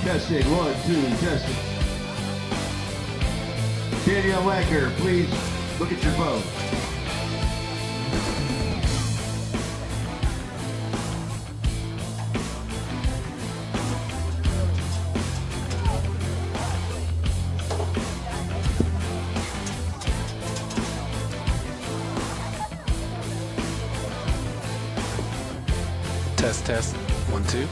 Testing, 1, 2, testing. Danielle Wacker, please look at your phone. Test, test. 1, 2.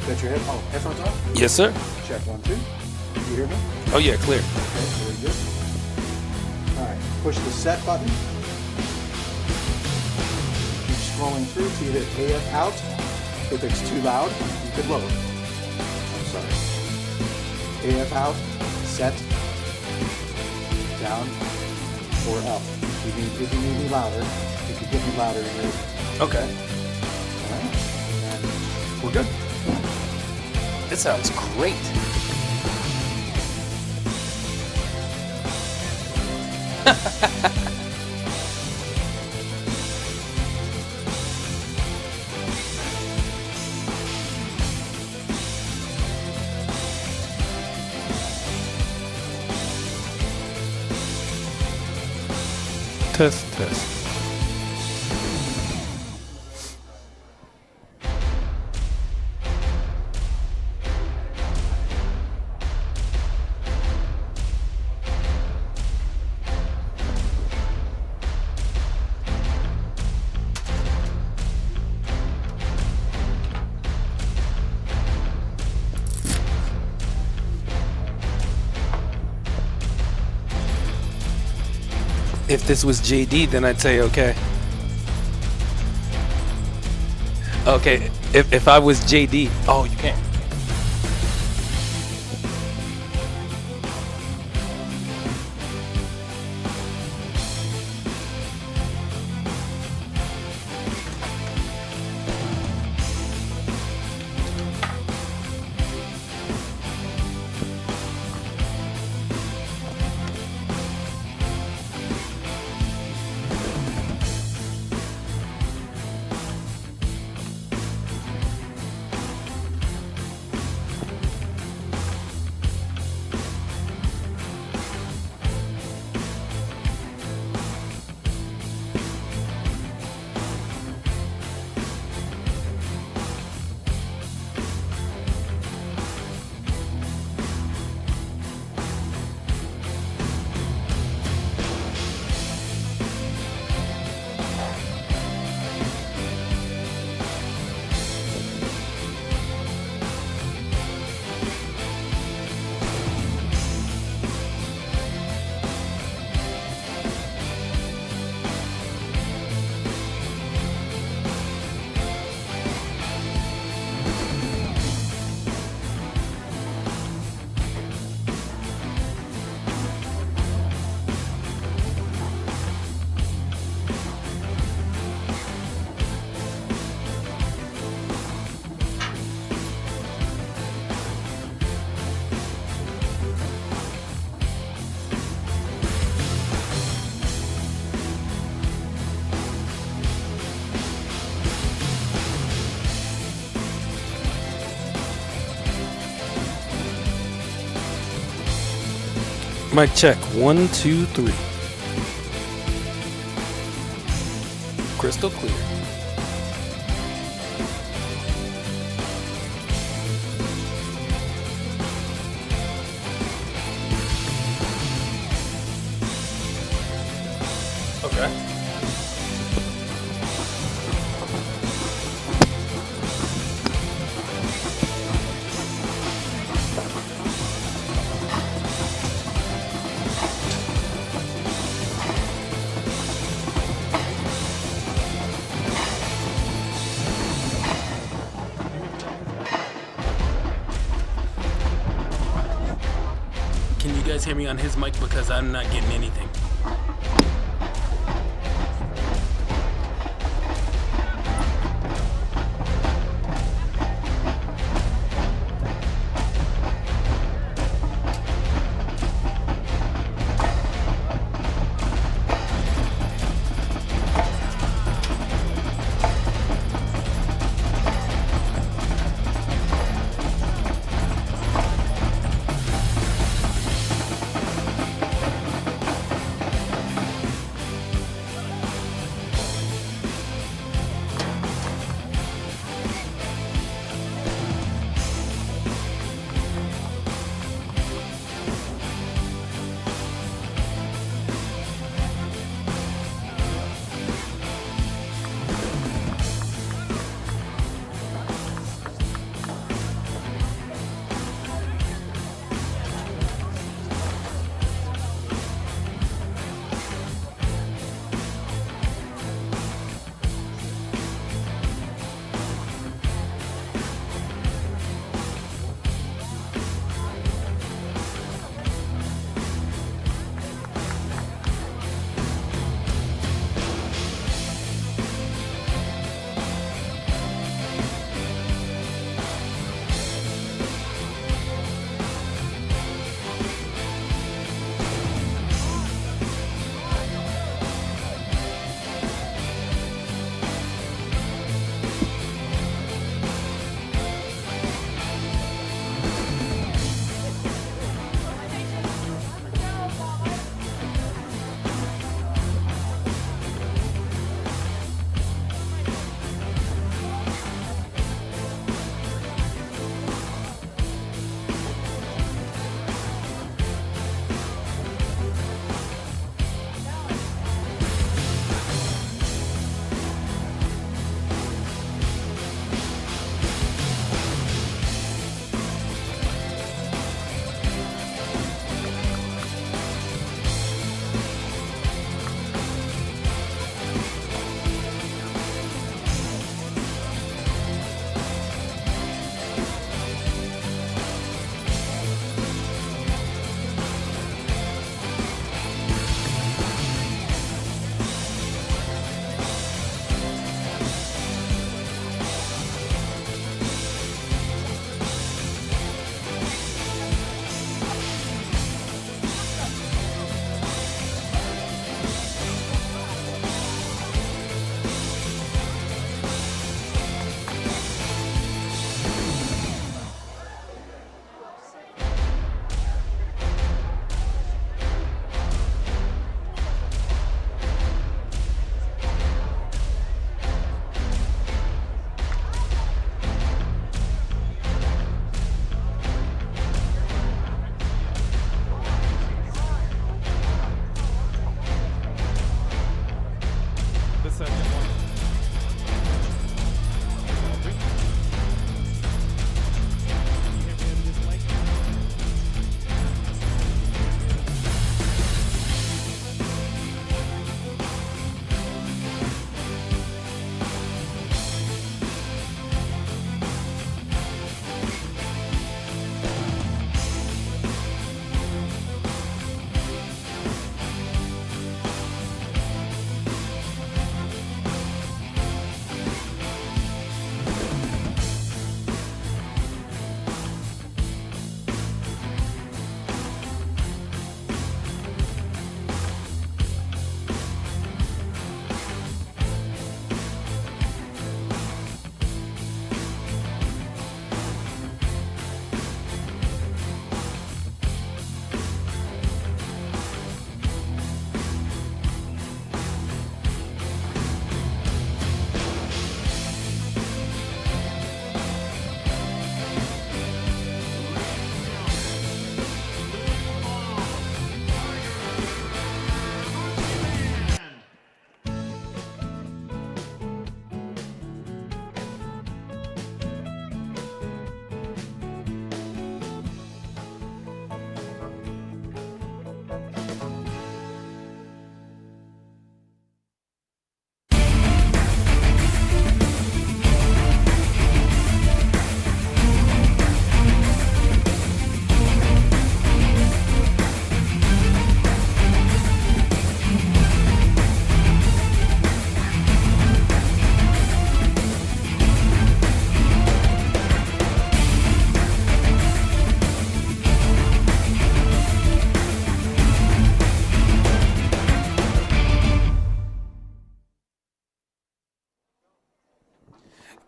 Got your headphones on? Yes, sir. Check 1, 2. You hear me? Oh, yeah, clear. Okay, very good. All right, push the set button. Keep scrolling through till you hit AF out. If it's too loud, you could lower. I'm sorry. AF out, set, down, or up. If you need me louder, if you get me louder, you're good. Okay. All right, and we're good. It sounds great. Test, test. If this was JD, then I'd say okay. Okay, if I was JD, oh, you can't. Mic check. 1, 2, 3. Crystal clear. Okay. Can you guys hear me on his mic because I'm not getting anything?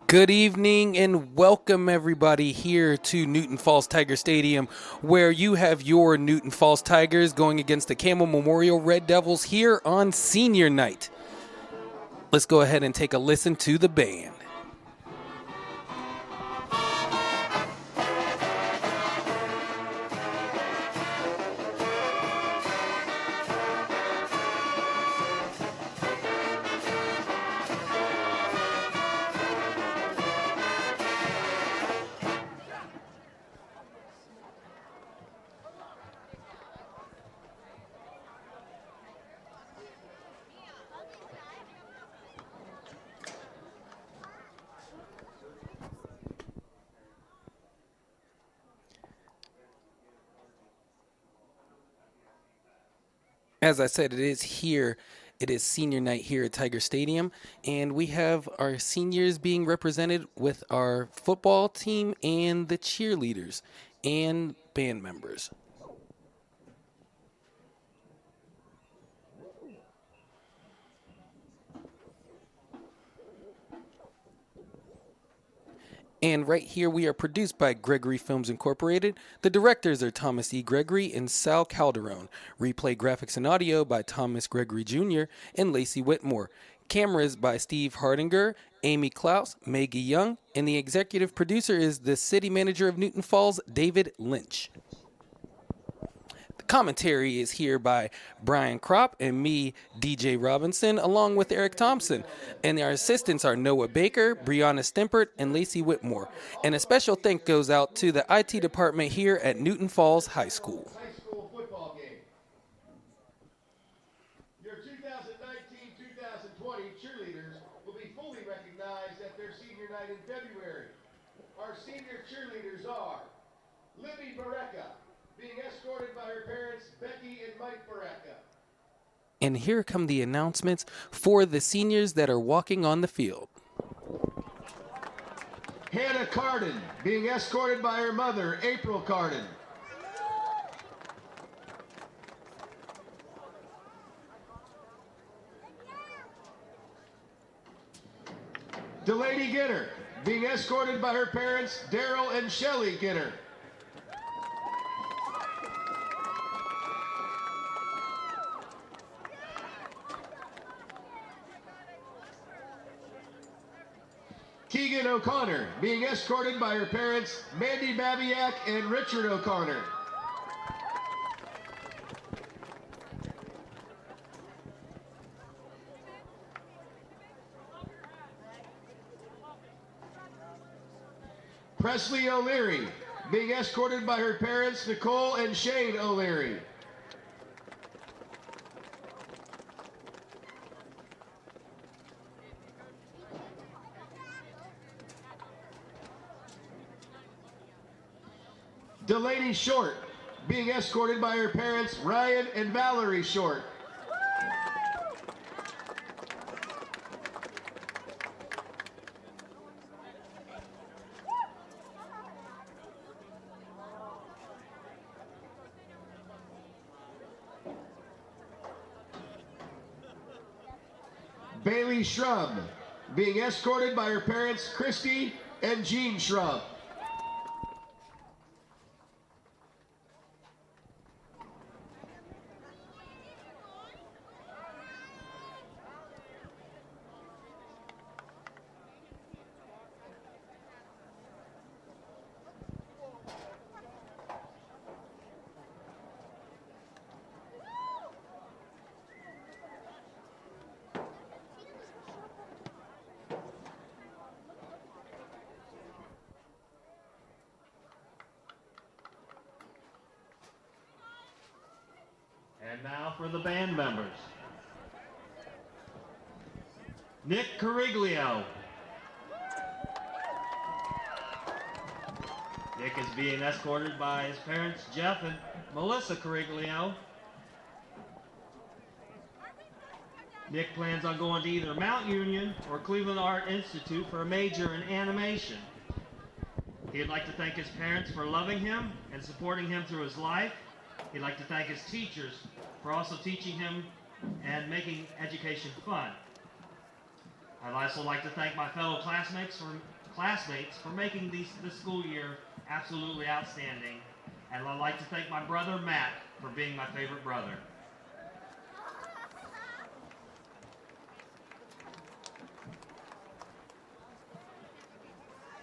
Good evening and welcome everybody here to Newton Falls Tiger Stadium, where you have your Newton Falls Tigers going against the Campbell Memorial Red Devils here on senior night. Let's go ahead and take a listen to the band. As I said, it is senior night here at Tiger Stadium, and we have our seniors being represented with our football team and the cheerleaders and band members. And right here, we are produced by Gregory Films Incorporated. The directors are Thomas E. Gregory and Sal Calderon. Replay graphics and audio by Thomas Gregory Jr. and Lacey Whitmore. Cameras by Steve Hardinger, Amy Klaus, Maggie Young, and the executive producer is the city manager of Newton Falls, David Lynch. Commentary is here by Brian Kropp and me, DJ Robinson, along with Eric Thompson. And our assistants are Noah Baker, Brianna Stempert, and Lacey Whitmore. And a special thank goes out to the IT department here at Newton Falls High School. High school football game. Your 2019-2020 cheerleaders will be fully recognized at their senior night in February. Our senior cheerleaders are Libby Bareka, being escorted by her parents, Becky and Mike Bareka. And here come the announcements for the seniors that are walking on the field. Hannah Carden, being escorted by her mother, April Carden. Delaney Ginner, being escorted by her parents, Daryl and Shelley Ginner. Keegan O'Connor, being escorted by her parents, Mandy Babiak and Richard O'Connor. Presley O'Leary, being escorted by her parents, Nicole and Shane O'Leary. Delaney Short, being escorted by her parents, Ryan and Valerie Short. Bailey Shrub, being escorted by her parents, Christy and Jean Shrub. And now for the band members. Nick Cariglio. Nick is being escorted by his parents, Jeff and Melissa Cariglio. Nick plans on going to either Mount Union or Cleveland Art Institute for a major in animation. He'd like to thank his parents for loving him and supporting him through his life. He'd like to thank his teachers for also teaching him and making education fun. I'd also like to thank my fellow classmates for classmates for making this school year absolutely outstanding. And I'd like to thank my brother Matt for being my favorite brother.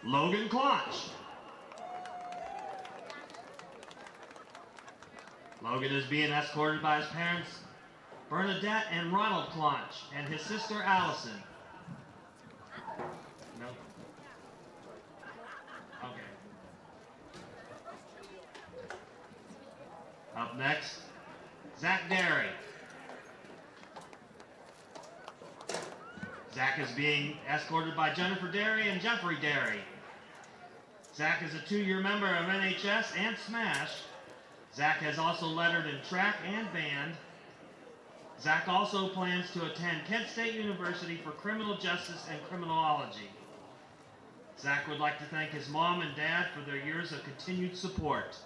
Logan Klotch. Logan is being escorted by his parents, Bernadette and Ronald Klotch, and his sister Allison. No? Okay. Up next, Zach Derry. Zach is being escorted by Jennifer Derry and Jeffrey Derry. Zach is a 2-year member of NHS and SMASH. Zach has also lettered in track and band. Zach also plans to attend Kent State University for criminal justice and criminology. Zach would like to thank his mom and dad for their years of continued support.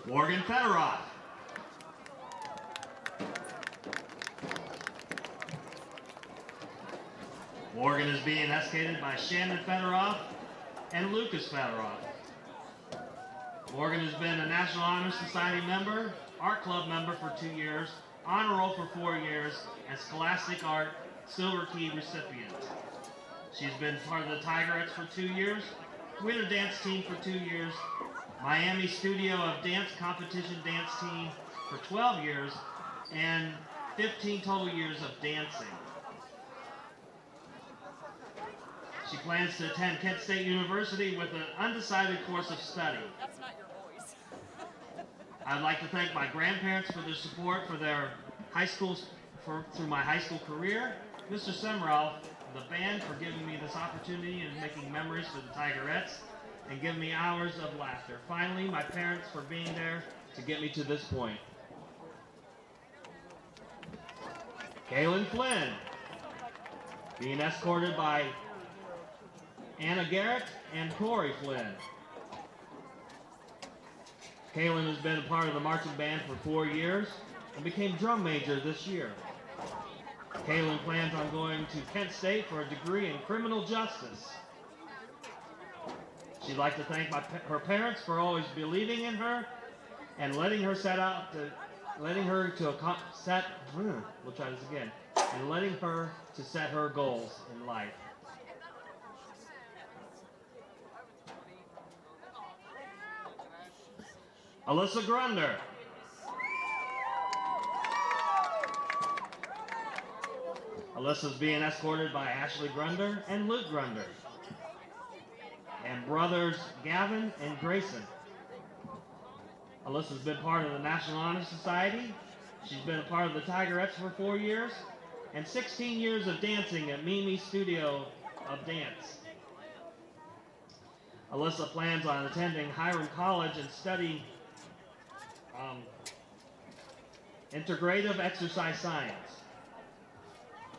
Morgan Federoff. Morgan is being escorted by Shannon Federoff and Lucas Federoff. Morgan has been a National Honor Society member, Art Club member for 2 years, Honor Roll for 4 years, and Scholastic Art Silver Key recipient. She's been part of the Tigerettes for 2 years, Winter Dance Team for 2 years, Miami Studio of Dance Competition Dance Team for 12 years, and 15 total years of dancing. She plans to attend Kent State University with an undecided course of study. That's not your voice. I'd like to thank my grandparents for their support for their high school, through my high school career, Mr. Semralf, the band for giving me this opportunity and making memories for the Tigerettes, and giving me hours of laughter. Finally, my parents for being there to get me to this point. Kaylin Flynn, being escorted by Anna Garrett and Corey Flynn. Kaylin has been a part of the marching band for 4 years and became drum major this year. Kaylin plans on going to Kent State for a degree in criminal justice. She'd like to thank her parents for always believing in her and letting her set her goals in life. Alyssa Grunder. Alyssa's being escorted by Ashley Grunder and Luke Grunder, and brothers Gavin and Grayson. Alyssa's been part of the National Honor Society. She's been a part of the Tigerettes for 4 years, and 16 years of dancing at Mimi Studio of Dance. Alyssa plans on attending Hiram College and study integrative exercise science.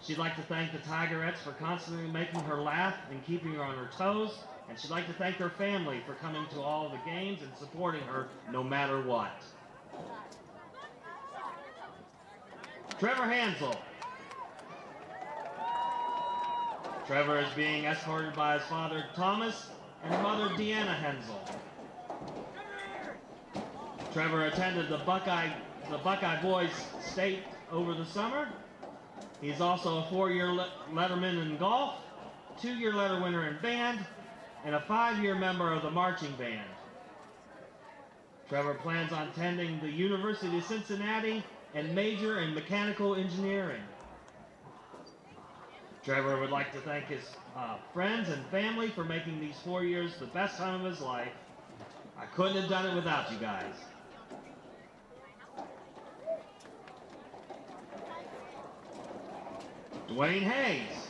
She'd like to thank the Tigerettes for constantly making her laugh and keeping her on her toes, and she'd like to thank her family for coming to all of the games and supporting her no matter what. Trevor Hansel. Trevor is being escorted by his father Thomas and mother Deanna Hensel. Trevor attended the Buckeye Boys State over the summer. He's also a 4-year letterman in golf, 2-year letter winner in band, and a 5-year member of the marching band. Trevor plans on attending the University of Cincinnati and major in mechanical engineering. Trevor would like to thank his friends and family for making these 4 years the best time of his life. I couldn't have done it without you guys. Dwayne Hayes.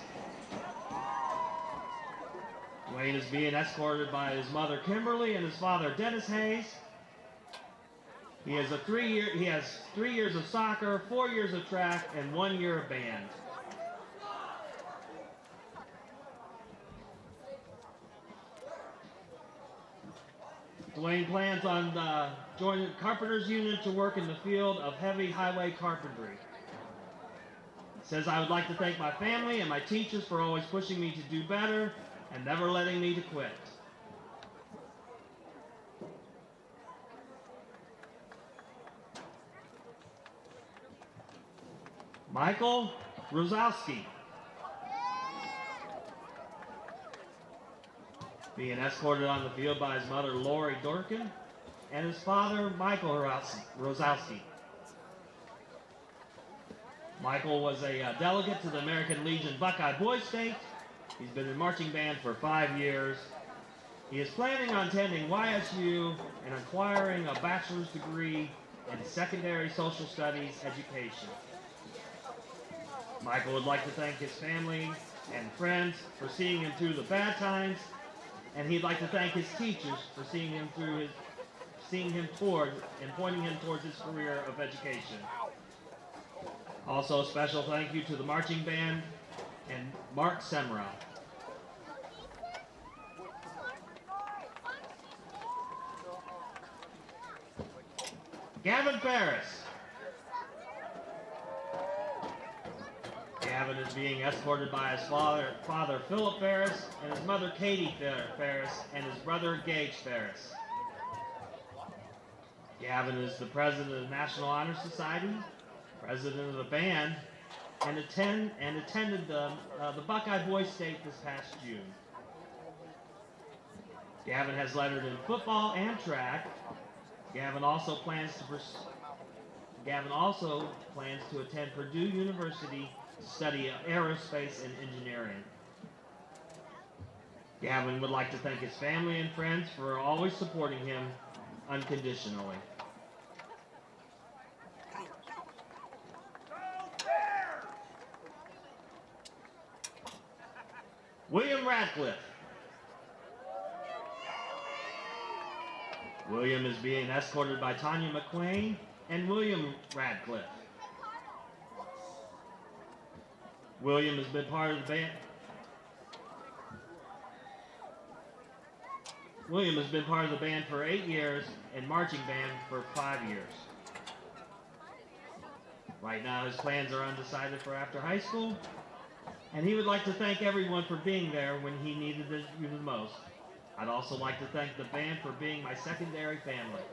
Dwayne is being escorted by his mother Kimberly and his father Dennis Hayes. He has 3 years of soccer, 4 years of track, and 1 year of band. Dwayne plans on joining the Carpenters Union to work in the field of heavy highway carpentry. Says, I would like to thank my family and my teachers for always pushing me to do better and never letting me to quit. Michael Rosowski. Being escorted on the field by his mother, Lori Dorkin, and his father, Michael Rosowski. Michael was a delegate to the American Legion Buckeye Boys State. He's been in marching band for 5 years. He is planning on attending YSU and acquiring a bachelor's degree in secondary social studies education. Michael would like to thank his family and friends for seeing him through the bad times, and he'd like to thank his teachers for seeing him toward and pointing him towards his career of education. Also, a special thank you to the marching band and Mark Semrau. Gavin Ferris. Gavin is being escorted by his father Philip Ferris, and his mother Katie Ferris, and his brother Gage Ferris. Gavin is the president of the National Honor Society, president of the band, and attended the Buckeye Boys State this past June. Gavin has lettered in football and track. Gavin also plans to attend Purdue University to study aerospace and engineering. Gavin would like to thank his family and friends for always supporting him unconditionally. William Radcliffe. William is being escorted by Tanya McQueen and William Radcliffe. William has been part of the band. William has been part of the band for 8 years and marching band for 5 years. Right now his plans are undecided for after high school, and he would like to thank everyone for being there when he needed you the most. I'd also like to thank the band for being my secondary family.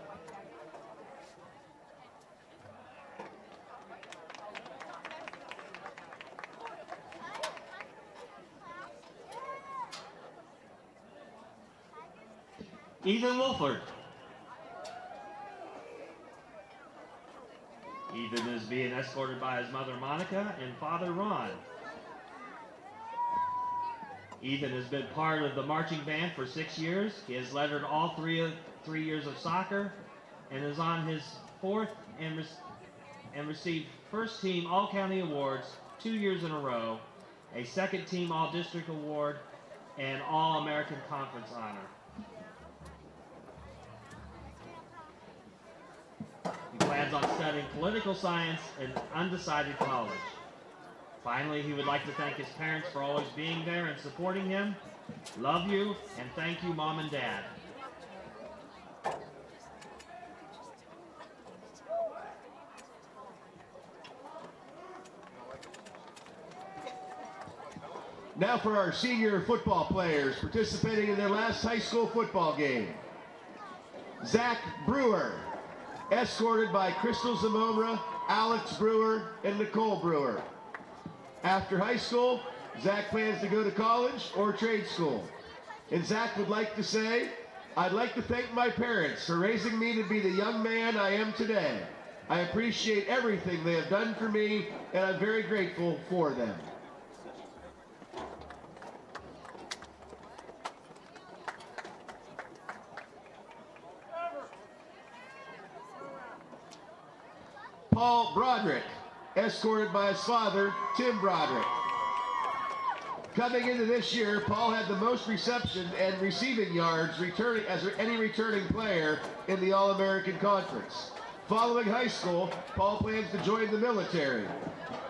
Ethan Wolford. Ethan is being escorted by his mother Monica and father Ron. Ethan has been part of the marching band for 6 years. He has lettered all 3 years of soccer and is on his 4th and received first team All-County Awards 2 years in a row, a second team All-District Award, and All-American Conference honor. He plans on studying political science in undecided college. Finally, he would like to thank his parents for always being there and supporting him. Love you, and thank you, Mom and Dad. Now for our senior football players participating in their last high school football game. Zach Brewer, escorted by Crystal Zamora, Alex Brewer, and Nicole Brewer. After high school, Zach plans to go to college or trade school. And Zach would like to say, I'd like to thank my parents for raising me to be the young man I am today. I appreciate everything they have done for me, and I'm very grateful for them. Paul Broderick, escorted by his father, Tim Broderick. Coming into this year, Paul had the most reception and receiving yards returning as any returning player in the All-American Conference. Following high school, Paul plans to join the military.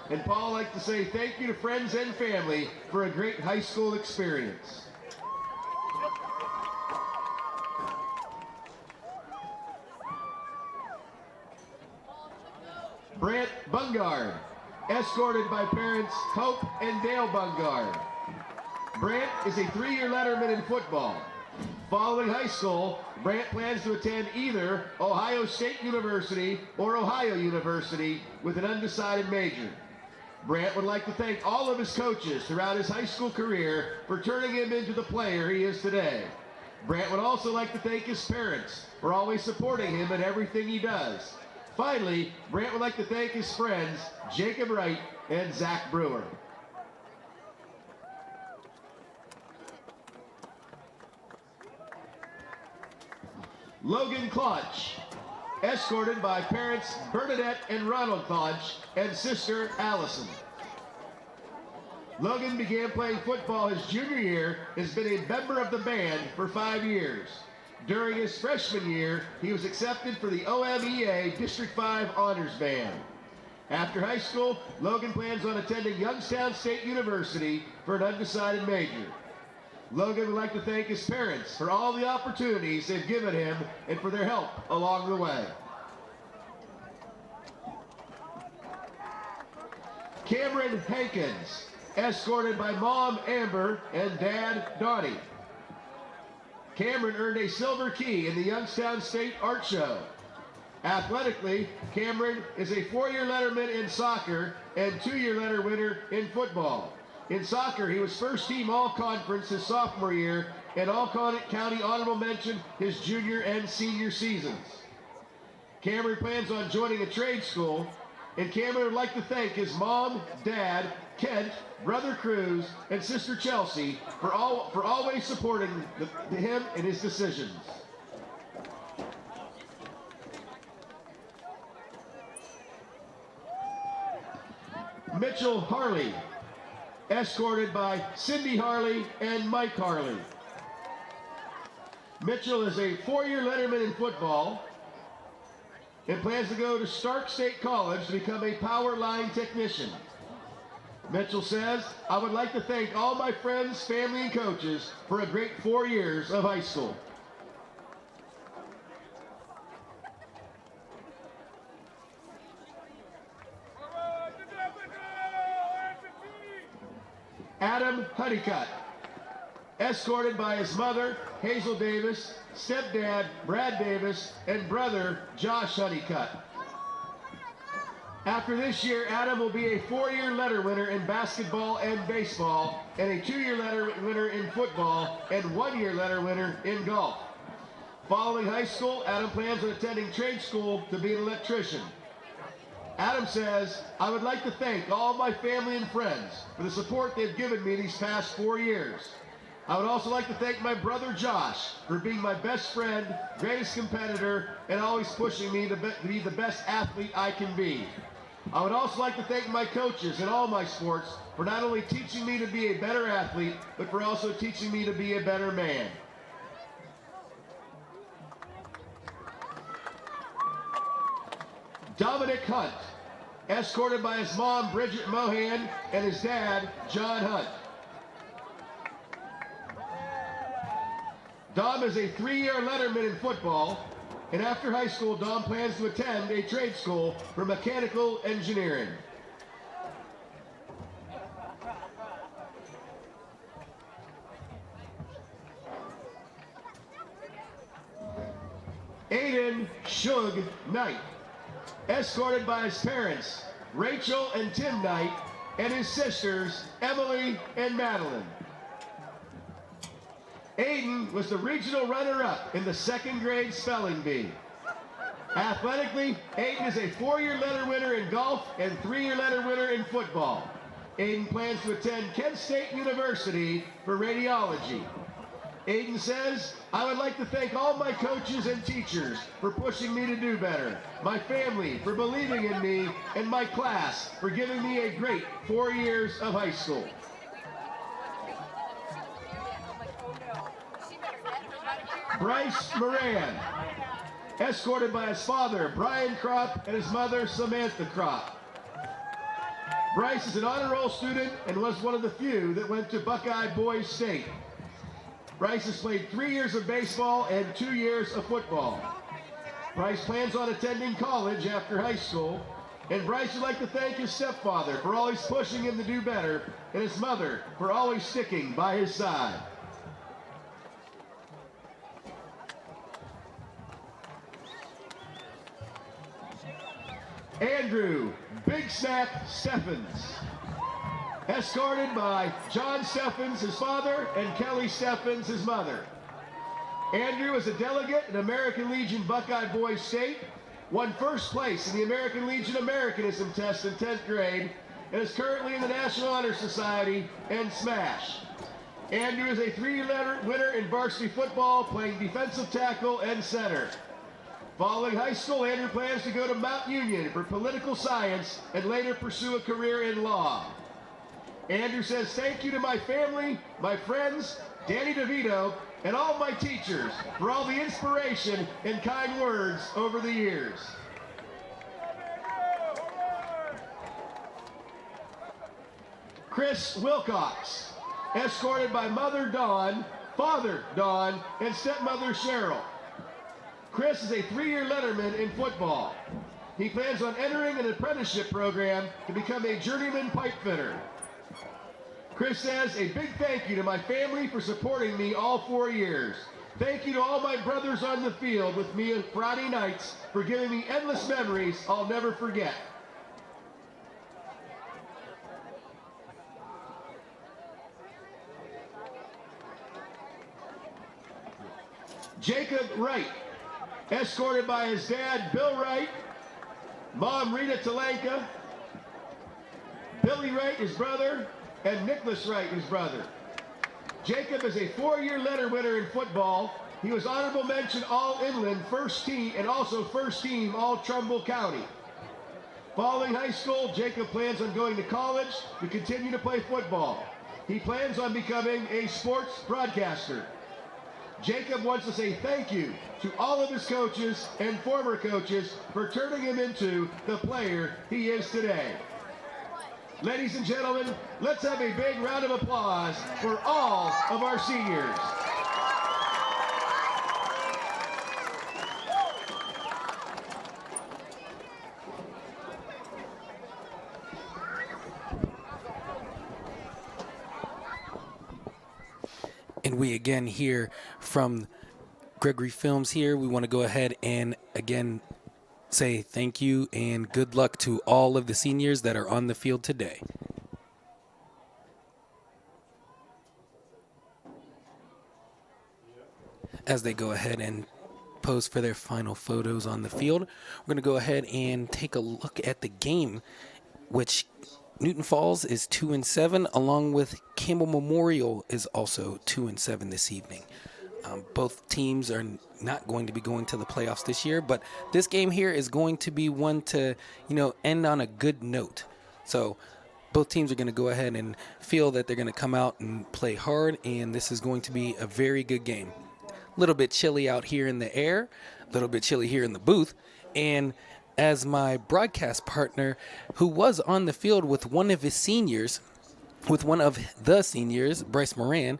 And Paul would like to say thank you to friends and family for a great high school experience. Brant Bungard, escorted by parents Hope and Dale Bungard. Brant is a 3-year letterman in football. Following high school, Brant plans to attend either Ohio State University or Ohio University with an undecided major. Brant would like to thank all of his coaches throughout his high school career for turning him into the player he is today. Brant would also like to thank his parents for always supporting him in everything he does. Finally, Brant would like to thank his friends Jacob Wright and Zach Brewer. Logan Claunch, escorted by parents Bernadette and Ronald Claunch and sister Allison. Logan began playing football his junior year and has been a member of the band for 5 years. During his freshman year, he was accepted for the OMEA District 5 Honors Band. After high school, Logan plans on attending Youngstown State University for an undecided major. Logan would like to thank his parents for all the opportunities they've given him and for their help along the way. Cameron Hankins, escorted by Mom Amber and Dad Donnie. Cameron earned a silver key in the Youngstown State Art Show. Athletically, Cameron is a 4-year letterman in soccer and 2-year letter winner in football. In soccer, he was first team all-conference his sophomore year and all-county honorable mention his junior and senior seasons. Cameron plans on joining a trade school, and Cameron would like to thank his mom, dad, Kent, brother Cruz, and sister Chelsea for always supporting him in his decisions. Mitchell Harley, escorted by Cindy Harley and Mike Harley. Mitchell is a 4-year letterman in football and plans to go to Stark State College to become a power line technician. Mitchell says, "I would like to thank all my friends, family, and coaches for a great 4 years of high school." Adam Honeycutt, escorted by his mother, Hazel Davis, stepdad, Brad Davis, and brother, Josh Honeycutt. After this year, Adam will be a 4-year letter winner in basketball and baseball, and a 2-year letter winner in football, and 1-year letter winner in golf. Following high school, Adam plans on attending trade school to be an electrician. Adam says, "I would like to thank all my family and friends for the support they've given me these past 4 years. I would also like to thank my brother Josh for being my best friend, greatest competitor, and always pushing me to be the best athlete I can be. I would also like to thank my coaches in all my sports for not only teaching me to be a better athlete, but for also teaching me to be a better man." Dominic Hunt, escorted by his mom, Bridget Mohan, and his dad, John Hunt. Dom is a 3-year letterman in football, and after high school, Dom plans to attend a trade school for mechanical engineering. Aiden Shug Knight, escorted by his parents, Rachel and Tim Knight, and his sisters, Emily and Madeline. Aiden was the regional runner-up in the 2nd grade spelling bee. Athletically, Aiden is a 4-year letter winner in golf and 3-year letter winner in football. Aiden plans to attend Kent State University for radiology. Aiden says, "I would like to thank all my coaches and teachers for pushing me to do better, my family for believing in me, and my class for giving me a great 4 years of high school." Bryce Moran, escorted by his father, Brian Kropp, and his mother, Samantha Kropp. Bryce is an honor roll student and was one of the few that went to Buckeye Boys State. Bryce has played 3 years of baseball and 2 years of football. Bryce plans on attending college after high school. And Bryce would like to thank his stepfather for always pushing him to do better, and his mother for always sticking by his side. Andrew Big Snack Steffens, escorted by John Steffens, his father, and Kelly Steffens, his mother. Andrew is a delegate in American Legion Buckeye Boys State, won first place in the American Legion Americanism test in 10th grade, and is currently in the National Honor Society and SMASH. Andrew is a 3-year winner in varsity football, playing defensive tackle and center. Following high school, Andrew plans to go to Mount Union for political science and later pursue a career in law. Andrew says, thank you to my family, my friends, Danny DeVito, and all my teachers for all the inspiration and kind words over the years. Chris Wilcox, escorted by Mother Dawn, Father Dawn, and stepmother Cheryl. Chris is a 3-year letterman in football. He plans on entering an apprenticeship program to become a journeyman pipe fitter. Chris says, a big thank you to my family for supporting me all 4 years. Thank you to all my brothers on the field with me on Friday nights for giving me endless memories I'll never forget. Jacob Wright, escorted by his dad, Bill Wright, mom, Rita Talenka, Billy Wright, his brother, and Nicholas Wright, his brother. Jacob is a 4-year letter winner in football. He was honorable mention All-Inland first team and also first team All-Trumbull County. Following high school, Jacob plans on going to college to continue to play football. He plans on becoming a sports broadcaster. Jacob wants to say thank you to all of his coaches and former coaches for turning him into the player he is today. Ladies and gentlemen, let's have a big round of applause for all of our seniors. And we again hear from Gregory Films here. We want to go ahead and again say thank you and good luck to all of the seniors that are on the field today. As they go ahead and pose for their final photos on the field, we're going to go ahead and take a look at the game, which Newton Falls is 2-7, along with Campbell Memorial is also 2-7 this evening. Both teams are not going to be going to the playoffs this year, but this game here is going to be one to, end on a good note. So both teams are going to go ahead and feel that they're going to come out and play hard, and this is going to be a very good game. A little bit chilly out here in the air, a little bit chilly here in the booth, and as my broadcast partner, who was on the field with one of the seniors, Bryce Moran,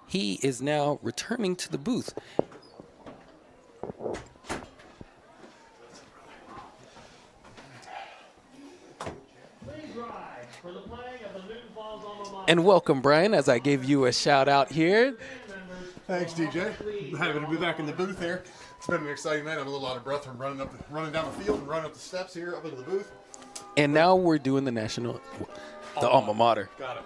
he is now returning to the booth. Please rise for the playing of the Newton Falls alma mater. And welcome, Brian, as I gave you a shout out here. Thanks, DJ. Happy to be back in the booth here. It's been an exciting night. I'm a little out of breath from running down the field and running up the steps here up into the booth. And now we're doing the alma mater. Got it.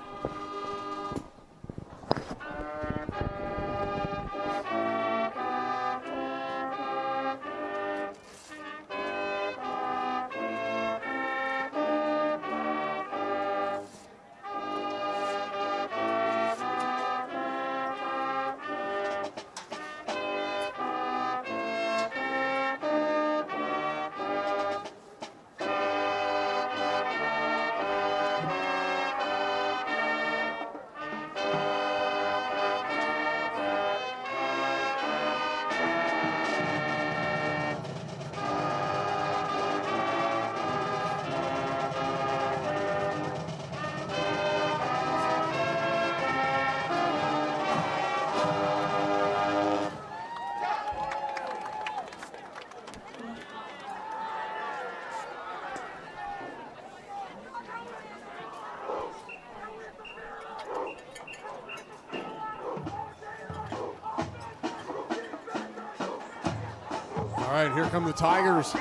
right, here come the Tigers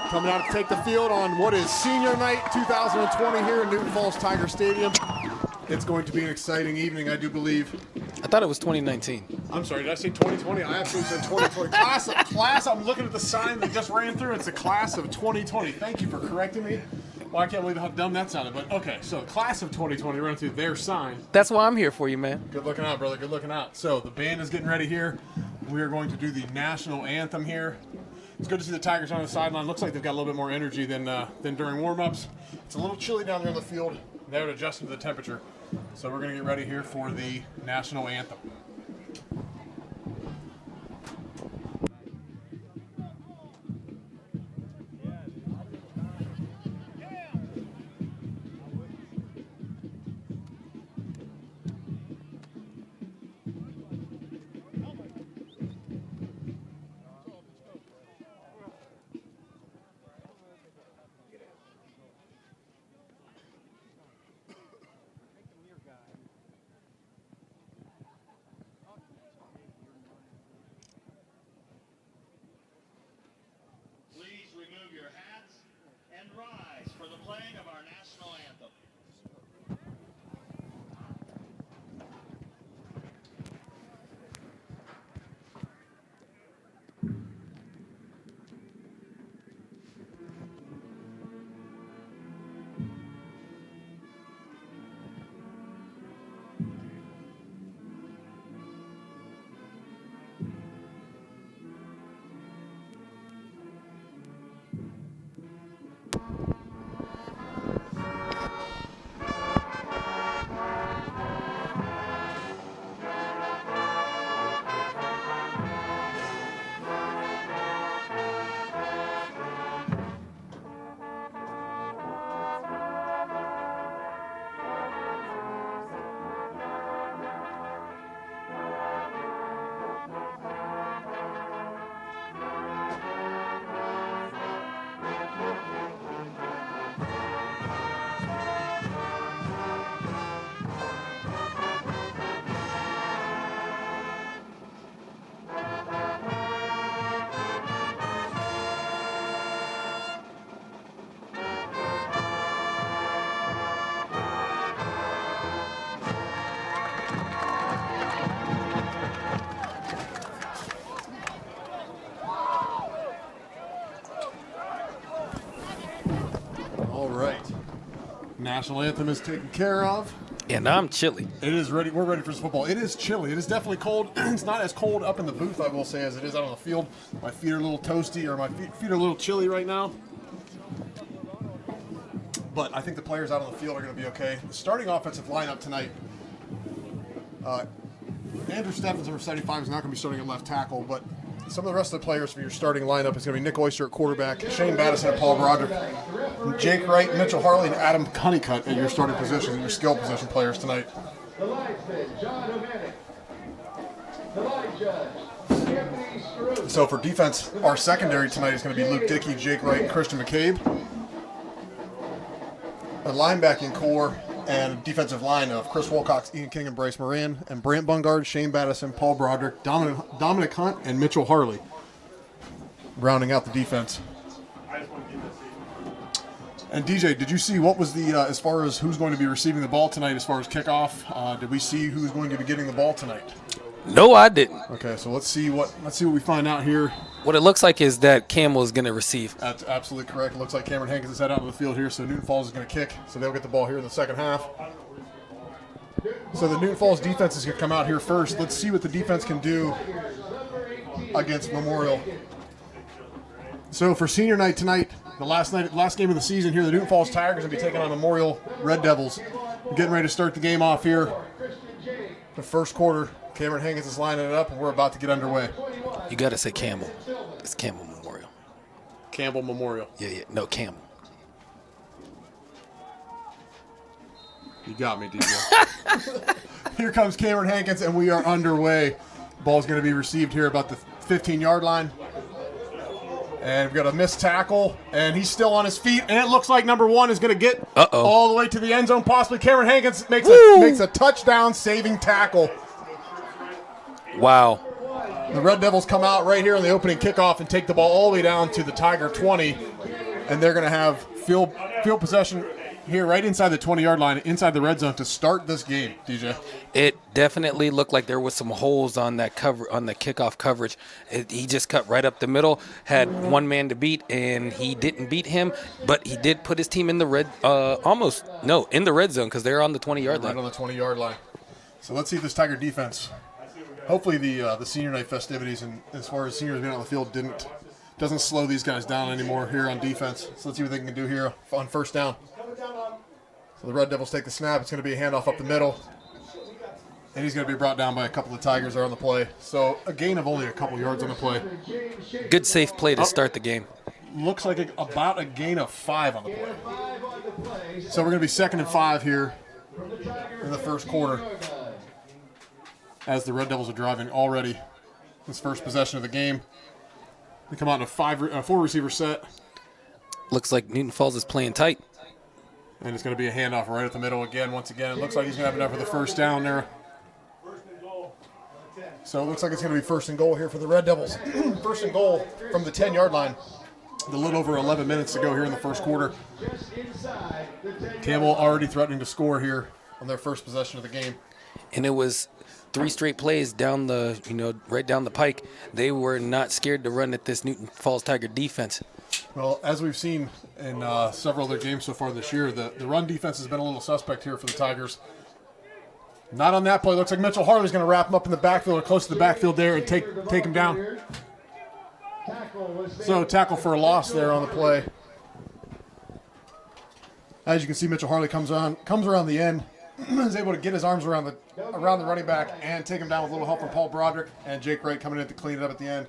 coming out to take the field on what is Senior Night 2020 here in Newton Falls Tiger Stadium. It's going to be an exciting evening, I do believe. I thought it was 2019. I'm sorry, did I say 2020? I absolutely said 2020. Class, I'm looking at the sign that just ran through. It's the class of 2020. Thank you for correcting me. Well, I can't believe how dumb that sounded. But okay, so class of 2020 running through their sign. That's why I'm here for you, man. Good looking out, brother. Good looking out. So the band is getting ready here. We are going to do the national anthem here. It's good to see the Tigers on the sideline. Looks like they've got a little bit more energy than during warm-ups. It's a little chilly down there in the field. They're adjusting to the temperature. So we're going to get ready here for the national anthem. Please remove your hats and rise for the playing of our national anthem. All right. National anthem is taken care of. And I'm chilly. It is ready. We're ready for some football. It is chilly. It is definitely cold. It's not as cold up in the booth, I will say, as it is out on the field. My feet are a little toasty, or my feet are a little chilly right now. But I think the players out on the field are going to be okay. The starting offensive lineup tonight, Andrew Steffens, number 75, is not going to be starting at left tackle, but some of the rest of the players for your starting lineup is going to be Nick Oyster at quarterback, Shane Battison and Paul Broderick, Jake Wright, Mitchell Harley, and Adam Honeycutt at your starting positions, your skill position players tonight. The linesman, John O'Manick. The line judge, Anthony Scarosi. So for defense, our secondary tonight is going to be Luke Dickey, Jake Wright, and Christian McCabe. A linebacking core and defensive line of Chris Wilcox, Ian King, and Bryce Moran, and Brant Bungard, Shane Battison, Paul Broderick, Dominic Hunt, and Mitchell Harley, rounding out the defense. And DJ, did you see what was the as far as who's going to be receiving the ball tonight as far as kickoff? Did we see who's going to be getting the ball tonight? No, I didn't. Okay, so let's see what we find out here. What it looks like is that Campbell is going to receive. That's absolutely correct. It looks like Cameron Hankins is head out of the field here, so Newton Falls is going to kick. So they'll get the ball here in the second half. So the Newton Falls defense is going to come out here first. Let's see what the defense can do against Memorial. So for senior night tonight, the last game of the season here, the Newton Falls Tigers are going to be taking on Memorial Red Devils. We're getting ready to start the game off here. The first quarter, Cameron Hankins is lining it up, and we're about to get underway. You got to say Campbell. It's Campbell Memorial. Campbell Memorial. Yeah. No, Campbell. You got me, DJ. Here comes Cameron Hankins, and we are underway. Ball's going to be received here about the 15-yard line. And we've got a missed tackle, and he's still on his feet. And it looks like number one is going to get all the way to the end zone, possibly. Cameron Hankins makes a touchdown-saving tackle. Wow. The Red Devils come out right here on the opening kickoff and take the ball all the way down to the Tiger 20, and they're going to have field possession here right inside the 20-yard line, inside the red zone to start this game, DJ. It definitely looked like there was some holes on that cover, on the kickoff coverage. He just cut right up the middle, had one man to beat, and he didn't beat him, but he did put his team in the red, in the red zone because they're on the 20-yard line. Right on the 20-yard line. So let's see if this Tiger defense, hopefully the senior night festivities and as far as seniors being on the field doesn't slow these guys down anymore here on defense. So let's see what they can do here on first down. So the Red Devils take the snap. It's going to be a handoff up the middle. And he's going to be brought down by a couple of Tigers there on the play. So a gain of only a couple yards on the play. Good safe play to start the game. Looks like about a gain of 5 on the play. So we're going to be 2nd and 5 here in the first quarter as the Red Devils are driving already this first possession of the game. They come out in a 4-receiver set. Looks like Newton Falls is playing tight. And it's going to be a handoff right at the middle again. Once again, it looks like he's going to have enough for the first down there. So it looks like it's going to be 1st and goal here for the Red Devils. 1st and goal from the 10-yard line. A little over 11 minutes to go here in the first quarter. Campbell already threatening to score here on their first possession of the game. And it was 3 straight plays down right down the pike. They were not scared to run at this Newton Falls Tiger defense. Well, as we've seen in several other games so far this year, the run defense has been a little suspect here for the Tigers. Not on that play. Looks like Mitchell Harley's going to wrap him up in the backfield or close to the backfield there and take him down. So tackle for a loss there on the play. As you can see, Mitchell Harley comes around the end, is able to get his arms around the running back and take him down with a little help from Paul Broderick and Jake Wright coming in to clean it up at the end.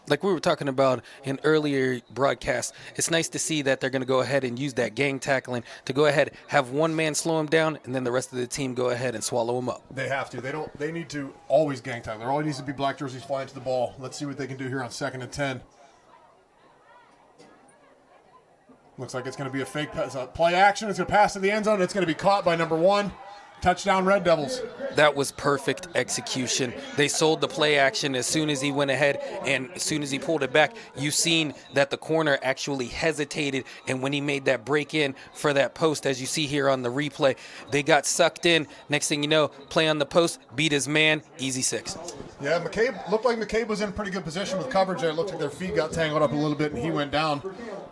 Like we were talking about in earlier broadcasts, it's nice to see that they're going to go ahead and use that gang tackling to go ahead, have one man slow him down, and then the rest of the team go ahead and swallow him up. They have to. They need to always gang tackle. There always needs to be black jerseys flying to the ball. Let's see what they can do here on 2nd and 10. Looks like it's going to be a fake pass. Play action. It's going to pass to the end zone. It's going to be caught by number 1. Touchdown, Red Devils. That was perfect execution. They sold the play action as soon as he went ahead, and as soon as he pulled it back, you seen that the corner actually hesitated, and when he made that break in for that post, as you see here on the replay, they got sucked in. Next thing you know, play on the post, beat his man, easy 6. Yeah, looked like McCabe was in pretty good position with coverage there. It looked like their feet got tangled up a little bit, and he went down.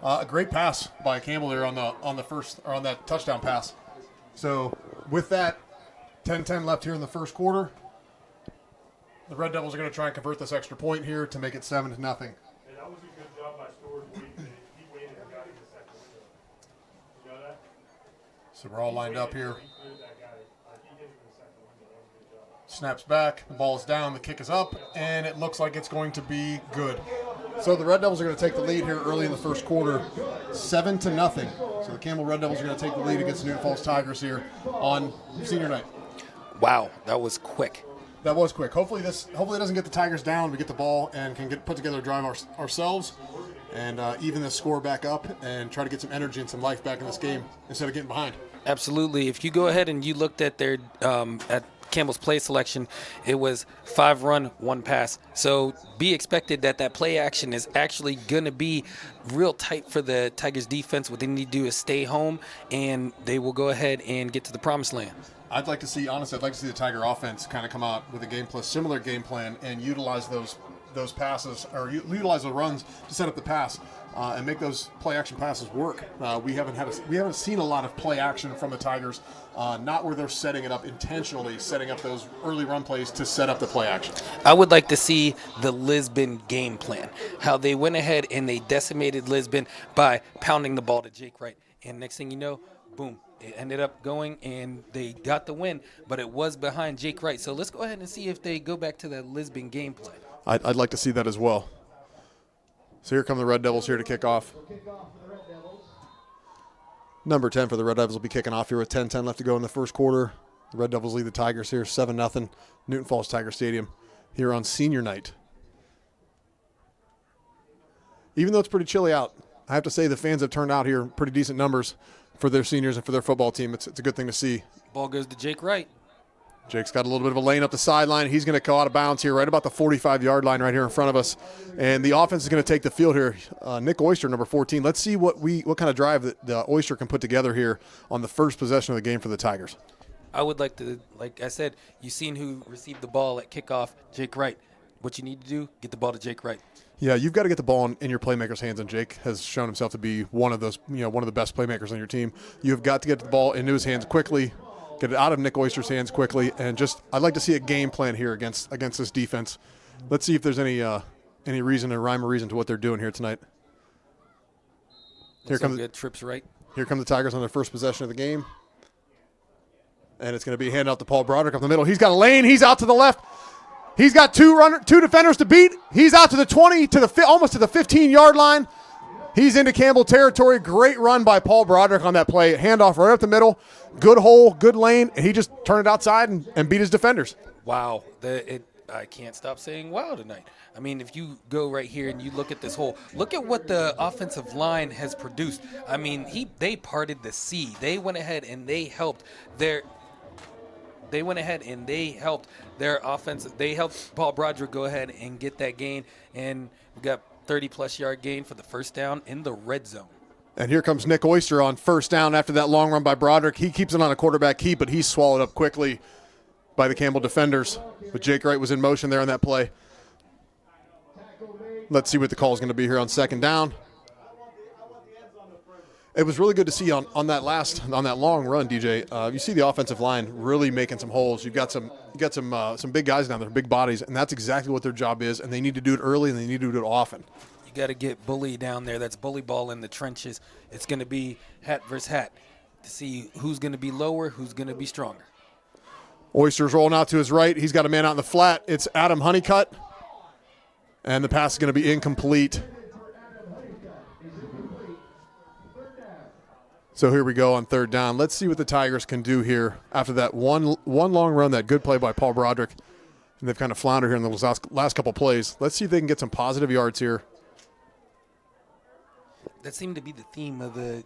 A great pass by Campbell there on that touchdown pass. So with that, 10-10 left here in the first quarter. The Red Devils are going to try and convert this extra point here to make it 7-0. That was a good job by Storrs. He waited and got him the second window. You know that? So we're all lined up here. Snaps back, the ball is down, the kick is up, and it looks like it's going to be good. So the Red Devils are going to take the lead here early in the first quarter, 7-0. So the Campbell Red Devils are going to take the lead against the Newton Falls Tigers here on senior night. Wow, that was quick. That was quick. Hopefully it doesn't get the Tigers down. We get the ball and can put together a drive ourselves and even the score back up and try to get some energy and some life back in this game instead of getting behind. Absolutely. If you go ahead and you looked at their at Campbell's play selection, it was 5 run, 1 pass. So be expected that play action is actually going to be real tight for the Tigers defense. What they need to do is stay home, and they will go ahead and get to the promised land. I'd like to see the Tiger offense kind of come out with a similar game plan and utilize those passes or utilize the runs to set up the pass and make those play action passes work. We haven't seen a lot of play action from the Tigers, not where they're setting it up intentionally, setting up those early run plays to set up the play action. I would like to see the Lisbon game plan, how they went ahead and they decimated Lisbon by pounding the ball to Jake Wright. And next thing you know, boom, it ended up going and they got the win, but it was behind Jake Wright. So let's go ahead and see if they go back to that Lisbon game plan. I'd like to see that as well. So here come the Red Devils here to kick off. Number 10 for the Red Devils will be kicking off here with 10-10 left to go in the first quarter. The Red Devils lead the Tigers here 7-0. Newton Falls Tiger Stadium here on senior night. Even though it's pretty chilly out, I have to say the fans have turned out here pretty decent numbers for their seniors and for their football team. It's a good thing to see. Ball goes to Jake Wright. Jake's got a little bit of a lane up the sideline. He's going to go out of bounds here, right about the 45-yard line right here in front of us. And the offense is going to take the field here. Nick Oyster, number 14. Let's see what kind of drive that the Oyster can put together here on the first possession of the game for the Tigers. I would like to, like I said, you seen who received the ball at kickoff, Jake Wright. What you need to do, get the ball to Jake Wright. Yeah, you've got to get the ball in your playmakers' hands, and Jake has shown himself to be one of those, one of the best playmakers on your team. You've got to get the ball into his hands quickly, get it out of Nick Oyster's hands quickly, and just I'd like to see a game plan here against this defense. Let's see if there's any reason or rhyme or reason to what they're doing here tonight. Here comes good trips right. Here come the Tigers on their first possession of the game. And it's going to be handed out to Paul Broderick up the middle. He's got a lane. He's out to the left. He's got two defenders to beat. He's out to the 20, almost to the 15-yard line. He's into Campbell territory. Great run by Paul Broderick on that play. Handoff right up the middle. Good hole, good lane. And he just turned it outside and beat his defenders. Wow. I can't stop saying wow tonight. I mean, if you go right here and you look at this hole, look at what the offensive line has produced. I mean, they parted the sea. They went ahead and they helped their offense. They helped Paul Broderick go ahead and get that gain, and we got 30-plus yard gain for the first down in the red zone. And here comes Nick Oyster on first down after that long run by Broderick. He keeps it on a quarterback keep, but he's swallowed up quickly by the Campbell defenders. But Jake Wright was in motion there on that play. Let's see what the call is going to be here on second down. It was really good to see on that long run, DJ. You see the offensive line really making some holes. You've got some big guys down there, big bodies, and that's exactly what their job is. And they need to do it early, and they need to do it often. You got to get bully down there. That's bully ball in the trenches. It's going to be hat versus hat to see who's going to be lower, who's going to be stronger. Oyster's rolling out to his right. He's got a man out in the flat. It's Adam Honeycutt, and the pass is going to be incomplete. So here we go on third down. Let's see what the Tigers can do here after that one long run, that good play by Paul Broderick. And they've kind of floundered here in those last couple plays. Let's see if they can get some positive yards here. That seemed to be the theme of the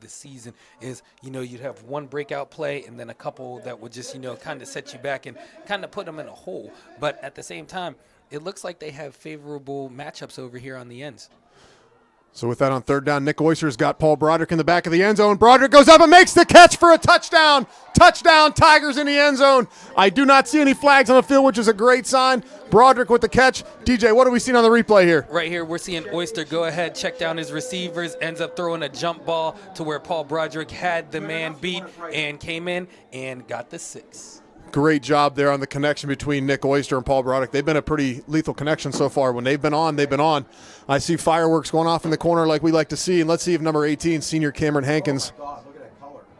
season is, you'd have one breakout play and then a couple that would just, kind of set you back and kind of put them in a hole. But at the same time, it looks like they have favorable matchups over here on the ends. So with that on third down, Nick Oyster's got Paul Broderick in the back of the end zone. Broderick goes up and makes the catch for a touchdown. Touchdown, Tigers in the end zone. I do not see any flags on the field, which is a great sign. Broderick with the catch. DJ, what have we seen on the replay here? Right here, we're seeing Oyster go ahead, check down his receivers, ends up throwing a jump ball to where Paul Broderick had the man beat and came in and got the 6. Great job there on the connection between Nick Oyster and Paul Broderick. They've been a pretty lethal connection so far. When they've been on, they've been on. I see fireworks going off in the corner like we like to see. And let's see if number 18, senior Cameron Hankins,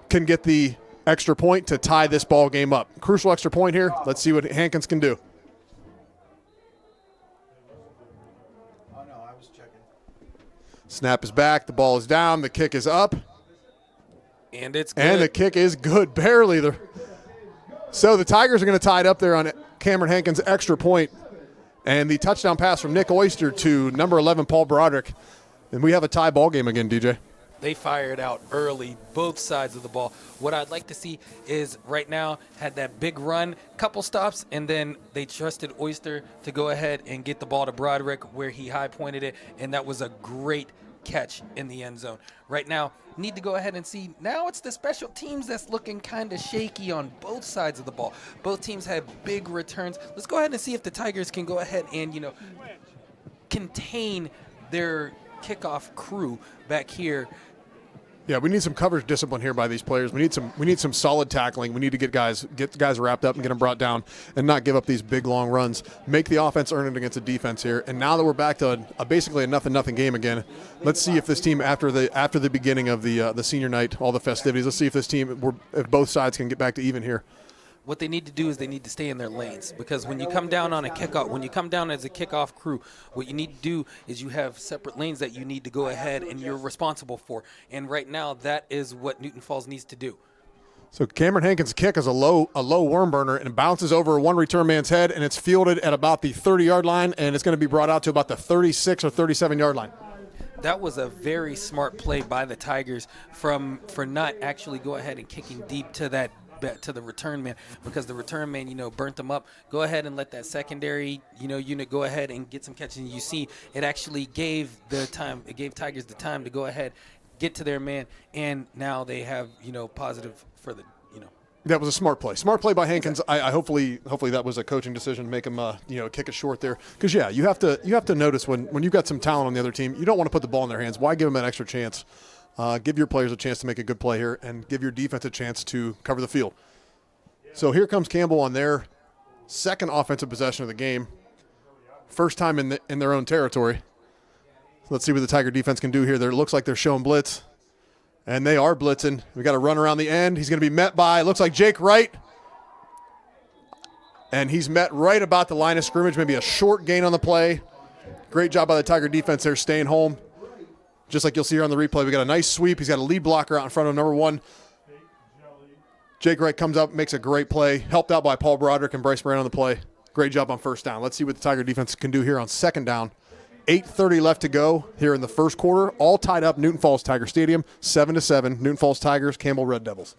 can get the extra point to tie this ball game up. Crucial extra point here. Let's see what Hankins can do. Snap is back. The ball is down. The kick is up. And it's good. And the kick is good. Barely. So the Tigers are going to tie it up there on Cameron Hankins' extra point. And the touchdown pass from Nick Oyster to number 11, Paul Broderick. And we have a tie ball game again, DJ. They fired out early, both sides of the ball. What I'd like to see is right now had that big run, couple stops, and then they trusted Oyster to go ahead and get the ball to Broderick where he high-pointed it, and that was a great catch in the end zone. Right now, need to go ahead and see. Now it's the special teams that's looking kind of shaky on both sides of the ball. Both teams have big returns. Let's go ahead and see if the Tigers can go ahead and, contain their kickoff crew back here. Yeah, we need some coverage discipline here by these players. We need some solid tackling. We need to get guys wrapped up and get them brought down and not give up these big long runs. Make the offense earn it against the defense here. And now that we're back to basically a nothing game again, let's see if this team after the beginning of the senior night, all the festivities, let's see if this team, if both sides can get back to even here. What they need to do is they need to stay in their lanes, because when you come down on a kickoff, when you come down as a kickoff crew, what you need to do is you have separate lanes that you need to go ahead and you're responsible for. And right now, that is what Newton Falls needs to do. So Cameron Hankins' kick is a low worm burner and bounces over one return man's head, and it's fielded at about the 30-yard line, and it's going to be brought out to about the 36 or 37-yard line. That was a very smart play by the Tigers for not actually go ahead and kicking deep to that to the return man, because the return man, burnt them up. Go ahead and let that secondary, unit go ahead and get some catches. And you see, it actually gave Tigers the time to go ahead, get to their man, and now they have, positive for the, That was a smart play. Smart play by Hankins. I hopefully that was a coaching decision to make him kick it short there. Because you have to notice when you've got some talent on the other team, you don't want to put the ball in their hands. Why give them an extra chance? Give your players a chance to make a good play here, and give your defense a chance to cover the field. So here comes Campbell on their second offensive possession of the game. First time in their own territory. Let's see what the Tiger defense can do here. It looks like they're showing blitz. And they are blitzing. We got to run around the end. He's going to be met by, looks like Jake Wright. And he's met right about the line of scrimmage, maybe a short gain on the play. Great job by the Tiger defense there, staying home. Just like you'll see here on the replay, we got a nice sweep. He's got a lead blocker out in front of number 1. Jake Wright comes up, makes a great play. Helped out by Paul Broderick and Bryce Moran on the play. Great job on first down. Let's see what the Tiger defense can do here on second down. 8:30 left to go here in the first quarter. All tied up, Newton Falls Tiger Stadium, 7-7. Newton Falls Tigers, Campbell Red Devils.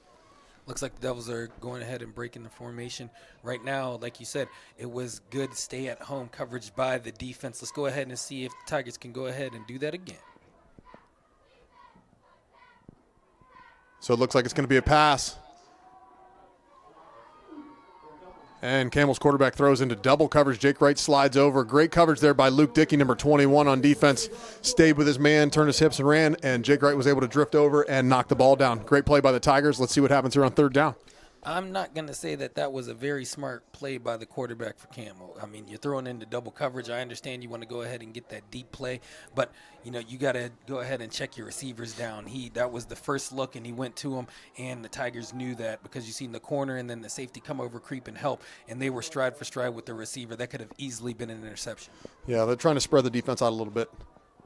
Looks like the Devils are going ahead and breaking the formation. Right now, like you said, it was good stay-at-home coverage by the defense. Let's go ahead and see if the Tigers can go ahead and do that again. So it looks like it's going to be a pass. And Campbell's quarterback throws into double coverage. Jake Wright slides over. Great coverage there by Luke Dickey, number 21 on defense. Stayed with his man, turned his hips and ran, and Jake Wright was able to drift over and knock the ball down. Great play by the Tigers. Let's see what happens here on third down. I'm not going to say that was a very smart play by the quarterback for Campbell. I mean, you're throwing into double coverage. I understand you want to go ahead and get that deep play, but, you got to go ahead and check your receivers down. That was the first look, and he went to him, and the Tigers knew that because you seen the corner and then the safety come over, creep, and help, and they were stride for stride with the receiver. That could have easily been an interception. Yeah, they're trying to spread the defense out a little bit.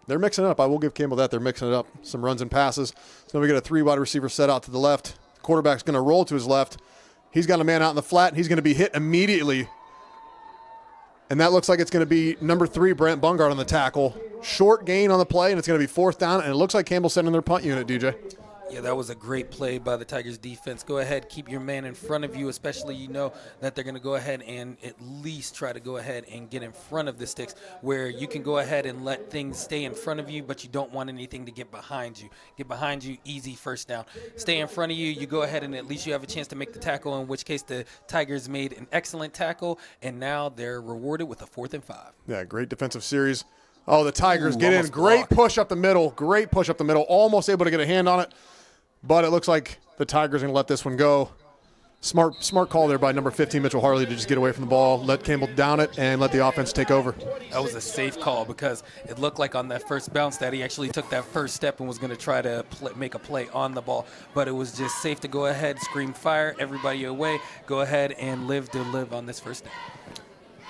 They're mixing it up. I will give Campbell that. They're mixing it up. Some runs and passes. So we got a 3 wide receiver set out to the left. The quarterback's going to roll to his left. He's got a man out in the flat, and he's going to be hit immediately. And that looks like it's going to be number 3, Brent Bungard on the tackle. Short gain on the play, and it's going to be fourth down, and it looks like Campbell's sending their punt unit, DJ. Yeah, that was a great play by the Tigers defense. Go ahead, keep your man in front of you, especially that they're going to go ahead and at least try to go ahead and get in front of the sticks, where you can go ahead and let things stay in front of you, but you don't want anything to get behind you. Get behind you, easy first down. Stay in front of you, you go ahead and at least you have a chance to make the tackle, in which case the Tigers made an excellent tackle, and now they're rewarded with a 4th and 5. Yeah, great defensive series. Oh, the Tigers get in. Great push up the middle. Great push up the middle. Almost able to get a hand on it. But it looks like the Tigers are going to let this one go. Smart call there by number 15, Mitchell Harley, to just get away from the ball, let Campbell down it, and let the offense take over. That was a safe call because it looked like on that first bounce that he actually took that first step and was going to try to make a play on the ball. But it was just safe to go ahead, scream fire, everybody away, go ahead and live on this first down.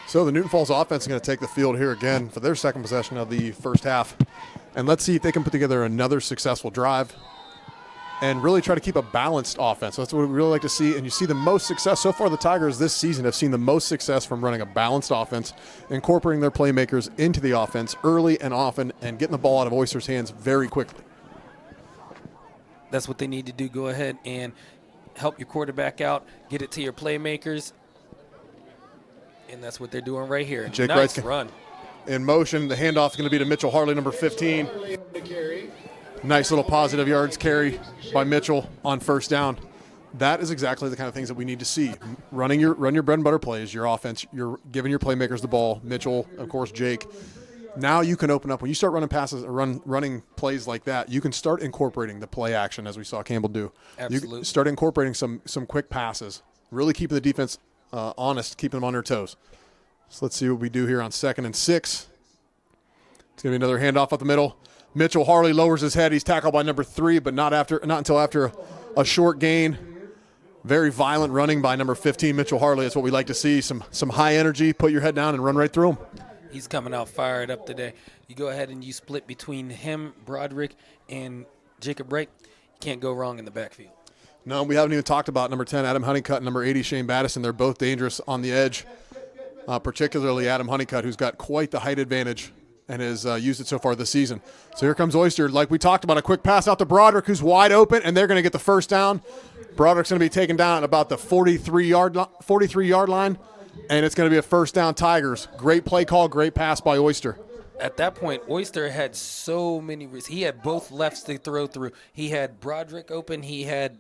So the Newton Falls offense is going to take the field here again for their second possession of the first half. And let's see if they can put together another successful drive and really try to keep a balanced offense. That's what we really like to see. And you see the most success. So far, the Tigers this season have seen the most success from running a balanced offense, incorporating their playmakers into the offense early and often, and getting the ball out of Oyster's hands very quickly. That's what they need to do. Go ahead and help your quarterback out, get it to your playmakers. And that's what they're doing right here. Jake nice Wright's run. In motion. The handoff is going to be to Mitchell Harley, number 15. Nice little positive yards carry by Mitchell on first down. That is exactly the kind of things that we need to see. Run your bread and butter plays, your offense. You're giving your playmakers the ball. Mitchell, of course, Jake. Now you can open up. When you start running passes or running plays like that, you can start incorporating the play action, as we saw Campbell do. Absolutely. You start incorporating some quick passes, really keeping the defense honest, keeping them on their toes. So let's see what we do here on 2nd and 6. It's going to be another handoff up the middle. Mitchell Harley lowers his head. He's tackled by number 3, but not until after a short gain. Very violent running by number 15, Mitchell Harley. That's what we like to see. Some high energy. Put your head down and run right through him. He's coming out fired up today. You go ahead and you split between him, Broderick, and Jacob Wright. You can't go wrong in the backfield. No, we haven't even talked about number 10, Adam Honeycutt, and number 80, Shane Battison. They're both dangerous on the edge, particularly Adam Honeycutt, who's got quite the height advantage and has used it so far this season. So here comes Oyster. Like we talked about, a quick pass out to Broderick, who's wide open, and they're going to get the first down. Broderick's going to be taken down at about the 43-yard line, and it's going to be a first down Tigers. Great play call, great pass by Oyster. At that point, Oyster had so many he had both lefts to throw through. He had Broderick open. He had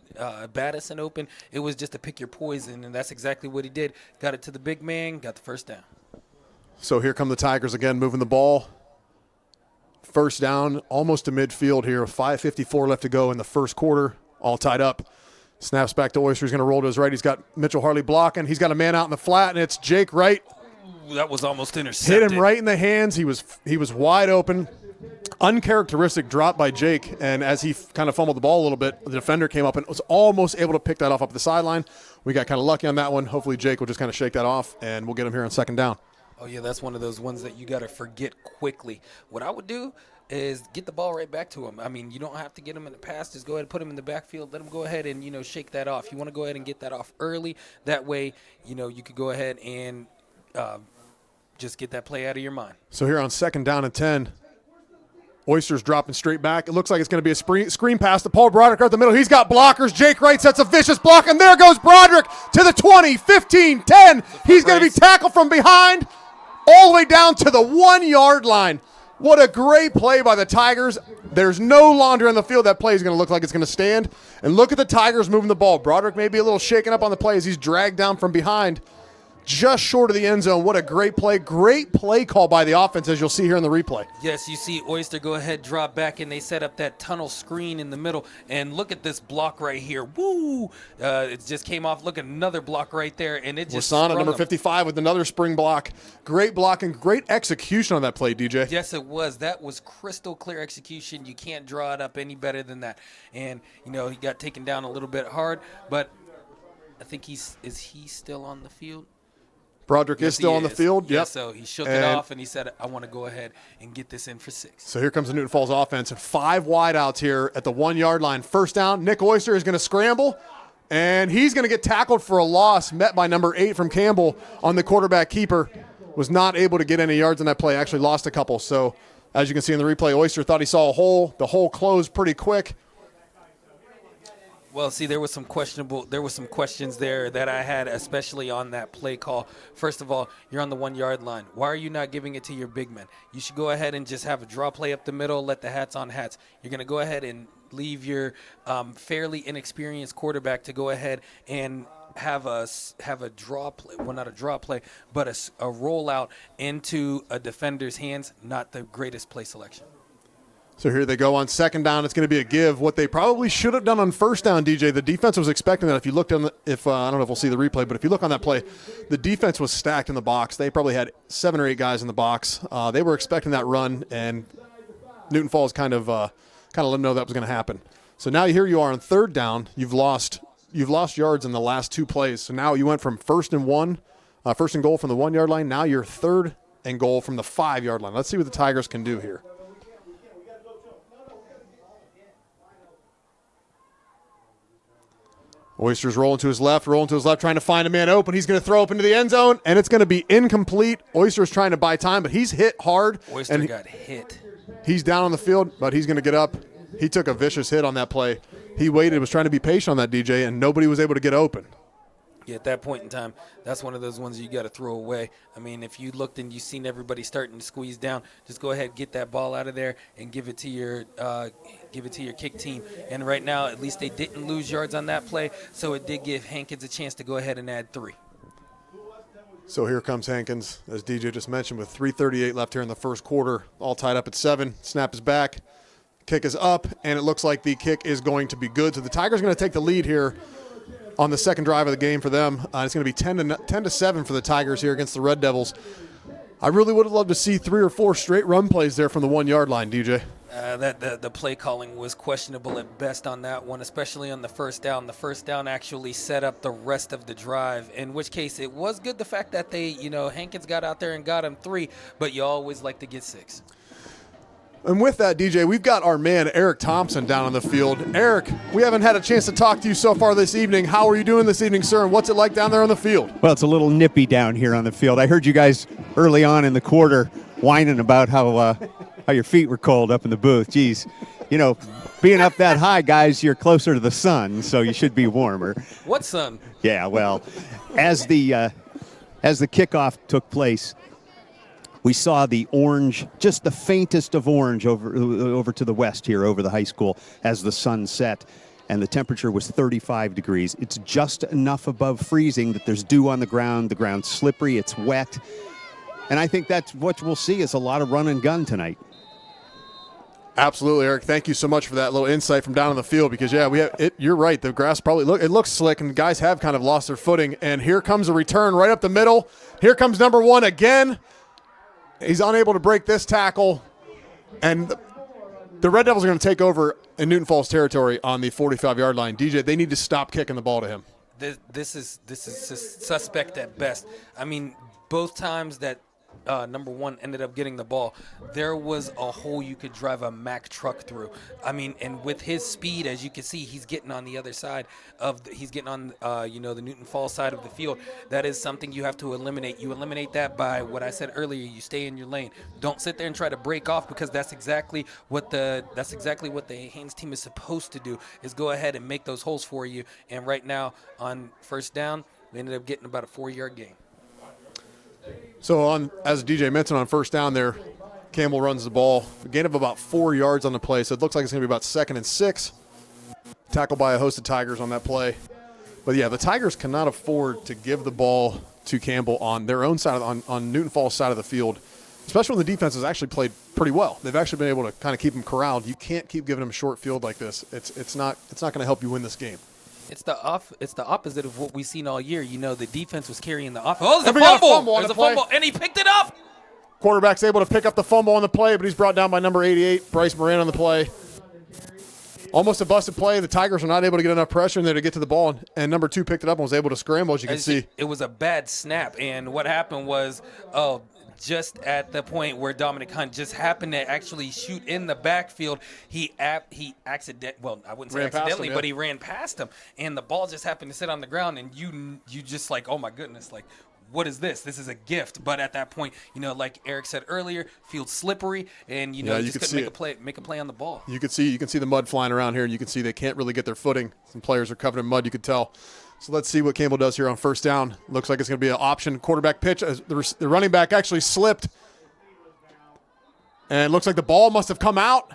Battison open. It was just to pick your poison, and that's exactly what he did. Got it to the big man, got the first down. So here come the Tigers again, moving the ball. First down, almost to midfield here. 5:54 left to go in the first quarter, all tied up. Snaps back to Oyster. He's going to roll to his right. He's got Mitchell Harley blocking. He's got a man out in the flat, and it's Jake Wright. That was almost intercepted. Hit him right in the hands. He was wide open. Uncharacteristic drop by Jake, and as he kind of fumbled the ball a little bit, the defender came up and was almost able to pick that off up the sideline. We got kind of lucky on that one. Hopefully Jake will just kind of shake that off, and we'll get him here on second down. Oh, yeah, that's one of those ones that you got to forget quickly. What I would do is get the ball right back to him. I mean, you don't have to get him in the pass. Just go ahead and put him in the backfield. Let him go ahead and, shake that off. You want to go ahead and get that off early. That way, you could go ahead and just get that play out of your mind. So here on second down and 10, Oyster's dropping straight back. It looks like it's going to be a screen pass to Paul Broderick right in the middle. He's got blockers. Jake Wright sets a vicious block, and there goes Broderick to the 20, 15, 10. He's going to be tackled from behind all the way down to the 1 yard line. What a great play by the Tigers. There's no longer in the field. That play is going to look like it's going to stand. And look at the Tigers moving the ball. Broderick may be a little shaken up on the play as he's dragged down from behind, just short of the end zone. What a great play. Great play call by the offense, as you'll see here in the replay. Yes, you see Oyster go ahead, drop back, and they set up that tunnel screen in the middle. And look at this block right here. Woo! It just came off. Look at another block right there, and it just Wasana, number 55, with another spring block. Great block and great execution on that play, DJ. Yes, it was. That was crystal clear execution. You can't draw it up any better than that. And, he got taken down a little bit hard, but I think is he still on the field? Broderick is still on the field. Yeah, yep. So he shook it off, and he said, I want to go ahead and get this in for 6. So here comes the Newton Falls offense, and 5 wideouts here at the 1 yard line. First down, Nick Oyster is going to scramble, and he's going to get tackled for a loss, met by number 8 from Campbell on the quarterback keeper. Was not able to get any yards on that play, actually lost a couple. So as you can see in the replay, Oyster thought he saw a hole. The hole closed pretty quick. Well, see, there was some questions there that I had, especially on that play call. First of all, you're on the 1 yard line. Why are you not giving it to your big men? You should go ahead and just have a draw play up the middle, let the hats on hats. You're going to go ahead and leave your fairly inexperienced quarterback to go ahead and have a draw play, well, not a draw play, but a rollout into a defender's hands. Not the greatest play selection. So here they go on second down. It's going to be a give. What they probably should have done on first down, DJ, the defense was expecting that. If you looked on I don't know if we'll see the replay, but if you look on that play, the defense was stacked in the box. They probably had 7 or 8 guys in the box. They were expecting that run, and Newton Falls kind of let them know that was going to happen. So now here you are on third down. You've lost yards in the last 2 plays. So now you went from first and goal from the 1 yard line. Now you're third and goal from the 5 yard line. Let's see what the Tigers can do here. Oyster's rolling to his left, trying to find a man open. He's going to throw up into the end zone, and it's going to be incomplete. Oyster's trying to buy time, but he's hit hard. Oyster got hit. He's down on the field, but he's going to get up. He took a vicious hit on that play. He waited, was trying to be patient on that, DJ, and nobody was able to get open. Yeah, at that point in time, that's one of those ones you got to throw away. I mean, if you looked and you seen everybody starting to squeeze down, just go ahead, get that ball out of there, and give it to your kick team. And right now, at least they didn't lose yards on that play, so it did give Hankins a chance to go ahead and add 3. So here comes Hankins, as DJ just mentioned, with 3:38 left here in the first quarter, all tied up at 7. Snap is back, kick is up, and it looks like the kick is going to be good. So the Tigers are going to take the lead here on the second drive of the game for them. It's going to be 10-7 for the Tigers here against the Red Devils. I really would have loved to see 3 or 4 straight run plays there from the 1 yard line, DJ. The play calling was questionable at best on that one, especially on the first down. The first down actually set up the rest of the drive, in which case it was good the fact that they, Hankins got out there and got him 3, but you always like to get 6. And with that, DJ, we've got our man Eric Thompson down on the field. Eric, we haven't had a chance to talk to you so far this evening. How are you doing this evening, sir, and what's it like down there on the field? Well, it's a little nippy down here on the field. I heard you guys early on in the quarter whining about how your feet were cold up in the booth. Geez, you know, being up that high, guys, you're closer to the sun, so you should be warmer. What sun? Yeah, well, as the kickoff took place, we saw the orange, just the faintest of orange over to the west here, over the high school, as the sun set, and the temperature was 35 degrees. It's just enough above freezing that there's dew on the ground. The ground's slippery, it's wet, and I think that's what we'll see is a lot of run and gun tonight. Absolutely, Eric. Thank you so much for that little insight from down on the field because, yeah, we have it. You're right. The grass probably looks slick, and guys have kind of lost their footing. And here comes a return right up the middle. Here comes number 1 again. He's unable to break this tackle, and the Red Devils are going to take over in Newton Falls territory on the 45-yard line. DJ, they need to stop kicking the ball to him. This is suspect at best. I mean, both times that number 1 ended up getting the ball, there was a hole you could drive a Mack truck through. I mean, and with his speed, as you can see, he's getting on the other side he's getting on, the Newton Falls side of the field. That is something you have to eliminate. You eliminate that by what I said earlier. You stay in your lane. Don't sit there and try to break off because that's exactly what the Haynes team is supposed to do, is go ahead and make those holes for you. And right now on first down, we ended up getting about a 4-yard gain. So as DJ mentioned, on first down there, Campbell runs the ball. A gain of about 4 yards on the play, so it looks like it's going to be about 2nd and 6. Tackled by a host of Tigers on that play. But, yeah, the Tigers cannot afford to give the ball to Campbell on their own side, on Newton Falls' side of the field, especially when the defense has actually played pretty well. They've actually been able to kind of keep them corralled. You can't keep giving them a short field like this. It's not going to help you win this game. It's the opposite of what we've seen all year. The defense was carrying the offense. Oh, there's a fumble, and he picked it up. Quarterback's able to pick up the fumble on the play, but he's brought down by number 88, Bryce Moran, on the play. Almost a busted play. The Tigers are not able to get enough pressure in there to get to the ball, and number 2 picked it up and was able to scramble, as you can see. It was a bad snap, and what happened was, just at the point where Dominic Hunt just happened to actually shoot in the backfield, he accidentally, well, I wouldn't say accidentally, but he ran past him, and the ball just happened to sit on the ground, and you just like, oh my goodness, like, what is this? This is a gift. But at that point, like Eric said earlier, field slippery, and you just couldn't make a play on the ball. You can see the mud flying around here, and you can see they can't really get their footing. Some players are covered in mud, you could tell. So let's see what Campbell does here on first down. Looks like it's going to be an option quarterback pitch. The running back actually slipped, and it looks like the ball must have come out.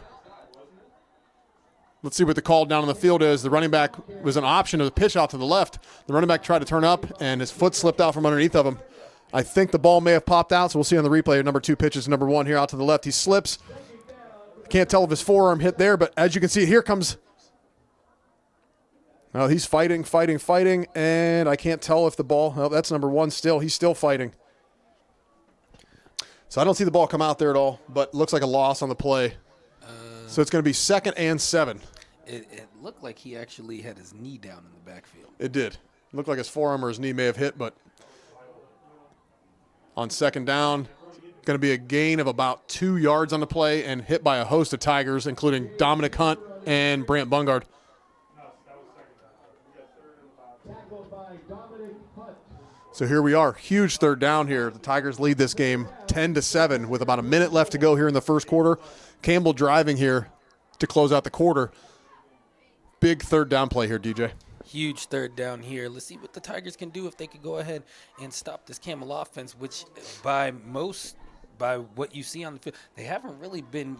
Let's see what the call down on the field is. The running back was an option of the pitch out to the left. The running back tried to turn up, and his foot slipped out from underneath of him. I think the ball may have popped out, so we'll see on the replay. Number 2 pitches number 1 here out to the left. He slips. Can't tell if his forearm hit there, but as you can see, here comes. Well, he's fighting, and I can't tell if the ball. Oh, that's number 1 still. He's still fighting. So I don't see the ball come out there at all, but looks like a loss on the play. So it's going to be 2nd and 7. It looked like he actually had his knee down in the backfield. It did. It looked like his forearm or his knee may have hit, but on 2nd down, going to be a gain of about 2 yards on the play and hit by a host of Tigers, including Dominic Hunt and Brant Bungard. So here we are. Huge 3rd down here. The Tigers lead this game 10-7 with about a minute left to go here in the first quarter. Campbell driving here to close out the quarter. Big 3rd down play here, DJ. Huge 3rd down here. Let's see what the Tigers can do if they could go ahead and stop this Campbell offense, which by what you see on the field, they haven't really been,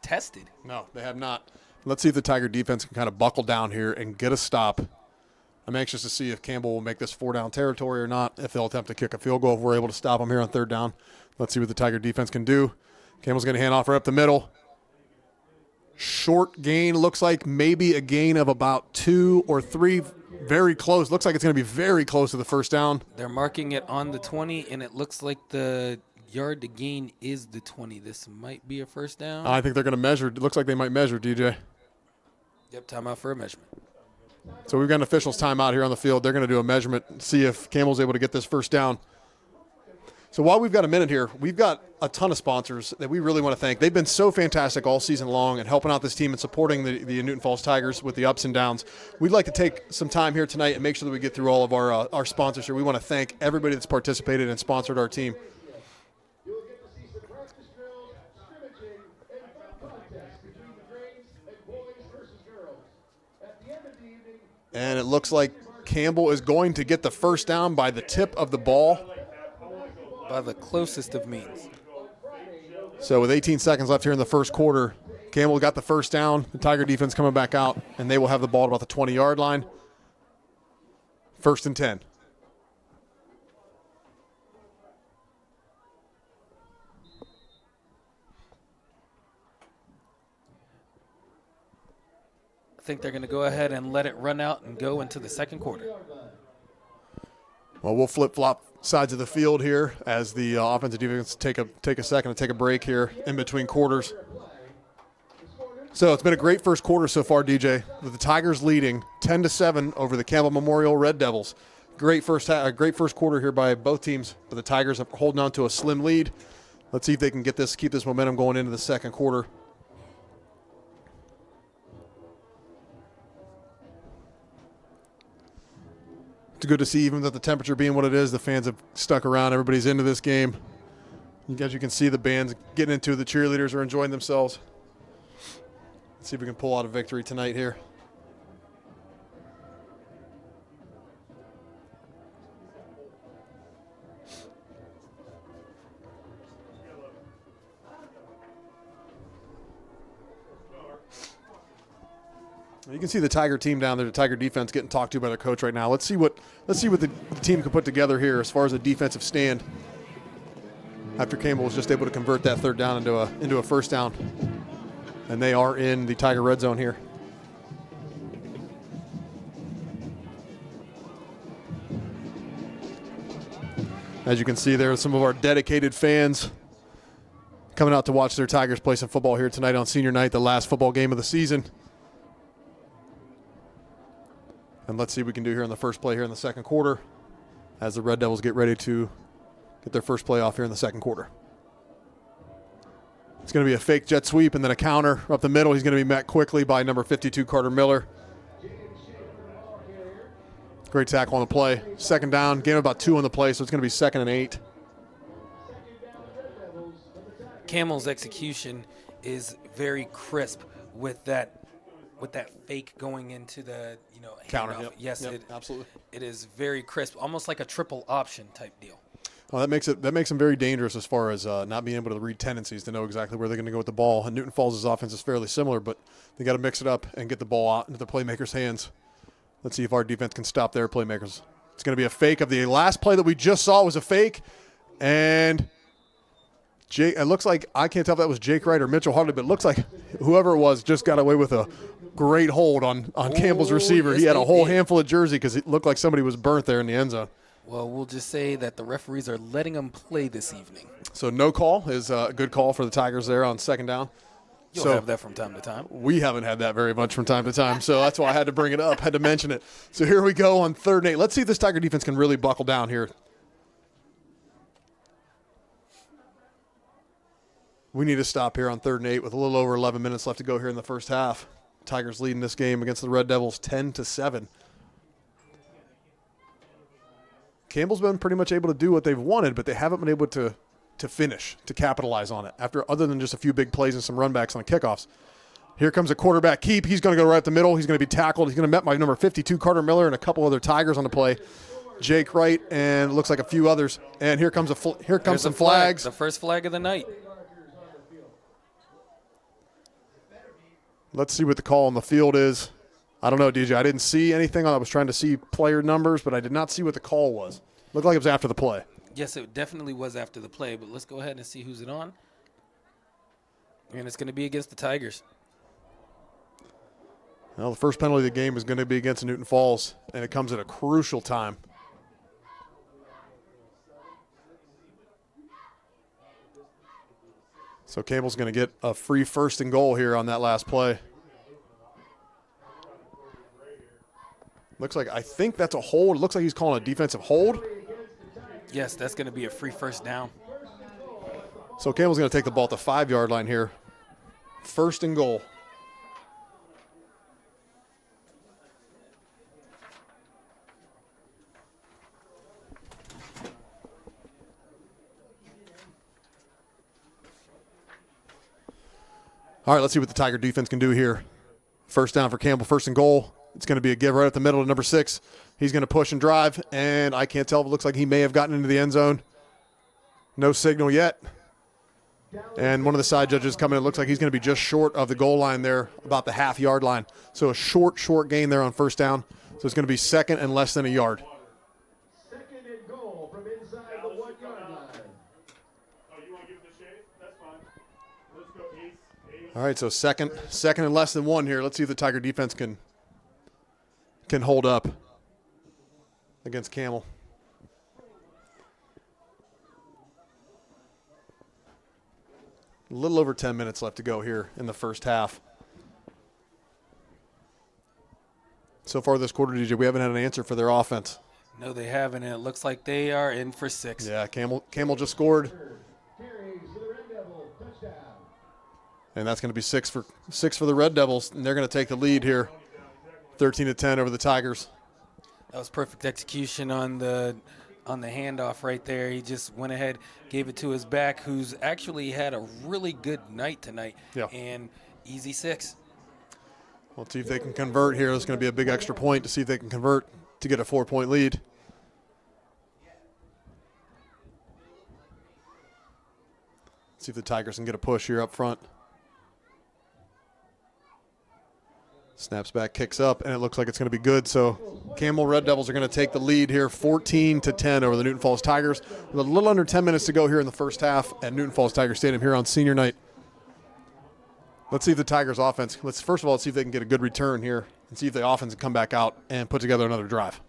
tested. No, they have not. Let's see if the Tiger defense can kind of buckle down here and get a stop. I'm anxious to see if Campbell will make this 4-down territory or not, if they'll attempt to kick a field goal if we're able to stop them here on 3rd down. Let's see what the Tiger defense can do. Campbell's going to hand off right up the middle. Short gain, looks like maybe a gain of about 2 or 3, very close. Looks like it's going to be very close to the first down. They're marking it on the 20, and it looks like the yard to gain is the 20. This might be a first down. I think they're going to measure. It looks like they might measure, DJ. Yep, timeout for a measurement. So we've got an official's timeout here on the field. They're going to do a measurement, see if Campbell's able to get this first down. So while we've got a minute here, we've got a ton of sponsors that we really want to thank. They've been so fantastic all season long and helping out this team and supporting the Newton Falls Tigers with the ups and downs. We'd like to take some time here tonight and make sure that we get through all of our sponsors here. We want to thank everybody that's participated and sponsored our team. And it looks like Campbell is going to get the first down by the tip of the ball. By the closest of means. So with 18 seconds left here in the first quarter, Campbell got the first down. The Tiger defense coming back out, and they will have the ball at about the 20-yard line. 1st and 10. I think they're going to go ahead and let it run out and go into the second quarter. Well, we'll flip-flop sides of the field here as the offensive defense take a second to take a break here in between quarters. So it's been a great first quarter so far, DJ, with the Tigers leading 10-7 over the Campbell Memorial Red Devils. Great first quarter here by both teams, but the Tigers are holding on to a slim lead. Let's see if they can keep this momentum going into the second quarter. It's good to see, even with the temperature being what it is, the fans have stuck around. Everybody's into this game. As you can see, the band's getting into it. The cheerleaders are enjoying themselves. Let's see if we can pull out a victory tonight here. You can see the Tiger team down there, the Tiger defense getting talked to by their coach right now. Let's see what the team can put together here as far as a defensive stand. After Campbell was just able to convert that third down into a first down, and they are in the Tiger red zone here. As you can see, there are some of our dedicated fans coming out to watch their Tigers play some football here tonight on senior night, the last football game of the season. And let's see what we can do here in the first play here in the second quarter as the Red Devils get ready to get their first play off here in the second quarter. It's going to be a fake jet sweep and then a counter up the middle. He's going to be met quickly by number 52, Carter Miller. Great tackle on the play. Second down, gain of about 2 on the play, so it's going to be 2nd and 8. Campbell's execution is very crisp with that fake going into the Counter. handoff. Yep. Yes, Yep, absolutely. It is very crisp, almost like a triple option type deal. Well, that makes them very dangerous as far as not being able to read tendencies to know exactly where they're going to go with the ball. And Newton Falls' offense is fairly similar, but they got to mix it up and get the ball out into the playmakers' hands. Let's see if our defense can stop their playmakers. It's going to be a fake of the last play that we just saw was a fake, and it looks like, I can't tell if that was Jake Wright or Mitchell Hartley, but it looks like whoever it was just got away with a great hold on Campbell's receiver. Yes, he had a whole did. handful of jersey because it looked like somebody was burnt there in the end zone. Well, we'll just say that the referees are letting them play this evening. So no call is a good call for the Tigers there on second down. You'll have that from time to time. We haven't had that very much from time to time, so that's why I had to bring it up, had to mention it. So here we go on 3rd and 8. Let's see if this Tiger defense can really buckle down here. We need to stop here on 3rd and 8 with a little over 11 minutes left to go here in the first half. Tigers leading this game against the Red Devils 10-7. Campbell's been pretty much able to do what they've wanted, but they haven't been able to finish, to capitalize on it, other than just a few big plays and some run backs on kickoffs. Here comes a quarterback keep. He's going to go right up the middle. He's going to be tackled. He's going to met by number 52, Carter Miller, and a couple other Tigers on the play. Jake Wright, and it looks like a few others. And here comes some flags. The first flag of the night. Let's see what the call on the field is. I don't know, DJ. I didn't see anything. I was trying to see player numbers, but I did not see what the call was. Looked like it was after the play. Yes, it definitely was after the play, but let's go ahead and see who's it on. And it's going to be against the Tigers. Well, the first penalty of the game is going to be against Newton Falls, and it comes at a crucial time. So Campbell's going to get a free 1st and goal here on that last play. I think that's a hold. It looks like he's calling a defensive hold. Yes, that's going to be a free first down. So Campbell's going to take the ball at the 5-yard line here. 1st and goal. All right, let's see what the Tiger defense can do here. First down for Campbell, 1st and goal. It's going to be a give right up the middle to number 6. He's going to push and drive, and I can't tell if it looks like he may have gotten into the end zone. No signal yet. And one of the side judges coming, it looks like he's going to be just short of the goal line there, about the half-yard line. So a short gain there on first down. So it's going to be second and less than a yard. Second and goal from inside the 1 yard line. Oh, you want to give it a shade? That's fine. Let's go ace. All right, so second and less than 1 here. Let's see if the Tiger defense can hold up against Camel. A little over 10 minutes left to go here in the first half. So far this quarter, DJ, we haven't had an answer for their offense. No, they haven't, and it looks like they are in for 6. Yeah, Camel just scored. Carries for the Red Devils. Touchdown. And that's going to be six for the Red Devils, and they're going to take the lead here, 13-10 over the Tigers. That was perfect execution on the handoff right there. He just went ahead, gave it to his back, who's actually had a really good night tonight. Yeah. And easy 6. Let's see if they can convert here. There's going to be a big extra point to see if they can convert to get a 4-point lead. See if the Tigers can get a push here up front. Snaps back, kicks up, and it looks like it's going to be good. So Camel Red Devils are going to take the lead here 14-10 over the Newton Falls Tigers. With a little under 10 minutes to go here in the first half at Newton Falls Tiger Stadium here on senior night. Let's see if the Tigers offense, first of all, let's see if they can get a good return here and see if the offense can come back out and put together another drive.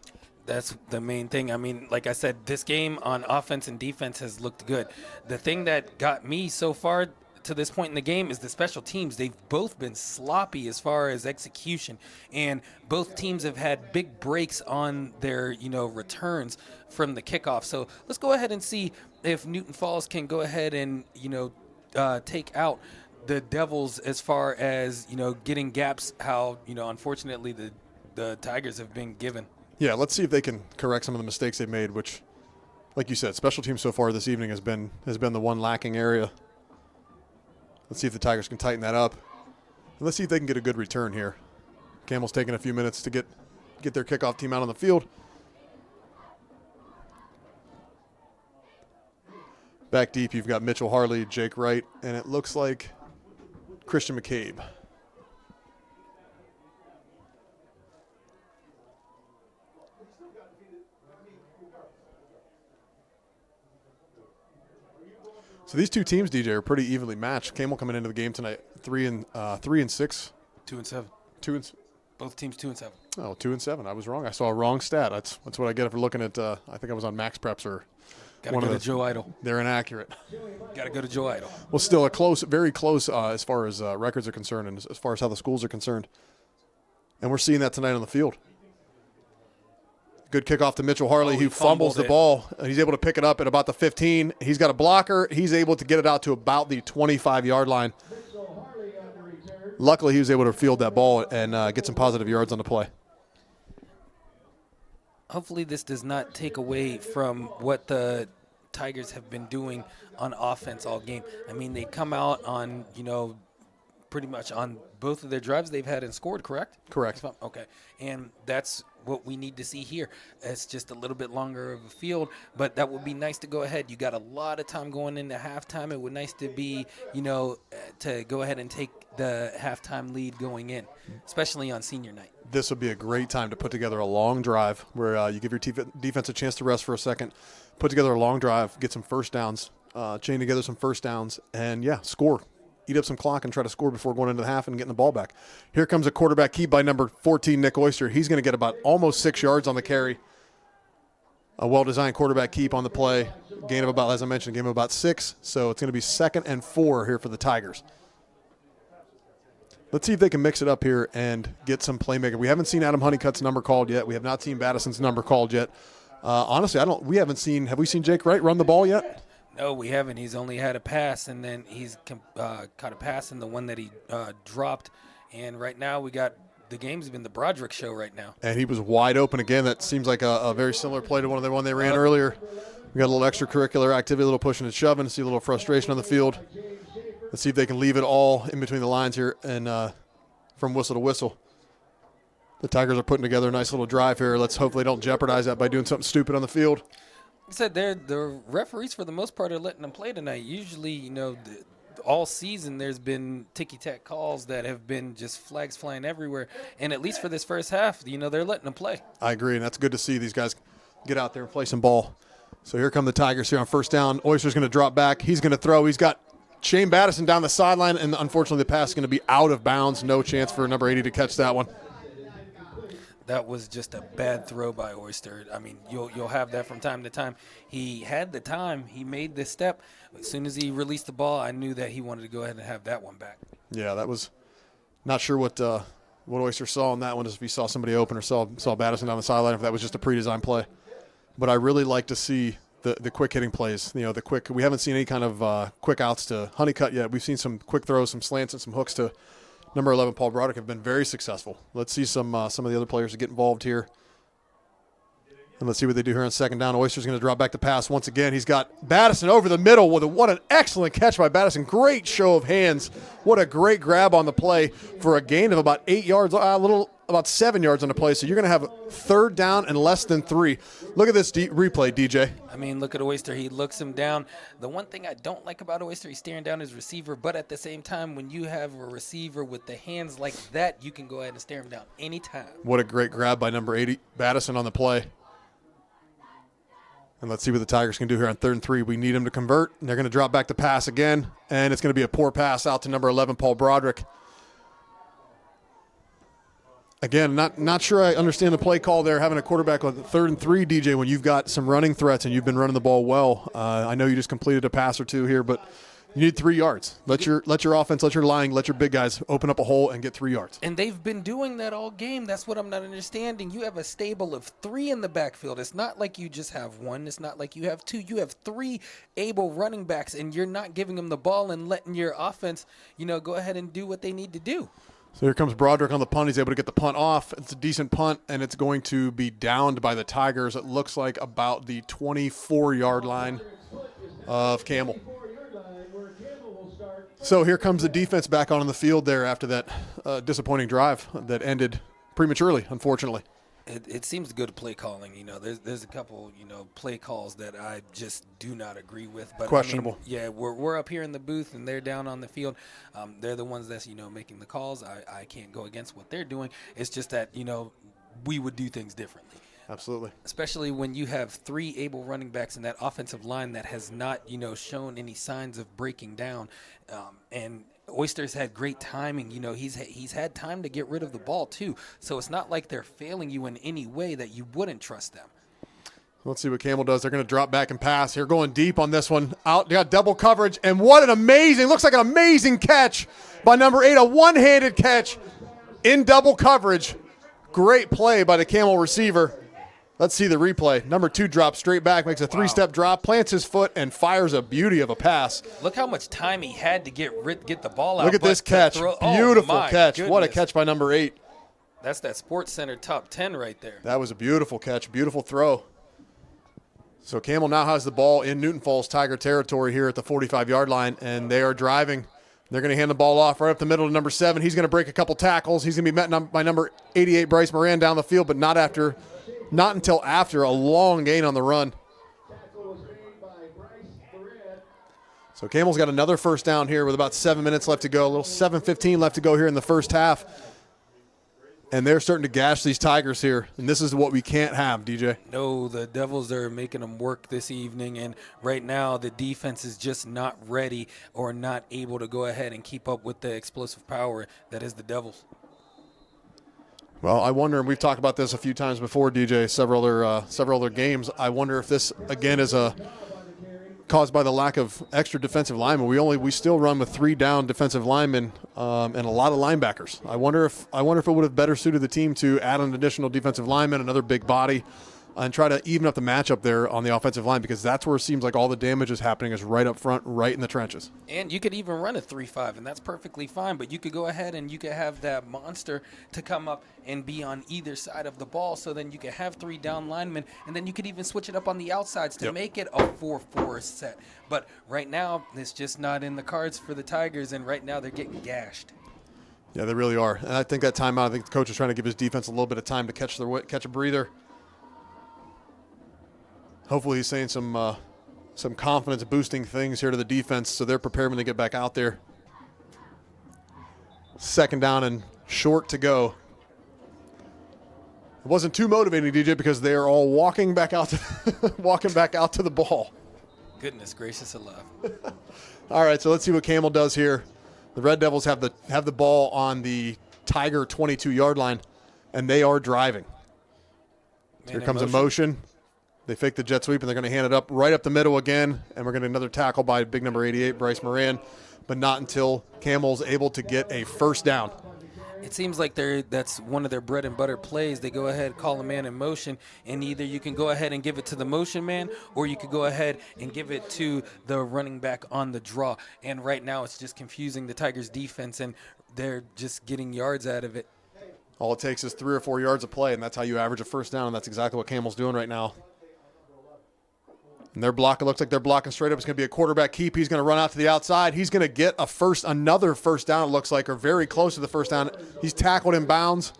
That's the main thing. I mean, like I said, this game on offense and defense has looked good. The thing that got me so far to this point in the game is the special teams. They've both been sloppy as far as execution, and both teams have had big breaks on their, returns from the kickoff. So let's go ahead and see if Newton Falls can go ahead and, take out the Devils as far as, getting gaps how, unfortunately the Tigers have been given. Yeah, let's see if they can correct some of the mistakes they've made, which, like you said, special teams so far this evening has been the one lacking area. Let's see if the Tigers can tighten that up. And let's see if they can get a good return here. Camel's taking a few minutes to get their kickoff team out on the field. Back deep, you've got Mitchell Harley, Jake Wright, and it looks like Christian McCabe. So these two teams, DJ, are pretty evenly matched. Camel coming into the game tonight, 3-6. 2-7. Both teams 2-7. Oh, 2-7. I was wrong. I saw a wrong stat. That's what I get for looking at. I think I was on Max Preps or. Gotta go to Joe Idle. They're inaccurate. Gotta go to Joe Idle. Well, still very close as far as records are concerned and as far as how the schools are concerned. And we're seeing that tonight on the field. Good kickoff to Mitchell Harley, who fumbles the ball. He's able to pick it up at about the 15. He's got a blocker. He's able to get it out to about the 25-yard line. Luckily, he was able to field that ball and get some positive yards on the play. Hopefully this does not take away from what the Tigers have been doing on offense all game. I mean, they come out on, pretty much on both of their drives they've had and scored, correct? Correct. Okay. And that's what we need to see here. It's just a little bit longer of a field, but that would be nice to go ahead. You got a lot of time going into halftime. It would nice to be, to go ahead and take the halftime lead going in, especially on senior night. This would be a great time to put together a long drive where you give your defense a chance to rest for a second, put together a long drive, get some first downs, chain together some first downs, and, score. Eat up some clock and try to score before going into the half and getting the ball back. Here comes a quarterback keep by number 14, Nick Oyster. He's going to get about almost 6 yards on the carry. A well-designed quarterback keep on the play. Gain of about, as I mentioned, gain of about 6. So it's going to be 2nd and 4 here for the Tigers. Let's see if they can mix it up here and get some playmaking. We haven't seen Adam Honeycutt's number called yet. We have not seen Battison's number called yet. Honestly, have we seen Jake Wright run the ball yet? No, we haven't. He's only had a pass, and then he's caught a pass in the one that he dropped. And right now the game's been the Broderick show right now. And he was wide open again. That seems like a very similar play to one they ran earlier. We got a little extracurricular activity, a little pushing and shoving, see a little frustration on the field. Let's see if they can leave it all in between the lines here and from whistle to whistle. The Tigers are putting together a nice little drive here. Let's hopefully don't jeopardize that by doing something stupid on the field. I said the referees for the most part are letting them play tonight. Usually, all season there's been ticky-tack calls that have been just flags flying everywhere. And at least for this first half, they're letting them play. I agree, and that's good to see these guys get out there and play some ball. So here come the Tigers here on first down. Oyster's going to drop back. He's going to throw. He's got Shane Battison down the sideline, and unfortunately the pass is going to be out of bounds. No chance for number 80 to catch that one. That was just a bad throw by Oyster. I mean, you'll have that from time to time. He had the time. He made the step. As soon as he released the ball, I knew that he wanted to go ahead and have that one back. Yeah, that was not sure what Oyster saw on that one, if he saw somebody open or saw Battison down the sideline, if that was just a pre-designed play. But I really like to see the quick hitting plays. The quick. We haven't seen any kind of quick outs to Honeycutt yet. We've seen some quick throws, some slants, and some hooks to number 11, Paul Broderick, have been very successful. Let's see some of the other players get involved here. And let's see what they do here on second down. Oyster's going to drop back the pass once again. He's got Battison over the middle. What an excellent catch by Battison. Great show of hands. What a great grab on the play for a gain of about 8 yards, about 7 yards on the play. So you're going to have third down and less than 3. Look at this replay, DJ. I mean, look at Oyster. He looks him down. The one thing I don't like about Oyster, he's staring down his receiver. But at the same time, when you have a receiver with the hands like that, you can go ahead and stare him down anytime. What a great grab by number 80, Battison, on the play. And let's see what the Tigers can do here on 3rd and 3. We need them to convert. And they're going to drop back the pass again. And it's going to be a poor pass out to number 11, Paul Broderick. Again, not sure I understand the play call there, having a quarterback on 3rd and 3, DJ, when you've got some running threats and you've been running the ball well. I know you just completed a pass or two here, but you need 3 yards. Let your offense, let your big guys open up a hole and get 3 yards. And they've been doing that all game. That's what I'm not understanding. You have a stable of 3 in the backfield. It's not like you just have 1. It's not like you have 2. You have 3 able running backs, and you're not giving them the ball and letting your offense, go ahead and do what they need to do. So here comes Broderick on the punt. He's able to get the punt off. It's a decent punt, and it's going to be downed by the Tigers. It looks like about the 24-yard line of Campbell. So here comes the defense back on the field there after that disappointing drive that ended prematurely, unfortunately. It seems good play calling. There's a couple, play calls that I just do not agree with. But questionable. We're up here in the booth and they're down on the field. They're the ones that's, making the calls. I can't go against what they're doing. It's just that, we would do things differently. Absolutely. Especially when you have 3 able running backs in that offensive line that has not, shown any signs of breaking down. And Oyster's had great timing. He's had time to get rid of the ball too. So it's not like they're failing you in any way that you wouldn't trust them. Let's see what Campbell does. They're going to drop back and pass. Here going deep on this one. Out, they got double coverage. And what an looks like an amazing catch by number 8. A one-handed catch in double coverage. Great play by the Campbell receiver. Let's see the replay. Number 2 drops straight back, makes a 3-step drop, plants his foot, and fires a beauty of a pass. Look how much time he had to get the ball out. Look at this catch. Beautiful catch. Goodness. What a catch by number 8. That's that Sports Center top 10 right there. That was a beautiful catch, beautiful throw. So Campbell now has the ball in Newton Falls Tiger territory here at the 45-yard line, and they are driving. They're going to hand the ball off right up the middle to number 7. He's going to break a couple tackles. He's going to be met by number 88, Bryce Moran, down the field, but not until after a long gain on the run. So Campbell's got another first down here with about 7 minutes left to go, a little 7:15 left to go here in the first half. And they're starting to gash these Tigers here, and this is what we can't have, DJ. No, the Devils are making them work this evening, and right now the defense is just not ready or not able to go ahead and keep up with the explosive power that is the Devils. Well, I wonder, and we've talked about this a few times before, DJ, several other games. I wonder if this, again, is caused by the lack of extra defensive linemen. We still run with 3 down defensive linemen and a lot of linebackers. I wonder if it would have better suited the team to add an additional defensive lineman, another big body, and try to even up the matchup there on the offensive line, because that's where it seems like all the damage is happening, is right up front, right in the trenches. And you could even run a 3-5, and that's perfectly fine, but you could go ahead and you could have that monster to come up and be on either side of the ball, so then you could have 3 down linemen, and then you could even switch it up on the outsides to make it a 4-4 set. But right now, it's just not in the cards for the Tigers, and right now they're getting gashed. Yeah, they really are. And I think that timeout, I think the coach is trying to give his defense a little bit of time to catch a breather. Hopefully he's saying some confidence-boosting things here to the defense so they're prepared when they get back out there. 2nd down and short to go. It wasn't too motivating, DJ, because they are all walking back out to the ball. Goodness gracious alive. All right, so let's see what Camel does here. The Red Devils have the ball on the Tiger 22-yard line, and they are driving. Here comes a motion. They fake the jet sweep, and they're going to hand it up right up the middle again, and we're going to another tackle by big number 88, Bryce Moran, but not until Camel's able to get a first down. It seems like that's one of their bread and butter plays. They go ahead, call a man in motion, and either you can go ahead and give it to the motion man, or you could go ahead and give it to the running back on the draw. And right now it's just confusing the Tigers' defense, and they're just getting yards out of it. All it takes is 3 or 4 yards of play, and that's how you average a first down, and that's exactly what Camel's doing right now. And it looks like they're blocking straight up. It's going to be a quarterback keep. He's going to run out to the outside. He's going to get another first down, it looks like, or very close to the first down. He's tackled in bounds.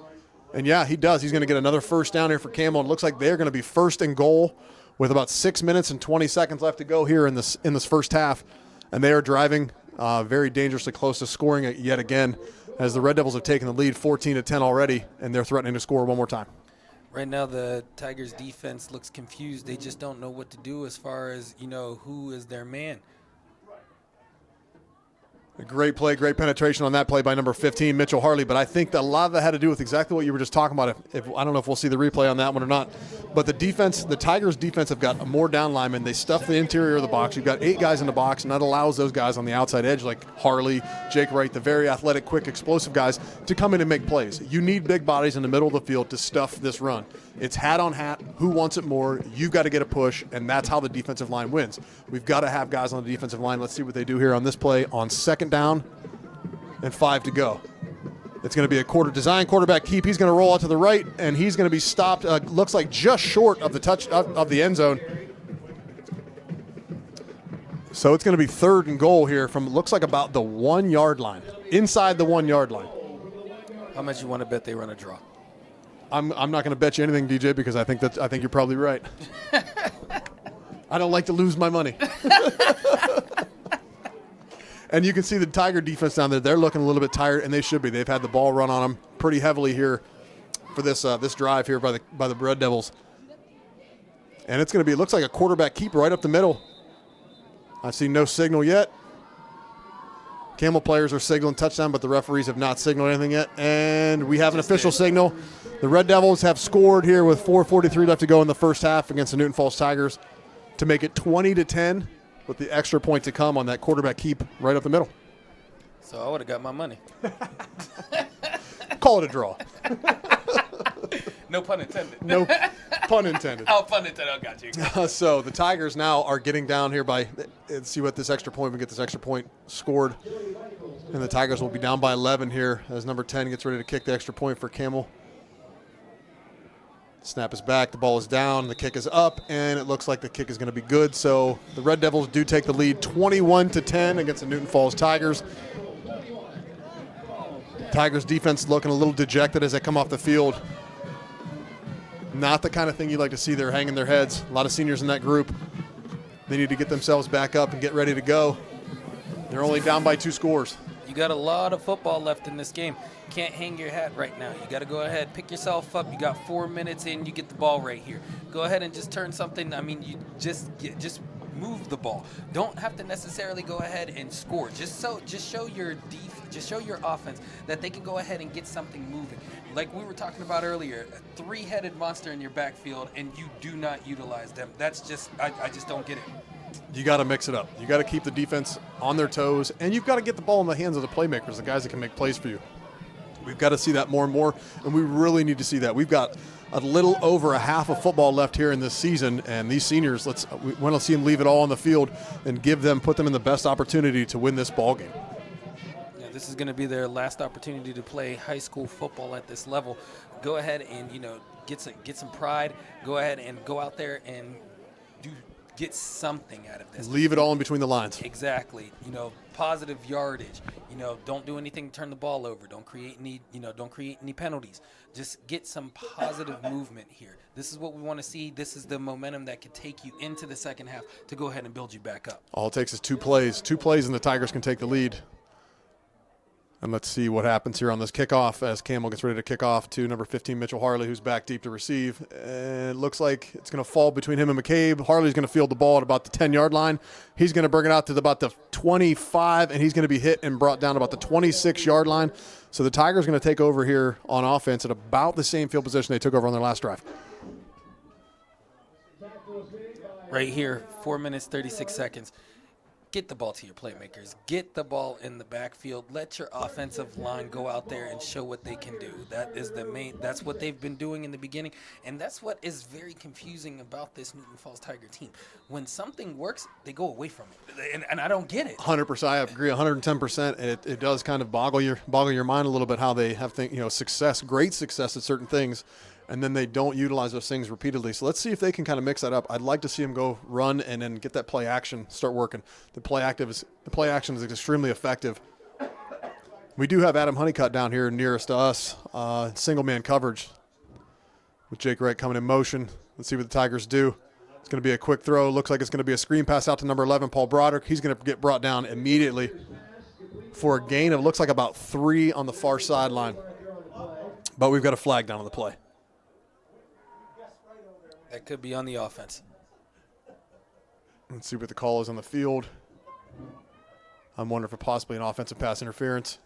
And, yeah, he does. He's going to get another first down here for Camel. It looks like they're going to be first and goal with about 6 minutes and 20 seconds left to go here in this first half. And they are driving very dangerously close to scoring it yet again, as the Red Devils have taken the lead 14-10 already, and they're threatening to score one more time. Right now, the Tigers' defense looks confused. They just don't know what to do as far as, who is their man. A great play, great penetration on that play by number 15, Mitchell Harley. But I think that a lot of that had to do with exactly what you were just talking about. If I don't know if we'll see the replay on that one or not. But the Tigers' defense have got more down linemen. They stuff the interior of the box. You've got 8 guys in the box, and that allows those guys on the outside edge like Harley, Jake Wright, the very athletic, quick, explosive guys, to come in and make plays. You need big bodies in the middle of the field to stuff this run. It's hat on hat. Who wants it more? You've got to get a push, and that's how the defensive line wins. We've got to have guys on the defensive line. Let's see what they do here on this play on 2nd down and 5 to go. It's going to be a quarterback keep. He's going to roll out to the right, and he's going to be stopped, looks like just short of the touch of the end zone. So it's going to be 3rd and goal here from, looks like about the 1-yard line, inside the 1-yard line. How much you want to bet they run a draw? I'm not going to bet you anything, DJ, because I think you're probably right. I don't like to lose my money. And you can see the Tiger defense down there. They're looking a little bit tired, and they should be. They've had the ball run on them pretty heavily here for this drive here by the Red Devils. And it's going to be, it looks like a quarterback keep right up the middle. I've seen no signal yet. Camel players are signaling touchdown, but the referees have not signaled anything yet. And we have an official signal. The Red Devils have scored here with 4:43 left to go in the first half against the Newton Falls Tigers to make it 20-10 with the extra point to come on that quarterback keep right up the middle. So I would have got my money. Call it a draw. No pun intended. No pun intended. Oh, pun intended. I got you. So the Tigers now are getting down here by, let's see what this extra point, we get this extra point scored. And the Tigers will be down by 11 here as number 10 gets ready to kick the extra point for Camel. Snap is back, the ball is down, the kick is up, and it looks like the kick is going to be good. So the Red Devils do take the lead 21-10 against the Newton Falls Tigers. Tigers defense looking a little dejected as they come off the field. Not the kind of thing you like to see. They're hanging their heads. A lot of seniors in that group. They need to get themselves back up and get ready to go. They're only down by 2 scores. You got a lot of football left in this game. Can't hang your hat right now. You got to go ahead, pick yourself up. You got 4 minutes in. You get the ball right here. Go ahead and just turn something. I mean, you just move the ball. Don't have to necessarily go ahead and score. Just show your offense that they can go ahead and get something moving. Like we were talking about earlier, a 3-headed monster in your backfield, and you do not utilize them. That's just I just don't get it. You got to mix it up. You got to keep the defense on their toes, and you've got to get the ball in the hands of the playmakers, the guys that can make plays for you. We've got to see that more and more, and we really need to see that. We've got a little over a half of football left here in this season, and these seniors, we want to see them leave it all on the field and put them in the best opportunity to win this ball game. Yeah, this is going to be their last opportunity to play high school football at this level. Go ahead and get some pride. Go ahead and go out there and get something out of this. Leave it all in between the lines. Exactly. Positive yardage. Don't do anything to turn the ball over. Don't create any penalties. Just get some positive movement here. This is what we want to see. This is the momentum that could take you into the second half to go ahead and build you back up. All it takes is 2 plays. 2 plays and the Tigers can take the lead. And let's see what happens here on this kickoff as Campbell gets ready to kick off to number 15, Mitchell Harley, who's back deep to receive. And it looks like it's going to fall between him and McCabe. Harley's going to field the ball at about the 10-yard line. He's going to bring it out to about the 25, and he's going to be hit and brought down about the 26-yard line. So the Tigers are going to take over here on offense at about the same field position they took over on their last drive. Right here, 4 minutes, 36 seconds. Get the ball to your playmakers. Get the ball in the backfield. Let your offensive line go out there and show what they can do. That's what they've been doing in the beginning, and that's what is very confusing about this Newton Falls Tiger team. When something works, they go away from it, and I don't get it. 100%. I agree 110%. And it does kind of boggle your mind a little bit how they have success, great success at certain things, and then they don't utilize those things repeatedly. So let's see if they can kind of mix that up. I'd like to see them go run and then get that play action start working. The play action is extremely effective. We do have Adam Honeycutt down here nearest to us, single man coverage with Jake Wright coming in motion. Let's see what the Tigers do. It's going to be a quick throw. Looks like it's going to be a screen pass out to number 11, Paul Broderick. He's going to get brought down immediately for a gain of looks like about 3 on the far sideline. But we've got a flag down on the play. That could be on the offense. Let's see what the call is on the field. I'm wondering if it's possibly an offensive pass interference.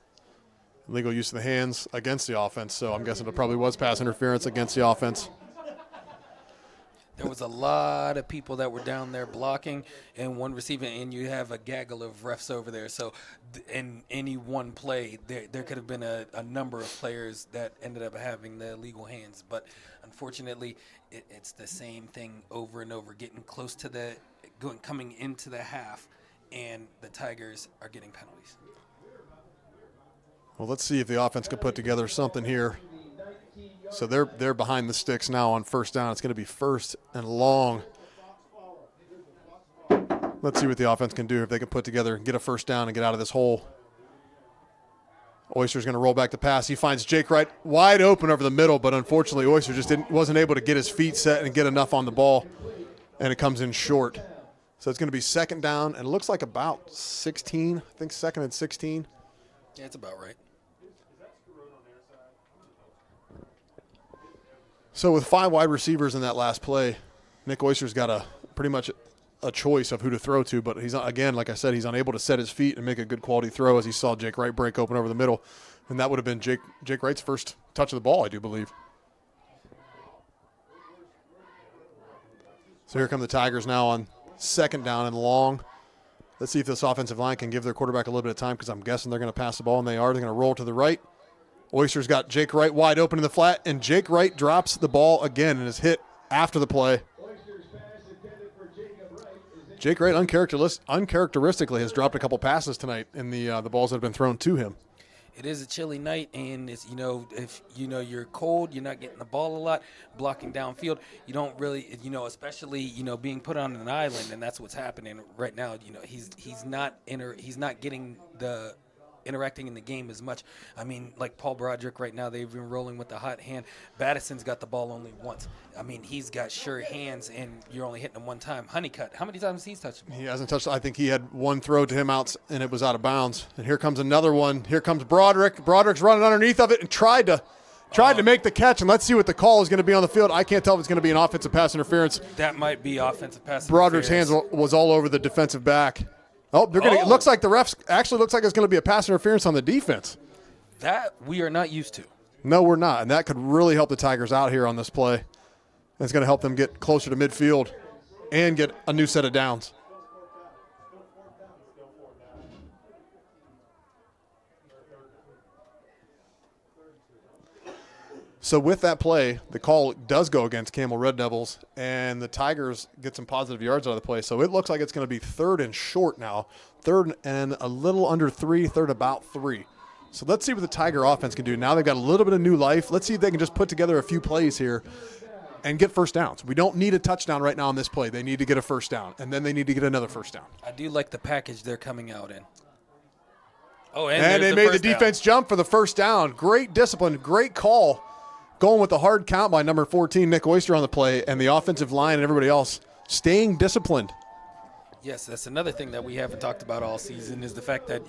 Legal use of the hands against the offense, so I'm guessing it probably was pass interference against the offense. There was a lot of people that were down there blocking and one receiving, and you have a gaggle of refs over there. So in any one play, there could have been a number of players that ended up having the illegal hands. But unfortunately, it's the same thing over and over, getting close to coming into the half, and the Tigers are getting penalties. Well, let's see if the offense can put together something here. So they're behind the sticks now on first down. It's going to be first and long. Let's see what the offense can do if they can put together and get a first down and get out of this hole. Oyster's going to roll back the pass. He finds Jake Wright wide open over the middle, but unfortunately Oyster just wasn't able to get his feet set and get enough on the ball, and it comes in short. So it's going to be second down, and it looks like about 16. I think second and 16. Yeah, it's about right. So with 5 wide receivers in that last play, Nick Oyster's got pretty much a choice of who to throw to, but he's, again, like I said, he's unable to set his feet and make a good quality throw as he saw Jake Wright break open over the middle. And that would have been Jake Wright's first touch of the ball, I do believe. So here come the Tigers now on second down and long. Let's see if this offensive line can give their quarterback a little bit of time, because I'm guessing they're going to pass the ball, and they are. They're going to roll to the right. Oyster's got Jake Wright wide open in the flat, and Jake Wright drops the ball again and is hit after the play. Jake Wright uncharacteristically has dropped a couple passes tonight in the balls that have been thrown to him. It is a chilly night, and it's if you're cold, you're not getting the ball a lot, blocking downfield. You don't really, especially being put on an island, and that's what's happening right now. He's not getting the interacting in the game as much. I mean, like Paul Broderick right now, they've been rolling with the hot hand. Battison's got the ball only once. I mean, he's got sure hands, and you're only hitting him one time. Honeycutt, how many times he's touched him? He hasn't touched. I think he had one throw to him out, and it was out of bounds. And here comes another one. Here comes Broderick. Broderick's running underneath of it and tried to make the catch, and let's see what the call is going to be on the field. I can't tell if it's going to be an offensive pass interference. That might be offensive pass Broderick's interference. hands was all over the defensive back. Oh, it looks like the refs actually looks like it's going to be a pass interference on the defense. That we are not used to. No, we're not, and that could really help the Tigers out here on this play. It's going to help them get closer to midfield and get a new set of downs. So with that play, the call does go against Camel Red Devils, and the Tigers get some positive yards out of the play. So it looks like it's going to be third and short now, third and a little under 3, third about 3. So let's see what the Tiger offense can do. Now they've got a little bit of new life. Let's see if they can just put together a few plays here and get first downs. We don't need a touchdown right now on this play. They need to get a first down, and then they need to get another first down. I do like the package they're coming out in. Oh, and they made the defense jump for the first down. Great discipline, great call. Going with the hard count by number 14, Nick Oyster, on the play, and the offensive line and everybody else staying disciplined. Yes, that's another thing that we haven't talked about all season is the fact that,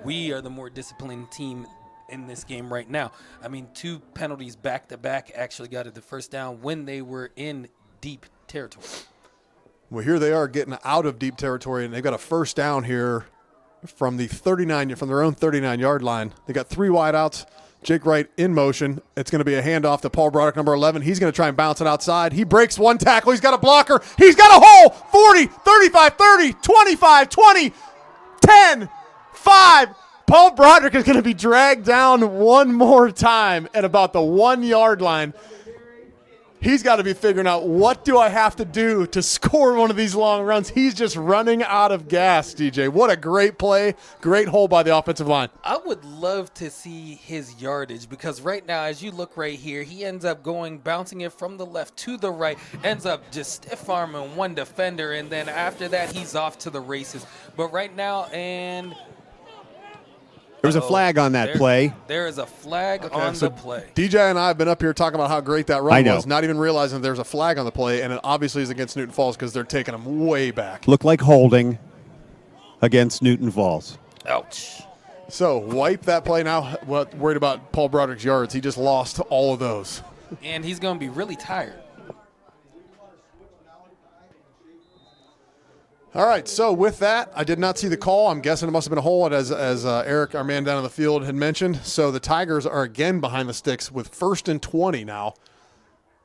we are the more disciplined team in this game right now. I mean, 2 penalties back-to-back actually got the first down when they were in deep territory. Well, here they are getting out of deep territory, and they've got a first down here from their own 39-yard line. They got 3 wideouts. Jake Wright in motion. It's going to be a handoff to Paul Broderick, number 11. He's going to try and bounce it outside. He breaks 1 tackle. He's got a blocker. He's got a hole. 40, 35, 30, 25, 20, 10, 5. Paul Broderick is going to be dragged down one more time at about the 1-yard line. He's got to be figuring out, what do I have to do to score one of these long runs? He's just running out of gas, DJ. What a great play. Great hole by the offensive line. I would love to see his yardage because right now, as you look right here, he ends up bouncing it from the left to the right, ends up just stiff-arming one defender, and then after that, he's off to the races. But right now, and... There was a flag on that play. There is a flag on the play. DJ and I have been up here talking about how great that run was, not even realizing there's a flag on the play, and it obviously is against Newton Falls because they're taking them way back. Looked like holding against Newton Falls. Ouch. So wipe that play now. Worried about Paul Broderick's yards. He just lost all of those. And he's going to be really tired. All right, so with that, I did not see the call. I'm guessing it must have been a hold, as Eric, our man down on the field, had mentioned. So the Tigers are again behind the sticks with 1st and 20 now,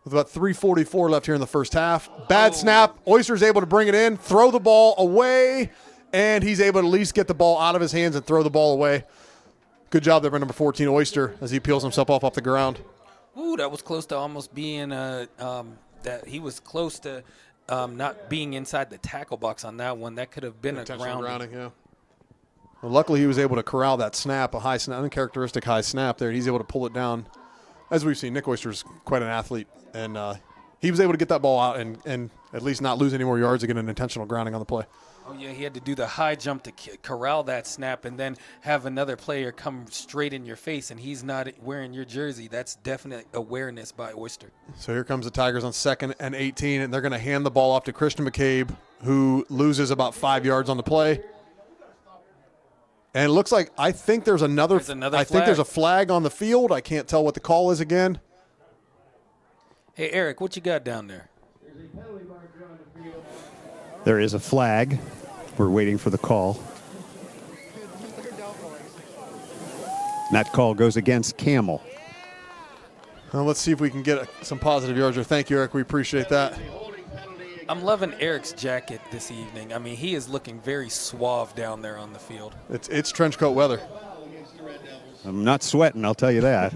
with about 3:44 left here in the first half. Bad snap. Oyster's able to bring it in, throw the ball away, and he's able to at least get the ball out of his hands and throw the ball away. Good job there by number 14, Oyster, as he peels himself off the ground. Ooh, that was close to almost being that he was close to not being inside the tackle box on that one. That could have been a grounding. Yeah. Well, luckily, he was able to corral that snap, a high snap, uncharacteristic high snap there. He's able to pull it down. As we've seen, Nick Oyster's quite an athlete, and he was able to get that ball out and at least not lose any more yards and get an intentional grounding on the play. Oh, yeah, he had to do the high jump to corral that snap and then have another player come straight in your face, and he's not wearing your jersey. That's definite awareness by Oyster. So here comes the Tigers on 2nd and 18, and they're going to hand the ball off to Christian McCabe, who loses about 5 yards on the play. And it looks like I think there's another flag. Think there's a flag on the field. I can't tell what the call is again. Hey, Eric, what you got down there? There is a flag. We're waiting for the call. And that call goes against Camel. Well, let's see if we can get some positive yards. Thank you, Eric. We appreciate that. I'm loving Eric's jacket this evening. I mean, he is looking very suave down there on the field. It's trench coat weather. I'm not sweating, I'll tell you that.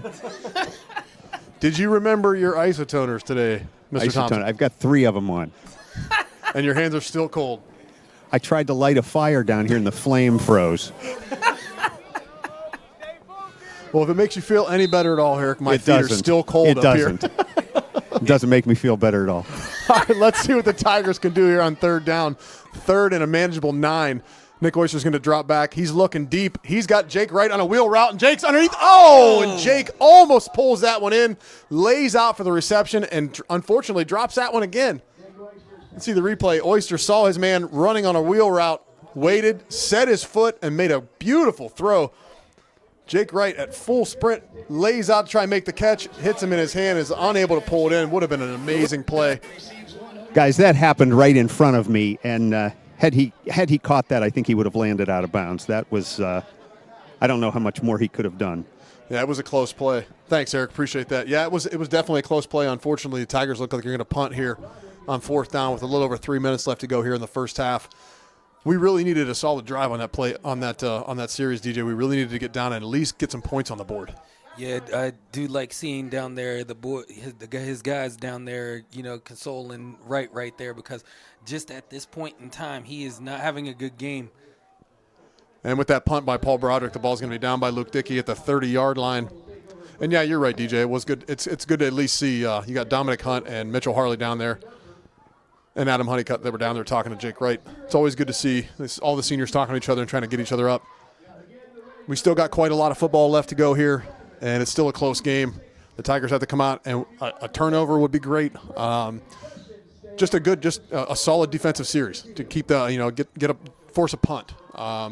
Did you remember your isotoners today, Mr. Thompson? I've got 3 of them on. And your hands are still cold. I tried to light a fire down here and the flame froze. Well, if it makes you feel any better at all, Eric, my feet are still cold up here. It doesn't make me feel better at all. All right, let's see what the Tigers can do here on 3rd down. 3rd and a manageable 9. Nick Oyster's going to drop back. He's looking deep. He's got Jake Wright on a wheel route, and Jake's underneath. Oh, and Jake almost pulls that one in, lays out for the reception, and unfortunately drops that one again. Let's see the replay. Oyster saw his man running on a wheel route, waited, set his foot, and made a beautiful throw. Jake Wright at full sprint, lays out to try and make the catch, hits him in his hand, is unable to pull it in. Would have been an amazing play. Guys, that happened right in front of me, and had he caught that, I think he would have landed out of bounds. That was, I don't know how much more he could have done. Yeah, it was a close play. Thanks, Eric. Appreciate that. Yeah, it was definitely a close play. Unfortunately, the Tigers look like they're going to punt here on 4th down with a little over 3 minutes left to go here in the first half. We really needed a solid drive on that play, on that series, DJ. We really needed to get down and at least get some points on the board. Yeah, I do like seeing down there his guys down there, consoling right there, because just at this point in time, he is not having a good game. And with that punt by Paul Broderick, the ball's going to be down by Luke Dickey at the 30-yard line. And yeah, you're right, DJ. It was good. It's good to at least see you got Dominic Hunt and Mitchell Harley down there, and Adam Honeycutt that were down there talking to Jake Wright. It's always good to see all the seniors talking to each other and trying to get each other up. We still got quite a lot of football left to go here, and it's still a close game. The Tigers have to come out, and a turnover would be great. Just a solid defensive series to keep force a punt,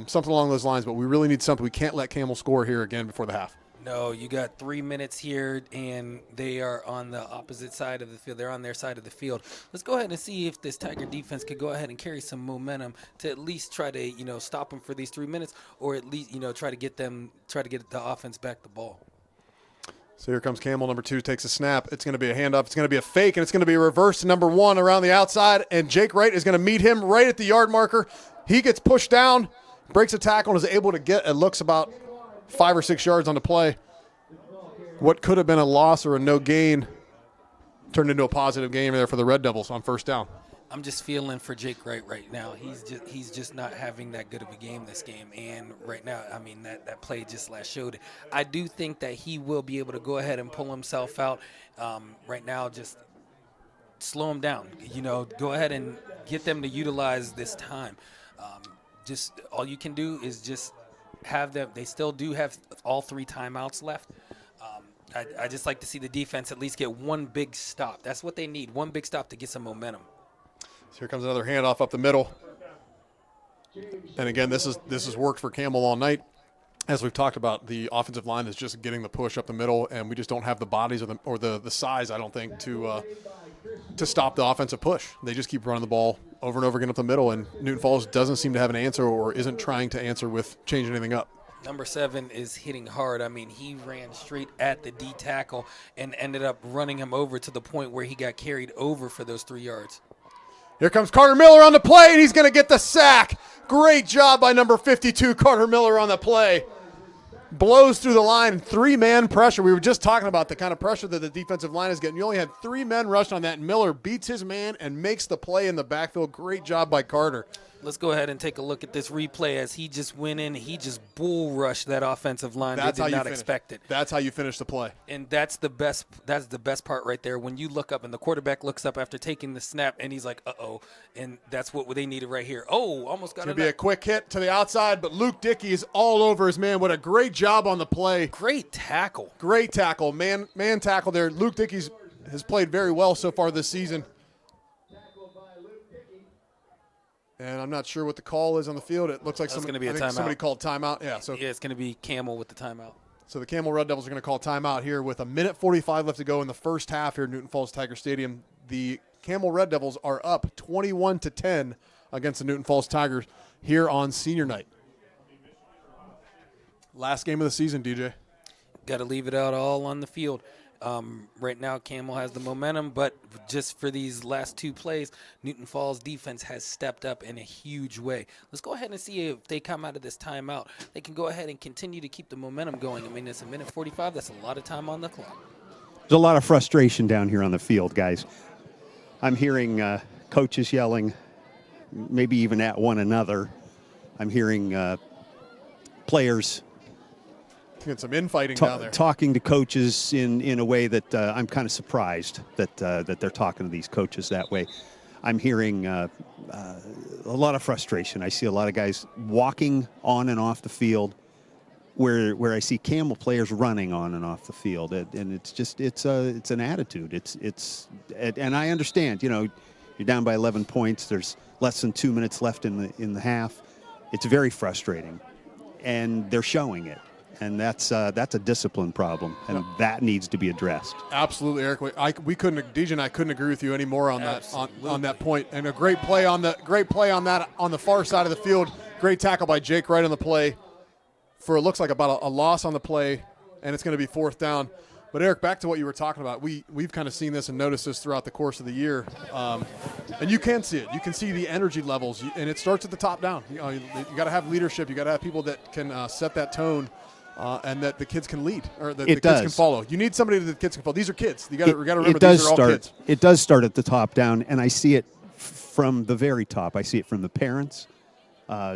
something along those lines. But we really need something. We can't let Camel score here again before the half. No, you got 3 minutes here, and they are on the opposite side of the field. They're on their side of the field. Let's go ahead and see if this Tiger defense could go ahead and carry some momentum to at least try to, stop them for these 3 minutes, or at least, try to get the offense back the ball. So here comes Camel, number 2, takes a snap. It's going to be a handoff. It's going to be a fake, and it's going to be a reverse to number 1 around the outside, and Jake Wright is going to meet him right at the yard marker. He gets pushed down, breaks a tackle, and is able to get, it looks about 5 or 6 yards on the play. What could have been a loss or a no gain turned into a positive game there for the Red Devils on first down. I'm just feeling for Jake Wright right now. He's just not having that good of a game this game. And right now, I mean, that play just last showed it. I do think that he will be able to go ahead and pull himself out. Right now, just slow him down. Go ahead and get them to utilize this time. Just all you can do is just have them. They still do have all 3 timeouts left. I just like to see the defense at least get one big stop. That's what they need, one big stop to get some momentum. So here comes another handoff up the middle. And again, this has worked for Camel all night. As we've talked about, the offensive line is just getting the push up the middle, and we just don't have the bodies or the size, I don't think, to stop the offensive push. They just keep running the ball over and over again up the middle, and Newton Falls doesn't seem to have an answer or isn't trying to answer with changing anything up. Number 7 is hitting hard. I mean, he ran straight at the D tackle and ended up running him over to the point where he got carried over for those 3 yards. Here comes Carter Miller on the play, and he's going to get the sack. Great job by number 52, Carter Miller, on the play. Blows through the line, 3-man pressure. We were just talking about the kind of pressure that the defensive line is getting. You only had 3 men rushed on that, and Miller beats his man and makes the play in the backfield. Great job by Carter. Let's go ahead and take a look at this replay as he just went in. He just bull rushed that offensive line. They did not expect it. That's how you finish the play. And that's the best part right there. When you look up and the quarterback looks up after taking the snap and he's like, uh-oh. And that's what they needed right here. Oh, almost got it. It's going to be a quick hit to the outside, but Luke Dickey is all over his man. What a great job on the play. Great tackle. Great tackle. Man tackle there. Luke Dickey has played very well so far this season. And I'm not sure what the call is on the field. It looks like somebody called timeout. Yeah, it's going to be Camel with the timeout. So the Camel Red Devils are going to call timeout here with 1:45 left to go in the first half here at Newton Falls Tiger Stadium. The Camel Red Devils are up 21-10 against the Newton Falls Tigers here on senior night. Last game of the season, DJ. Got to leave it out all on the field. Right now, Camel has the momentum, but just for these last 2 plays, Newton Falls defense has stepped up in a huge way. Let's go ahead and see if they come out of this timeout. They can go ahead and continue to keep the momentum going. I mean, it's 1:45. That's a lot of time on the clock. There's a lot of frustration down here on the field, guys. I'm hearing coaches yelling, maybe even at one another. I'm hearing players Get some infighting down there. Talking to coaches in a way that I'm kind of surprised that they're talking to these coaches that way. I'm hearing a lot of frustration. I see a lot of guys walking on and off the field where I see Camel players running on and off the field. And it's an attitude. And I understand, you're down by 11 points. There's less than 2 minutes left in the half. It's very frustrating, and they're showing it. And that's a discipline problem, and that needs to be addressed. Absolutely, Eric. DJ and I couldn't agree with you any more on that on that point. And a great play on that on the far side of the field. Great tackle by Jake Wright on the play. For it looks like about a loss on the play, and it's going to be 4th down. But Eric, back to what you were talking about. We've kind of seen this and noticed this throughout the course of the year, and you can see it. You can see the energy levels, and it starts at the top down. You got to have leadership. You got to have people that can set that tone. And that the kids can lead, or the kids can follow. You need somebody that the kids can follow. These are kids. You got to remember these are all kids. It does start at the top down, and I see it from the very top. I see it from the parents.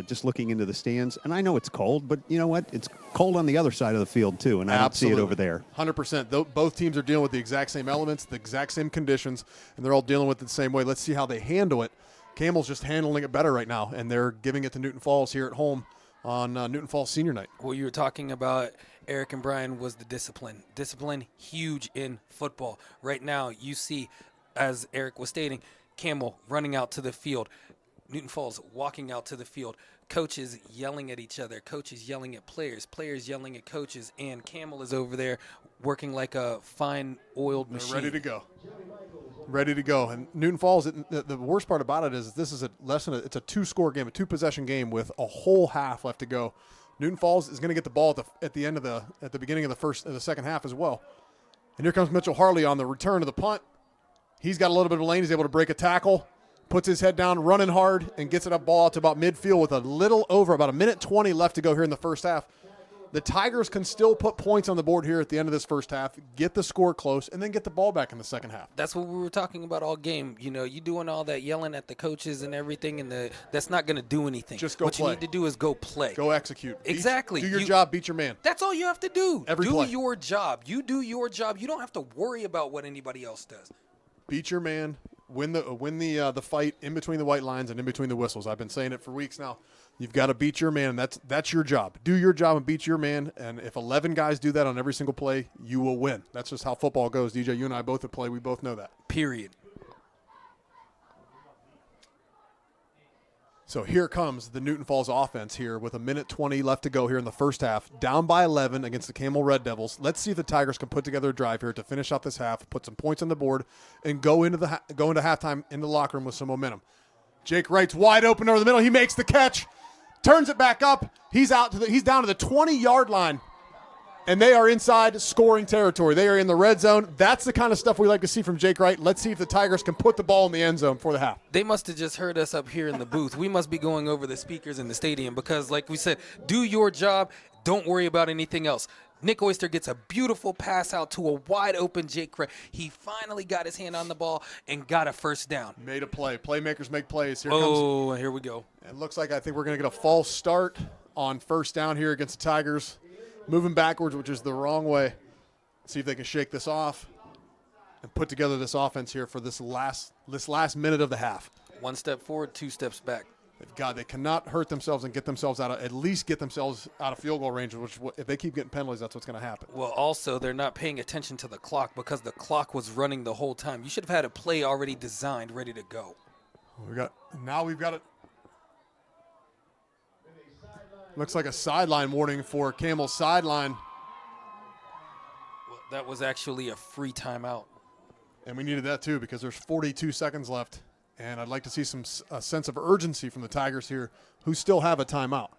just looking into the stands. And I know it's cold, but you know what? It's cold on the other side of the field, too, and I don't see it over there. 100%. Both teams are dealing with the exact same elements, the exact same conditions, and they're all dealing with it the same way. Let's see how they handle it. Camel's just handling it better right now, and they're giving it to Newton Falls here at home on Newton Falls Senior Night. Well, you were talking about Eric and Brian was the discipline. Discipline, huge in football. Right now, you see, as Eric was stating, Camel running out to the field, Newton Falls walking out to the field, coaches yelling at each other, coaches yelling at players, players yelling at coaches, and Camel is over there working like a fine-oiled machine. They're ready to go. Ready to go. And Newton Falls, the worst part about it is this is it's a two-score game, a two-possession game with a whole half left to go. Newton Falls is going to get the ball at the beginning of the second half as well. And here comes Mitchell Harley on the return of the punt. He's got a little bit of lane. He's able to break a tackle, puts his head down, running hard, and gets it up ball out to about midfield with a little over about a minute 20 left to go here in the first half. The Tigers can still put points on the board here at the end of this first half, get the score close, and then get the ball back in the second half. That's what we were talking about all game. You know, you doing all that yelling at the coaches and everything, and that's not going to do anything. Just go what play. You need to do is go play. Go execute. Exactly. Do your job, beat your man. That's all you have to do. Every do play. your job. You do your job. You don't have to worry about what anybody else does. Beat your man. Win the fight in between the white lines and in between the whistles. I've been saying it for weeks now. You've got to beat your man. That's your job. Do your job and beat your man. And if 11 guys do that on every single play, you will win. That's just how football goes. DJ, you and I both have played. We both know that. Period. So here comes the Newton Falls offense here with a minute 20 left to go here in the first half. Down by 11 against the Camel Red Devils. Let's see if the Tigers can put together a drive here to finish out this half, put some points on the board, and go into halftime in the locker room with some momentum. Jake Wright's wide open over the middle. He makes the catch, turns it back up. He's down to the 20-yard line, and they are inside scoring territory. They are in the red zone. That's the kind of stuff we like to see from Jake Wright. Let's see if the Tigers can put the ball in the end zone for the half. They must have just heard us up here in the booth. We must be going over the speakers in the stadium because, like we said, do your job. Don't worry about anything else. Nick Oyster gets a beautiful pass out to a wide-open Jake Wright. He finally got his hand on the ball and got a first down. Made a play. Playmakers make plays. Here we go. It looks like I think we're going to get a false start on first down here against the Tigers. Moving backwards, which is the wrong way. See if they can shake this off and put together this offense here for this last minute of the half. 1 step forward, 2 steps back. They cannot hurt themselves and get themselves at least get themselves out of field goal range, which if they keep getting penalties, that's what's going to happen. Well, also, they're not paying attention to the clock because the clock was running the whole time. You should have had a play already designed, ready to go. We've got it. Looks like a sideline warning for Camel's sideline. Well, that was actually a free timeout. And we needed that too because there's 42 seconds left. And I'd like to see a sense of urgency from the Tigers here who still have a timeout.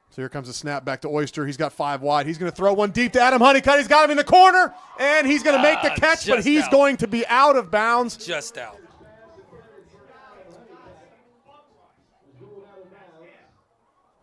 So here comes a snap back to Oyster. He's got 5 wide. He's going to throw one deep to Adam Honeycutt. He's got him in the corner, and he's going to make the catch, but he's going to be out of bounds. Just out.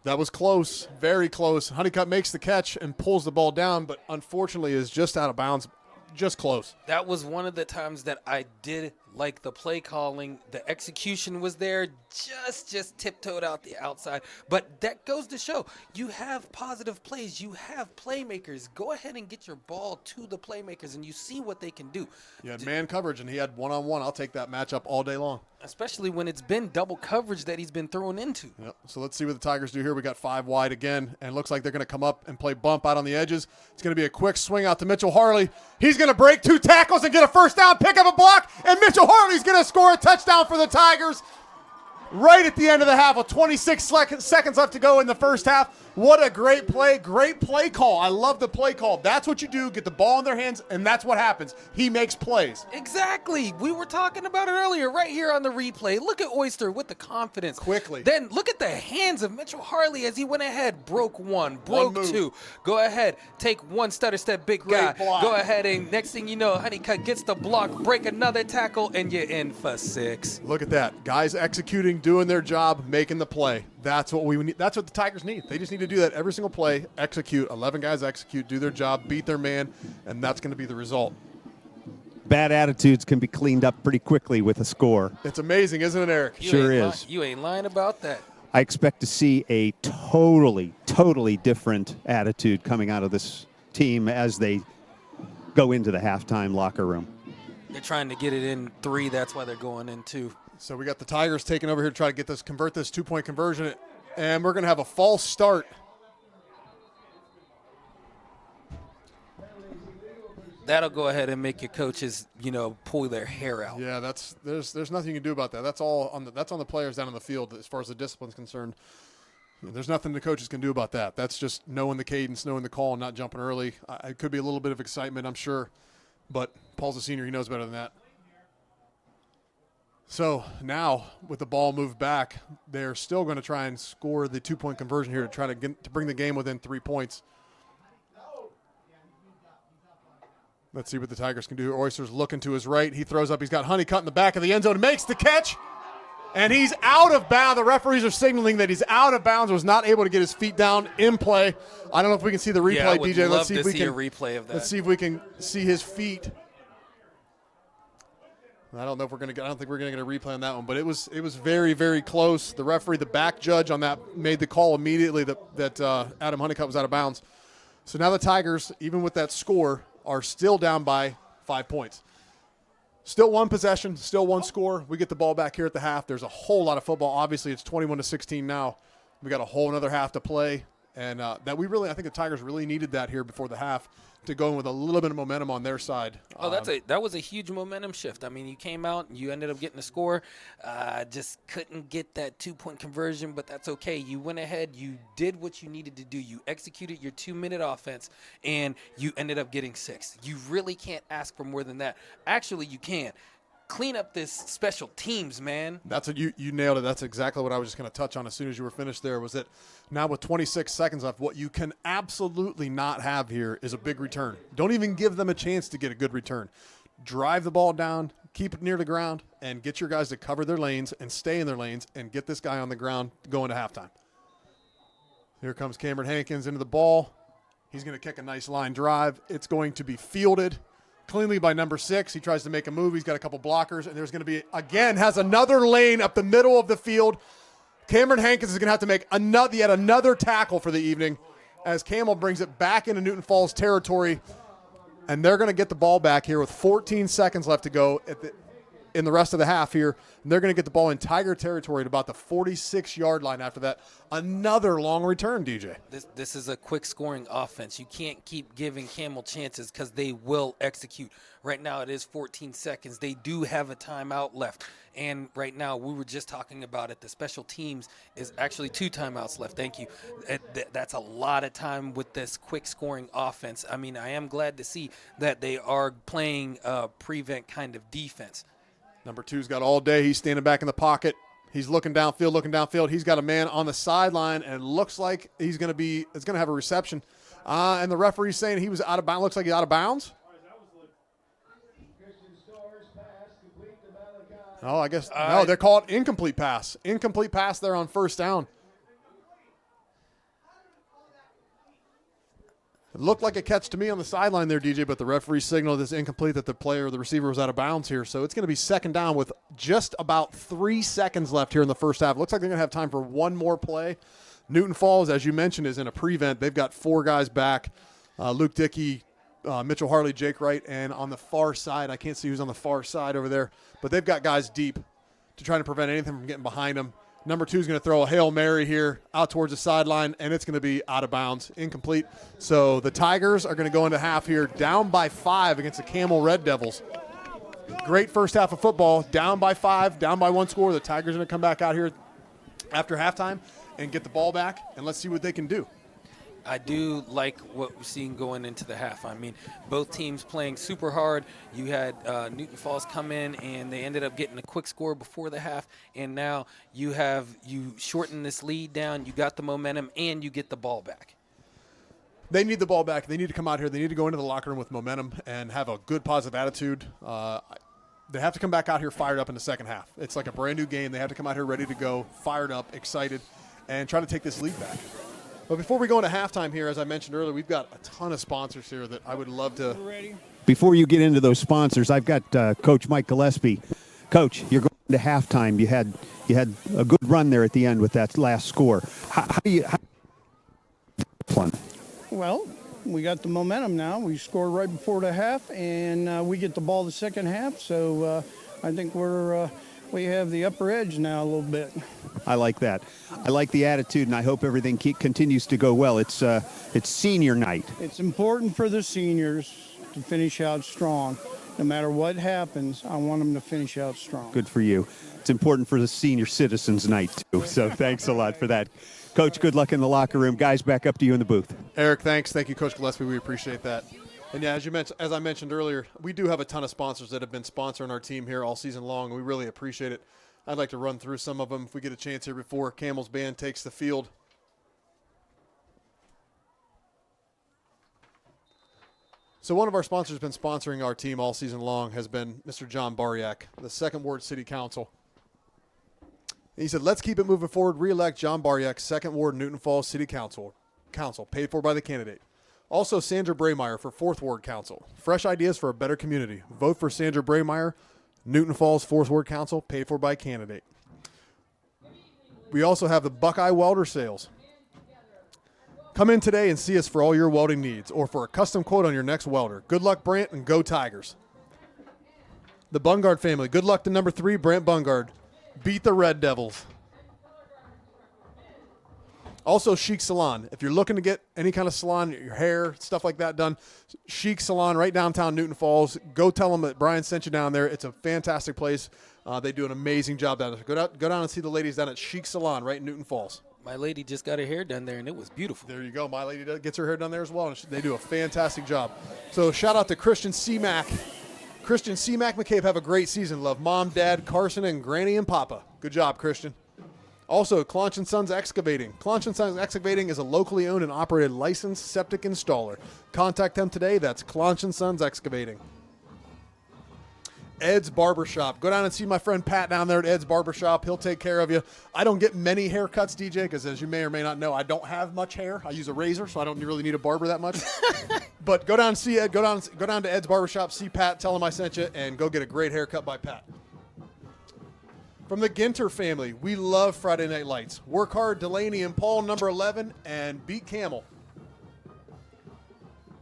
That was close, very close. Honeycutt makes the catch and pulls the ball down, but unfortunately is just out of bounds, just close. That was one of the times that I did like the play calling. The execution was there, just tiptoed out the outside. But that goes to show you have positive plays. You have playmakers. Go ahead and get your ball to the playmakers, and you see what they can do. You had man coverage, and he had one-on-one. I'll take that matchup all day long. Especially when it's been double coverage that he's been thrown into. Yep. So let's see what the Tigers do here. We got 5 wide again, and it looks like they're going to come up and play bump out on the edges. It's going to be a quick swing out to Mitchell Harley. He's going to break 2 tackles and get a first down, pick up a block, and Mitchell Harley's going to score a touchdown for the Tigers right at the end of the half with 26 seconds left to go in the first half. What a great play call. I love the play call. That's what you do, get the ball in their hands, and that's what happens. He makes plays. Exactly. We were talking about it earlier right here on the replay. Look at Oyster with the confidence. Quickly. Then look at the hands of Mitchell Harley as he went ahead, broke 1, broke 2. Go ahead, take 1 stutter step, big guy. Block. Go ahead, and next thing you know, Honeycutt gets the block, break another tackle, and you're in for 6. Look at that. Guys executing, doing their job, making the play. That's what we need. That's what the Tigers need. They just need to do that every single play, execute. 11 guys execute, do their job, beat their man, and that's going to be the result. Bad attitudes can be cleaned up pretty quickly with a score. It's amazing, isn't it, Eric? Sure is. You ain't lying about that. I expect to see a totally different attitude coming out of this team as they go into the halftime locker room. They're trying to get it in 3. That's why they're going in 2. So we got the Tigers taking over here to try to convert this 2-point conversion, and we're going to have a false start. That'll go ahead and make your coaches, pull their hair out. Yeah, there's nothing you can do about that. That's all on the players down on the field as far as the discipline's concerned. There's nothing the coaches can do about that. That's just knowing the cadence, knowing the call, and not jumping early. It could be a little bit of excitement, I'm sure, but Paul's a senior. He knows better than that. So now, with the ball moved back, they're still going to try and score the 2-point conversion here to try to bring the game within 3 points. Let's see what the Tigers can do. Oyster's looking to his right. He throws up. He's got Honeycutt in the back of the end zone. Makes the catch. And he's out of bounds. The referees are signaling that he's out of bounds. Was not able to get his feet down in play. I don't know if we can see the replay, yeah, I would DJ. Love Let's see to if we see can a replay of that. Let's see if we can see his feet. I don't know if we're going to. I don't think we're going to get a replay on that one, but it was very, very close. The referee, the back judge on that, made the call immediately that Adam Honeycutt was out of bounds. So now the Tigers, even with that score, are still down by 5 points. Still one possession, still one score. We get the ball back here at the half. There's a whole lot of football. Obviously, it's 21-16 now. We got a whole another half to play, and I think the Tigers really needed that here before the half to go in with a little bit of momentum on their side. Oh, that was a huge momentum shift. I mean, you came out and you ended up getting a score. Just couldn't get that 2-point conversion, but that's okay. You went ahead. You did what you needed to do. You executed your 2-minute offense, and you ended up getting 6. You really can't ask for more than that. Actually, you can. Clean up this special teams, man. That's what you nailed it. That's exactly what I was just going to touch on as soon as you were finished there, was that now with 26 seconds left, what you can absolutely not have here is a big return. Don't even give them a chance to get a good return. Drive the ball down, keep it near the ground, and get your guys to cover their lanes and stay in their lanes and get this guy on the ground going to halftime. Here comes Cameron Hankins into the ball. He's going to kick a nice line drive. It's going to be fielded cleanly by number 6. He tries to make a move. He's got a couple blockers, and there's going to be, again, has another lane up the middle of the field. Cameron Hankins is going to have to make another tackle for the evening as Camel brings it back into Newton Falls territory, and they're going to get the ball back here with 14 seconds left to go in the rest of the half here. And they're going to get the ball in Tiger territory at about the 46-yard line after that. Another long return, DJ. This is a quick scoring offense. You can't keep giving Camel chances because they will execute. Right now it is 14 seconds. They do have a timeout left. And right now, we were just talking about it. The special teams is actually 2 timeouts left. Thank you. That's a lot of time with this quick scoring offense. I mean, I am glad to see that they are playing prevent kind of defense. Number 2's got all day. He's standing back in the pocket. He's looking downfield. He's got a man on the sideline, and it looks like it's going to have a reception. And the referee's saying he was out of bounds. Looks like he's out of bounds. Oh, I guess no. They're called incomplete pass. Incomplete pass there on first down. It looked like a catch to me on the sideline there, DJ, but the referee signaled this incomplete, that the receiver was out of bounds here. So it's going to be second down with just about 3 seconds left here in the first half. Looks like they're going to have time for one more play. Newton Falls, as you mentioned, is in a prevent. They've got 4 guys back. Luke Dickey, Mitchell Harley, Jake Wright, and on the far side, I can't see who's on the far side over there, but they've got guys deep to try to prevent anything from getting behind them. Number 2 is going to throw a Hail Mary here out towards the sideline, and it's going to be out of bounds, incomplete. So the Tigers are going to go into half here down by 5 against the Camel Red Devils. Great first half of football, down by 5, down by 1 score. The Tigers are going to come back out here after halftime and get the ball back, and let's see what they can do. I do like what we're seeing going into the half. I mean, both teams playing super hard. You had Newton Falls come in, and they ended up getting a quick score before the half. And now you shorten this lead down. You got the momentum, and you get the ball back. They need the ball back. They need to come out here. They need to go into the locker room with momentum and have a good, positive attitude. They have to come back out here fired up in the second half. It's like a brand-new game. They have to come out here ready to go, fired up, excited, and try to take this lead back. But before we go into halftime here, as I mentioned earlier, we've got a ton of sponsors here that I would love to. Before you get into those sponsors, I've got Coach Mike Gillespie. Coach, you're going to halftime. You had You had a good run there at the end with that last score. How do you play? Well, we got the momentum now. We scored right before the half, and we get the ball the second half. So I think we have the upper edge now a little bit. I like that. I like the attitude, and I hope everything continues to go well. It's senior night. It's important for the seniors to finish out strong. No matter what happens, I want them to finish out strong. Good for you. It's important for the senior citizens night, too. So thanks a lot for that. Coach, good luck in the locker room. Guys, back up to you in the booth. Eric, thanks. Thank you, Coach Gillespie. We appreciate that. And yeah, as I mentioned earlier, we do have a ton of sponsors that have been sponsoring our team here all season long, and we really appreciate it. I'd like to run through some of them if we get a chance here before Camel's Band takes the field. So one of our sponsors has been sponsoring our team all season long has been Mr. John Baryak, the 2nd Ward City Council. He said, let's keep it moving forward. Re-elect John Baryak, 2nd Ward Newton Falls City Council, paid for by the candidate. Also, Sandra Braymeyer for 4th Ward Council. Fresh ideas for a better community. Vote for Sandra Braymeyer, Newton Falls 4th Ward Council, paid for by candidate. We also have the Buckeye Welder Sales. Come in today and see us for all your welding needs or for a custom quote on your next welder. Good luck, Brant, and go Tigers. The Bungard family. Good luck to number 3, Brant Bungard. Beat the Red Devils. Also, Chic Salon. If you're looking to get any kind of salon, your hair, stuff like that done, Chic Salon right downtown Newton Falls. Go tell them that Brian sent you down there. It's a fantastic place. They do an amazing job down there. Go down and see the ladies down at Chic Salon right in Newton Falls. My lady just got her hair done there, and it was beautiful. There you go. My lady gets her hair done there as well, and they do a fantastic job. So shout out to Christian C-Mac. Christian C-Mac McCabe, have a great season. Love Mom, Dad, Carson, and Granny and Papa. Good job, Christian. Also, Clonch & Sons Excavating. Clonch & Sons Excavating is a locally owned and operated licensed septic installer. Contact them today. That's Clonch & Sons Excavating. Ed's Barbershop. Go down and see my friend Pat down there at Ed's Barbershop. He'll take care of you. I don't get many haircuts, DJ, because as you may or may not know, I don't have much hair. I use a razor, so I don't really need a barber that much. But go down and see Ed. Go down to Ed's Barbershop, see Pat, tell him I sent you, and go get a great haircut by Pat. From the Ginter family, we love Friday Night Lights. Work hard, Delaney and Paul, number 11, and beat Camel.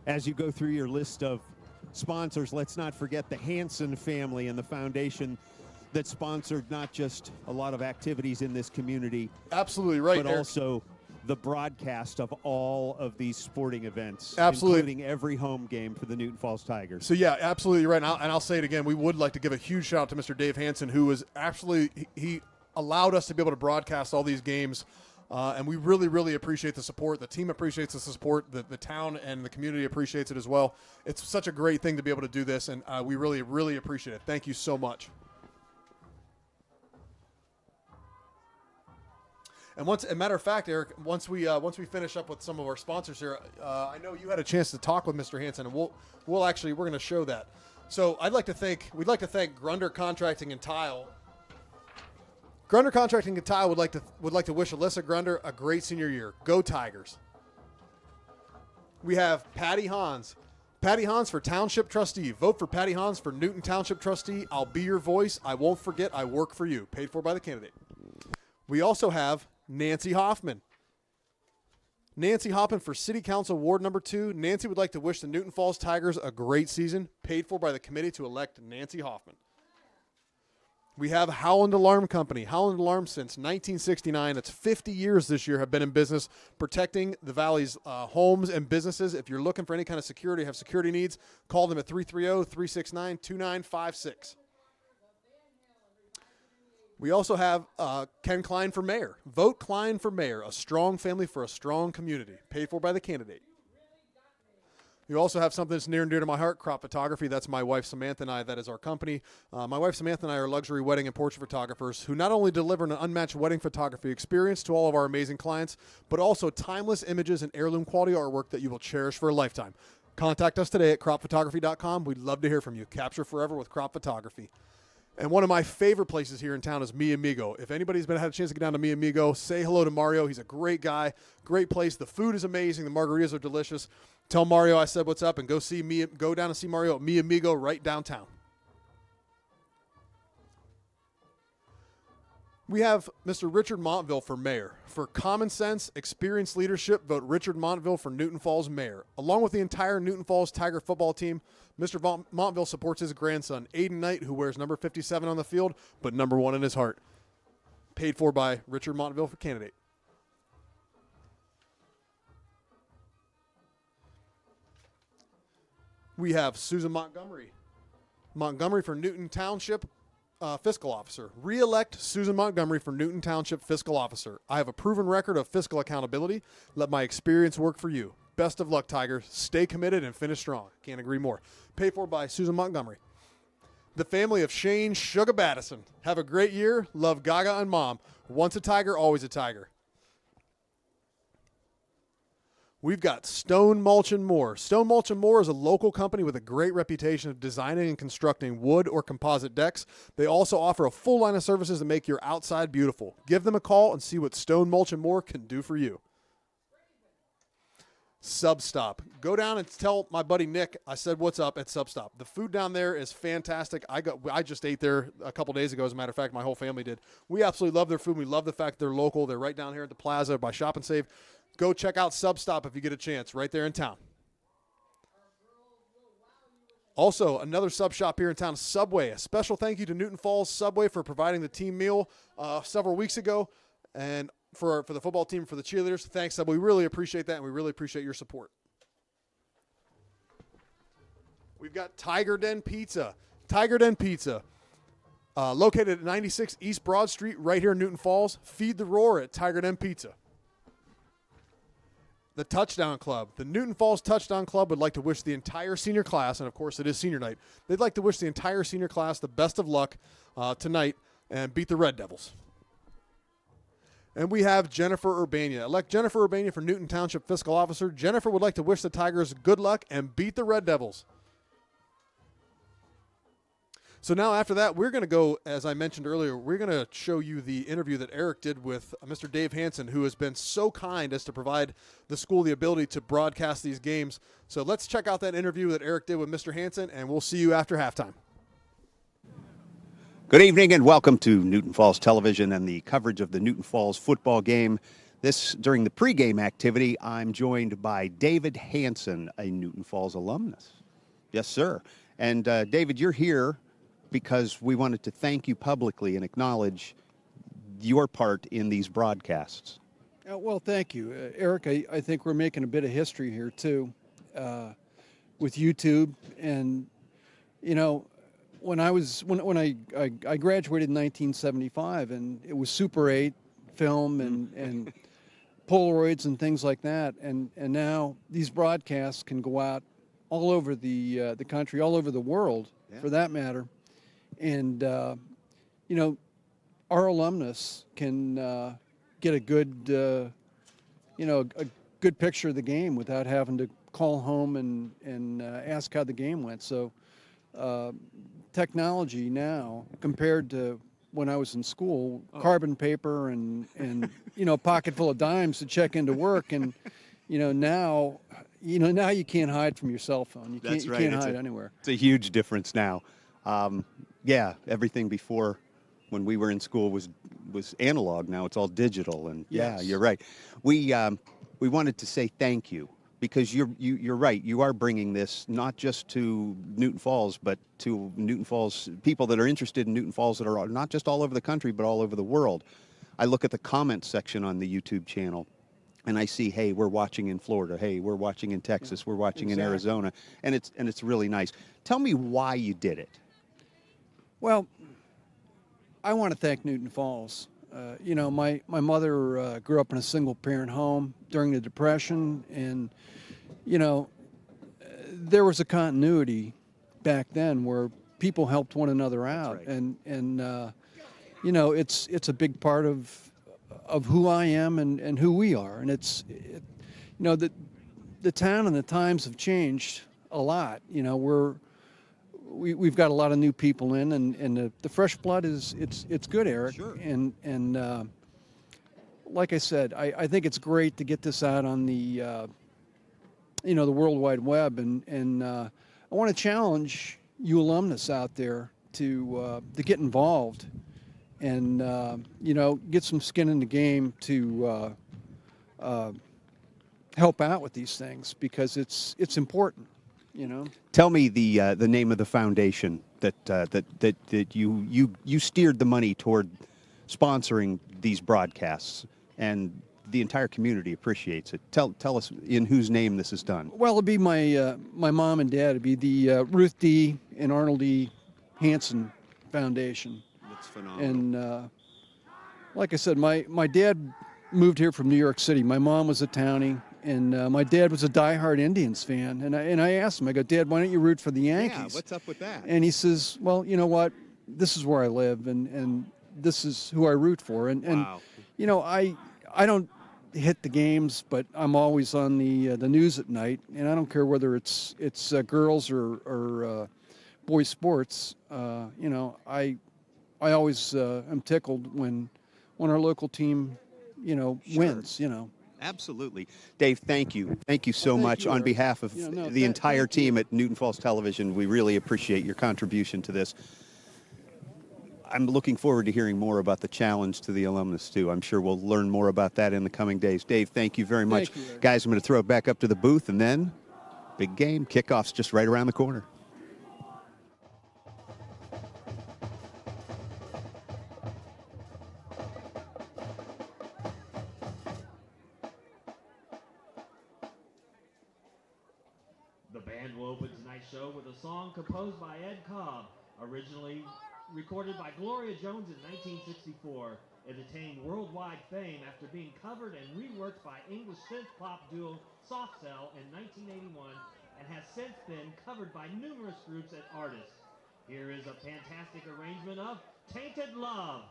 As you go through your list of sponsors, let's not forget the Hanson family and the foundation that sponsored not just a lot of activities in this community. Absolutely right, but Eric. Also the broadcast of all of these sporting events, absolutely, including every home game for the Newton Falls Tigers. So yeah, absolutely right. And I'll say it again. We would like to give a huge shout out to Mr. Dave Hansen, who was absolutely, he allowed us to be able to broadcast all these games. And we really, really appreciate the support. The team appreciates the support. The town and the community appreciates it as well. It's such a great thing to be able to do this, and we really, really appreciate it. Thank you so much. And as a matter of fact, Eric, once we finish up with some of our sponsors here, I know you had a chance to talk with Mr. Hansen, and we're going to show that. So we'd like to thank Grunder Contracting and Tile. Grunder Contracting and Tile would like to wish Alyssa Grunder a great senior year. Go Tigers. We have Patty Hans. Patty Hans for Township Trustee. Vote for Patty Hans for Newton Township Trustee. I'll be your voice. I won't forget. I work for you. Paid for by the candidate. We also have Nancy Hoffman. Nancy Hoffman for City Council Ward number 2. Nancy would like to wish the Newton Falls Tigers a great season. Paid for by the committee to elect Nancy Hoffman. We have Howland Alarm Company. Howland Alarm since 1969. That's 50 years this year have been in business protecting the Valley's homes and businesses. If you're looking for any kind of security, have security needs, call them at 330-369-2956. We also have Ken Klein for mayor. Vote Klein for mayor. A strong family for a strong community. Paid for by the candidate. You also have something that's near and dear to my heart, crop photography. That's my wife, Samantha, and I. That is our company. My wife, Samantha, and I are luxury wedding and portrait photographers who not only deliver an unmatched wedding photography experience to all of our amazing clients, but also timeless images and heirloom quality artwork that you will cherish for a lifetime. Contact us today at cropphotography.com. We'd love to hear from you. Capture forever with crop photography. And one of my favorite places here in town is Mi Amigo. If anybody's had a chance to get down to Mi Amigo, say hello to Mario. He's a great guy, great place. The food is amazing. The margaritas are delicious. Tell Mario I said what's up, and go down and see Mario at Mi Amigo right downtown. We have Mr. Richard Montville for mayor. For common sense, experienced leadership, vote Richard Montville for Newton Falls mayor. Along with the entire Newton Falls Tiger football team, Mr. Montville supports his grandson, Aiden Knight, who wears number 57 on the field, but number 1 in his heart. Paid for by Richard Montville for candidate. We have Susan Montgomery. Montgomery for Newton Township Fiscal Officer. Re-elect Susan Montgomery for Newton Township Fiscal Officer. I have a proven record of fiscal accountability. Let my experience work for you. Best of luck, Tigers. Stay committed and finish strong. Can't agree more. Paid for by Susan Montgomery. The family of Shane Sugar Battison. Have a great year. Love Gaga and Mom. Once a Tiger, always a Tiger. We've got Stone Mulch and More. Stone Mulch and More is a local company with a great reputation of designing and constructing wood or composite decks. They also offer a full line of services to make your outside beautiful. Give them a call and see what Stone Mulch and More can do for you. Substop. Go down and tell my buddy Nick I said what's up at Substop. The food down there is fantastic. I just ate there a couple days ago. As a matter of fact, my whole family did. We absolutely love their food. We love the fact they're local. They're right down here at the plaza by Shop and Save. Go check out Substop if you get a chance, right there in town. Also, another sub shop here in town, Subway. A special thank you to Newton Falls Subway for providing the team meal several weeks ago, and for the football team, for the cheerleaders. Thanks, Subway. We really appreciate that, and we really appreciate your support. We've got Tiger Den Pizza. Tiger Den Pizza, located at 96 East Broad Street, right here in Newton Falls. Feed the roar at Tiger Den Pizza. The Touchdown Club. The Newton Falls Touchdown Club would like to wish the entire senior class, and of course it is senior night, they'd like to wish the entire senior class the best of luck tonight and beat the Red Devils. And we have Jennifer Urbania. Elect Jennifer Urbania for Newton Township Fiscal Officer. Jennifer would like to wish the Tigers good luck and beat the Red Devils. So now after that, we're going to go, as I mentioned earlier, we're going to show you the interview that Eric did with Mr. Dave Hansen, who has been so kind as to provide the school the ability to broadcast these games. So let's check out that interview that Eric did with Mr. Hansen, and we'll see you after halftime. Good evening and welcome to Newton Falls Television and the coverage of the Newton Falls football game. During the pregame activity, I'm joined by David Hansen, a Newton Falls alumnus. Yes, sir. And David, you're here because we wanted to thank you publicly and acknowledge your part in these broadcasts. Well, thank you. Eric, I think we're making a bit of history here, too, with YouTube. And, you know, when I graduated in 1975, and it was Super 8 film and Polaroids and things like that. And now these broadcasts can go out all over the country, all over the world, for that matter. And, you know, our alumnus can get a good, a good picture of the game without having to call home and ask how the game went. So technology now, compared to when I was in school, carbon paper and a pocket full of dimes to check into work. And, now you can't hide from your cell phone. You can't hide anywhere. It's a huge difference now. Everything before when we were in school was analog. Now it's all digital. And yes. You're right. We wanted to say thank you because you're right. You are bringing this not just to Newton Falls, but to Newton Falls people that are interested in Newton Falls that are not just all over the country, but all over the world. I look at the comments section on the YouTube channel and I see, hey, we're watching in Florida. Hey, we're watching in Texas. We're watching in Arizona. And it's really nice. Tell me why you did it. Well, I want to thank Newton Falls. My mother grew up in a single-parent home during the Depression, and, there was a continuity back then where people helped one another out. Right. And it's a big part of who I am and who we are. And the town and the times have changed a lot. We've got a lot of new people in, and the fresh blood it's good, Eric. Sure. And like I said, I think it's great to get this out on the the World Wide Web, and I want to challenge you alumnus out there to get involved and get some skin in the game to help out with these things, because it's important. Tell me the name of the foundation that you steered the money toward sponsoring these broadcasts, and the entire community appreciates it. Tell us in whose name this is done. Well, it'd be my mom and dad. It'd be the Ruth D. and Arnold D. Hansen Foundation. That's phenomenal. And like I said, my dad moved here from New York City. My mom was a townie, and my dad was a diehard Indians fan. And I asked him, I go, Dad, why don't you root for the Yankees? Yeah, what's up with that? And he says, well, you know what? This is where I live, and this is who I root for. And Wow. I don't hit the games, but I'm always on the news at night, and I don't care whether it's girls or boys sports. I always am tickled when our local team wins. Absolutely. Dave, thank you. Thank you so Thank much. you, On Eric. behalf of the entire thank you. team at Newton Falls Television, we really appreciate your contribution to this. I'm looking forward to hearing more about the challenge to the alumnus, too. I'm sure we'll learn more about that in the coming days. Dave, thank you very much. Thank you, Eric. Guys, I'm going to throw it back up to the booth, and then big game. Kickoff's just right around the corner. The band will open tonight's show with a song composed by Ed Cobb, originally recorded by Gloria Jones in 1964. It attained worldwide fame after being covered and reworked by English synth-pop duo Soft Cell in 1981, and has since been covered by numerous groups and artists. Here is a fantastic arrangement of Tainted Love.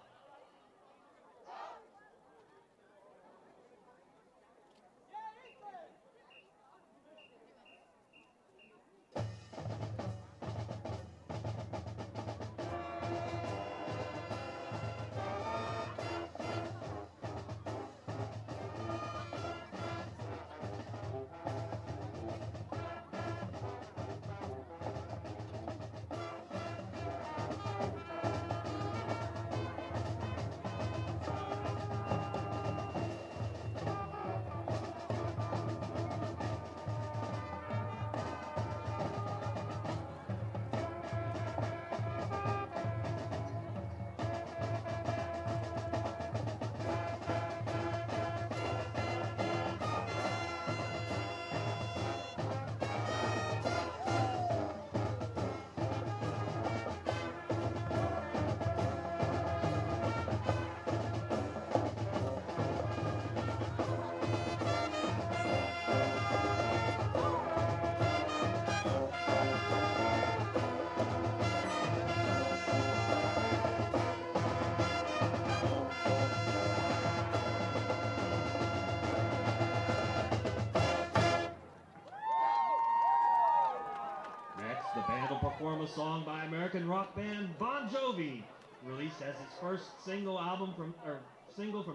Next, the band will perform a song by American rock band Bon Jovi, released as its first single from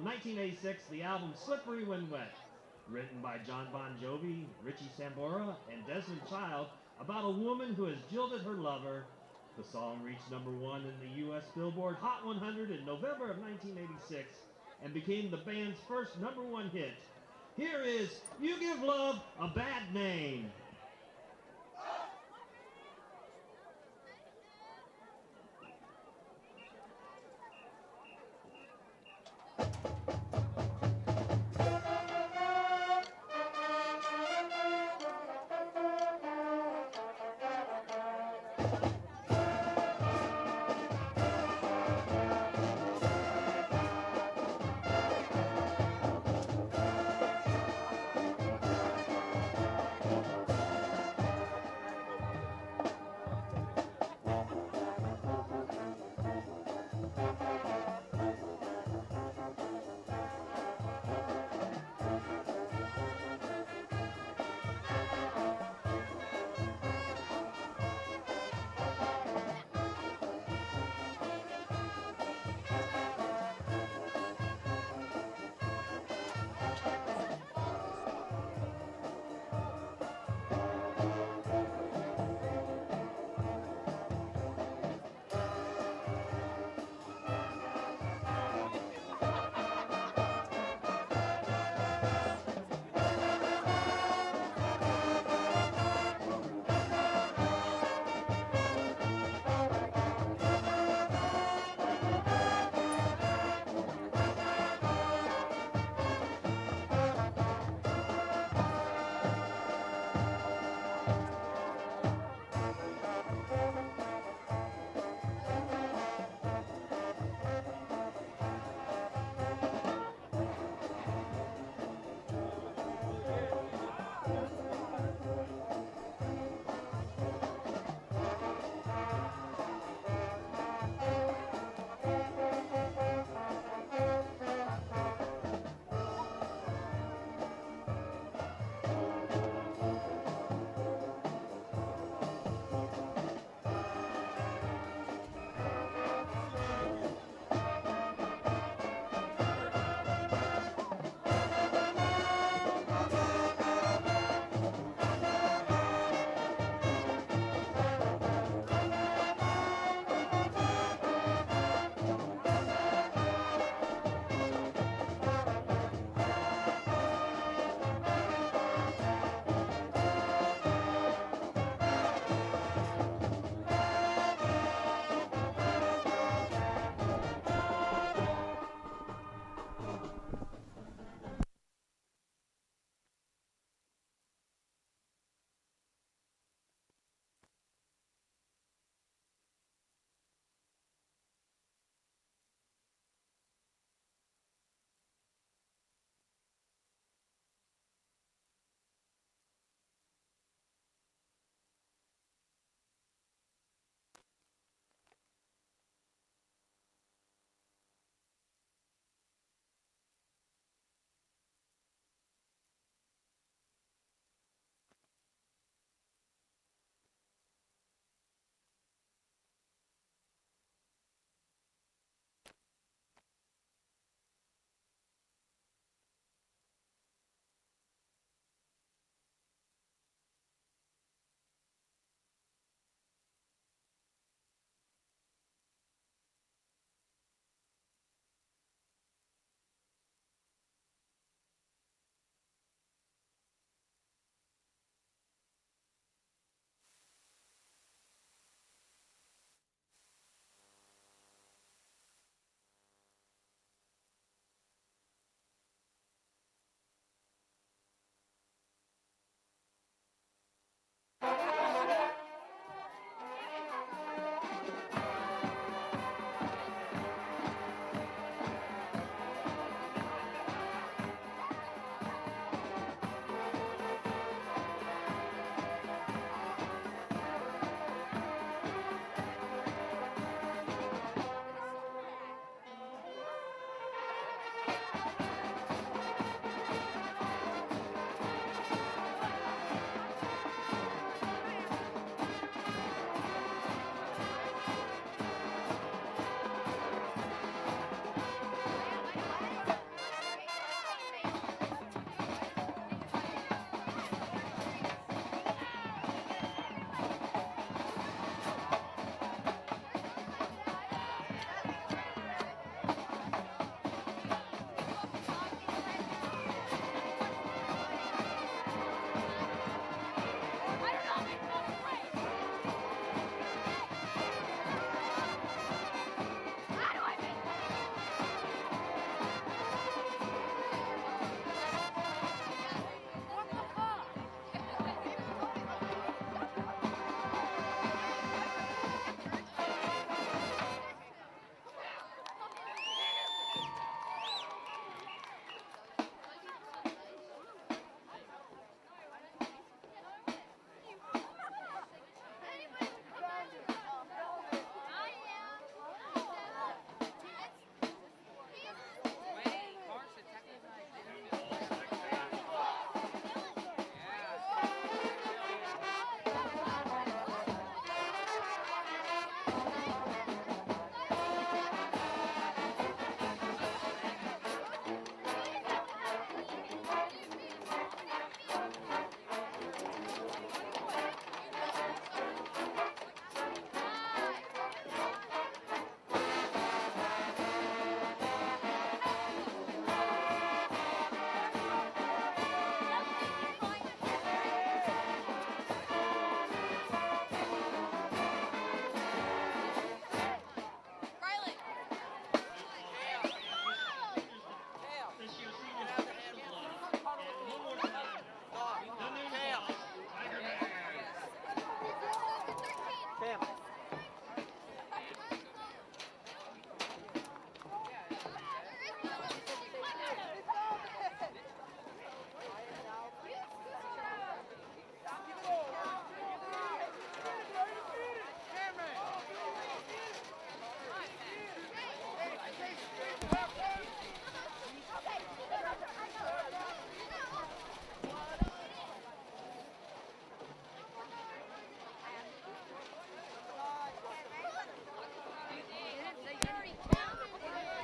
1986, the album Slippery When Wet. Written by John Bon Jovi, Richie Sambora, and Desmond Child, about a woman who has jilted her lover. The song reached #1 in the U.S. Billboard Hot 100 in November of 1986 and became the band's first #1 hit. Here is You Give Love a Bad Name.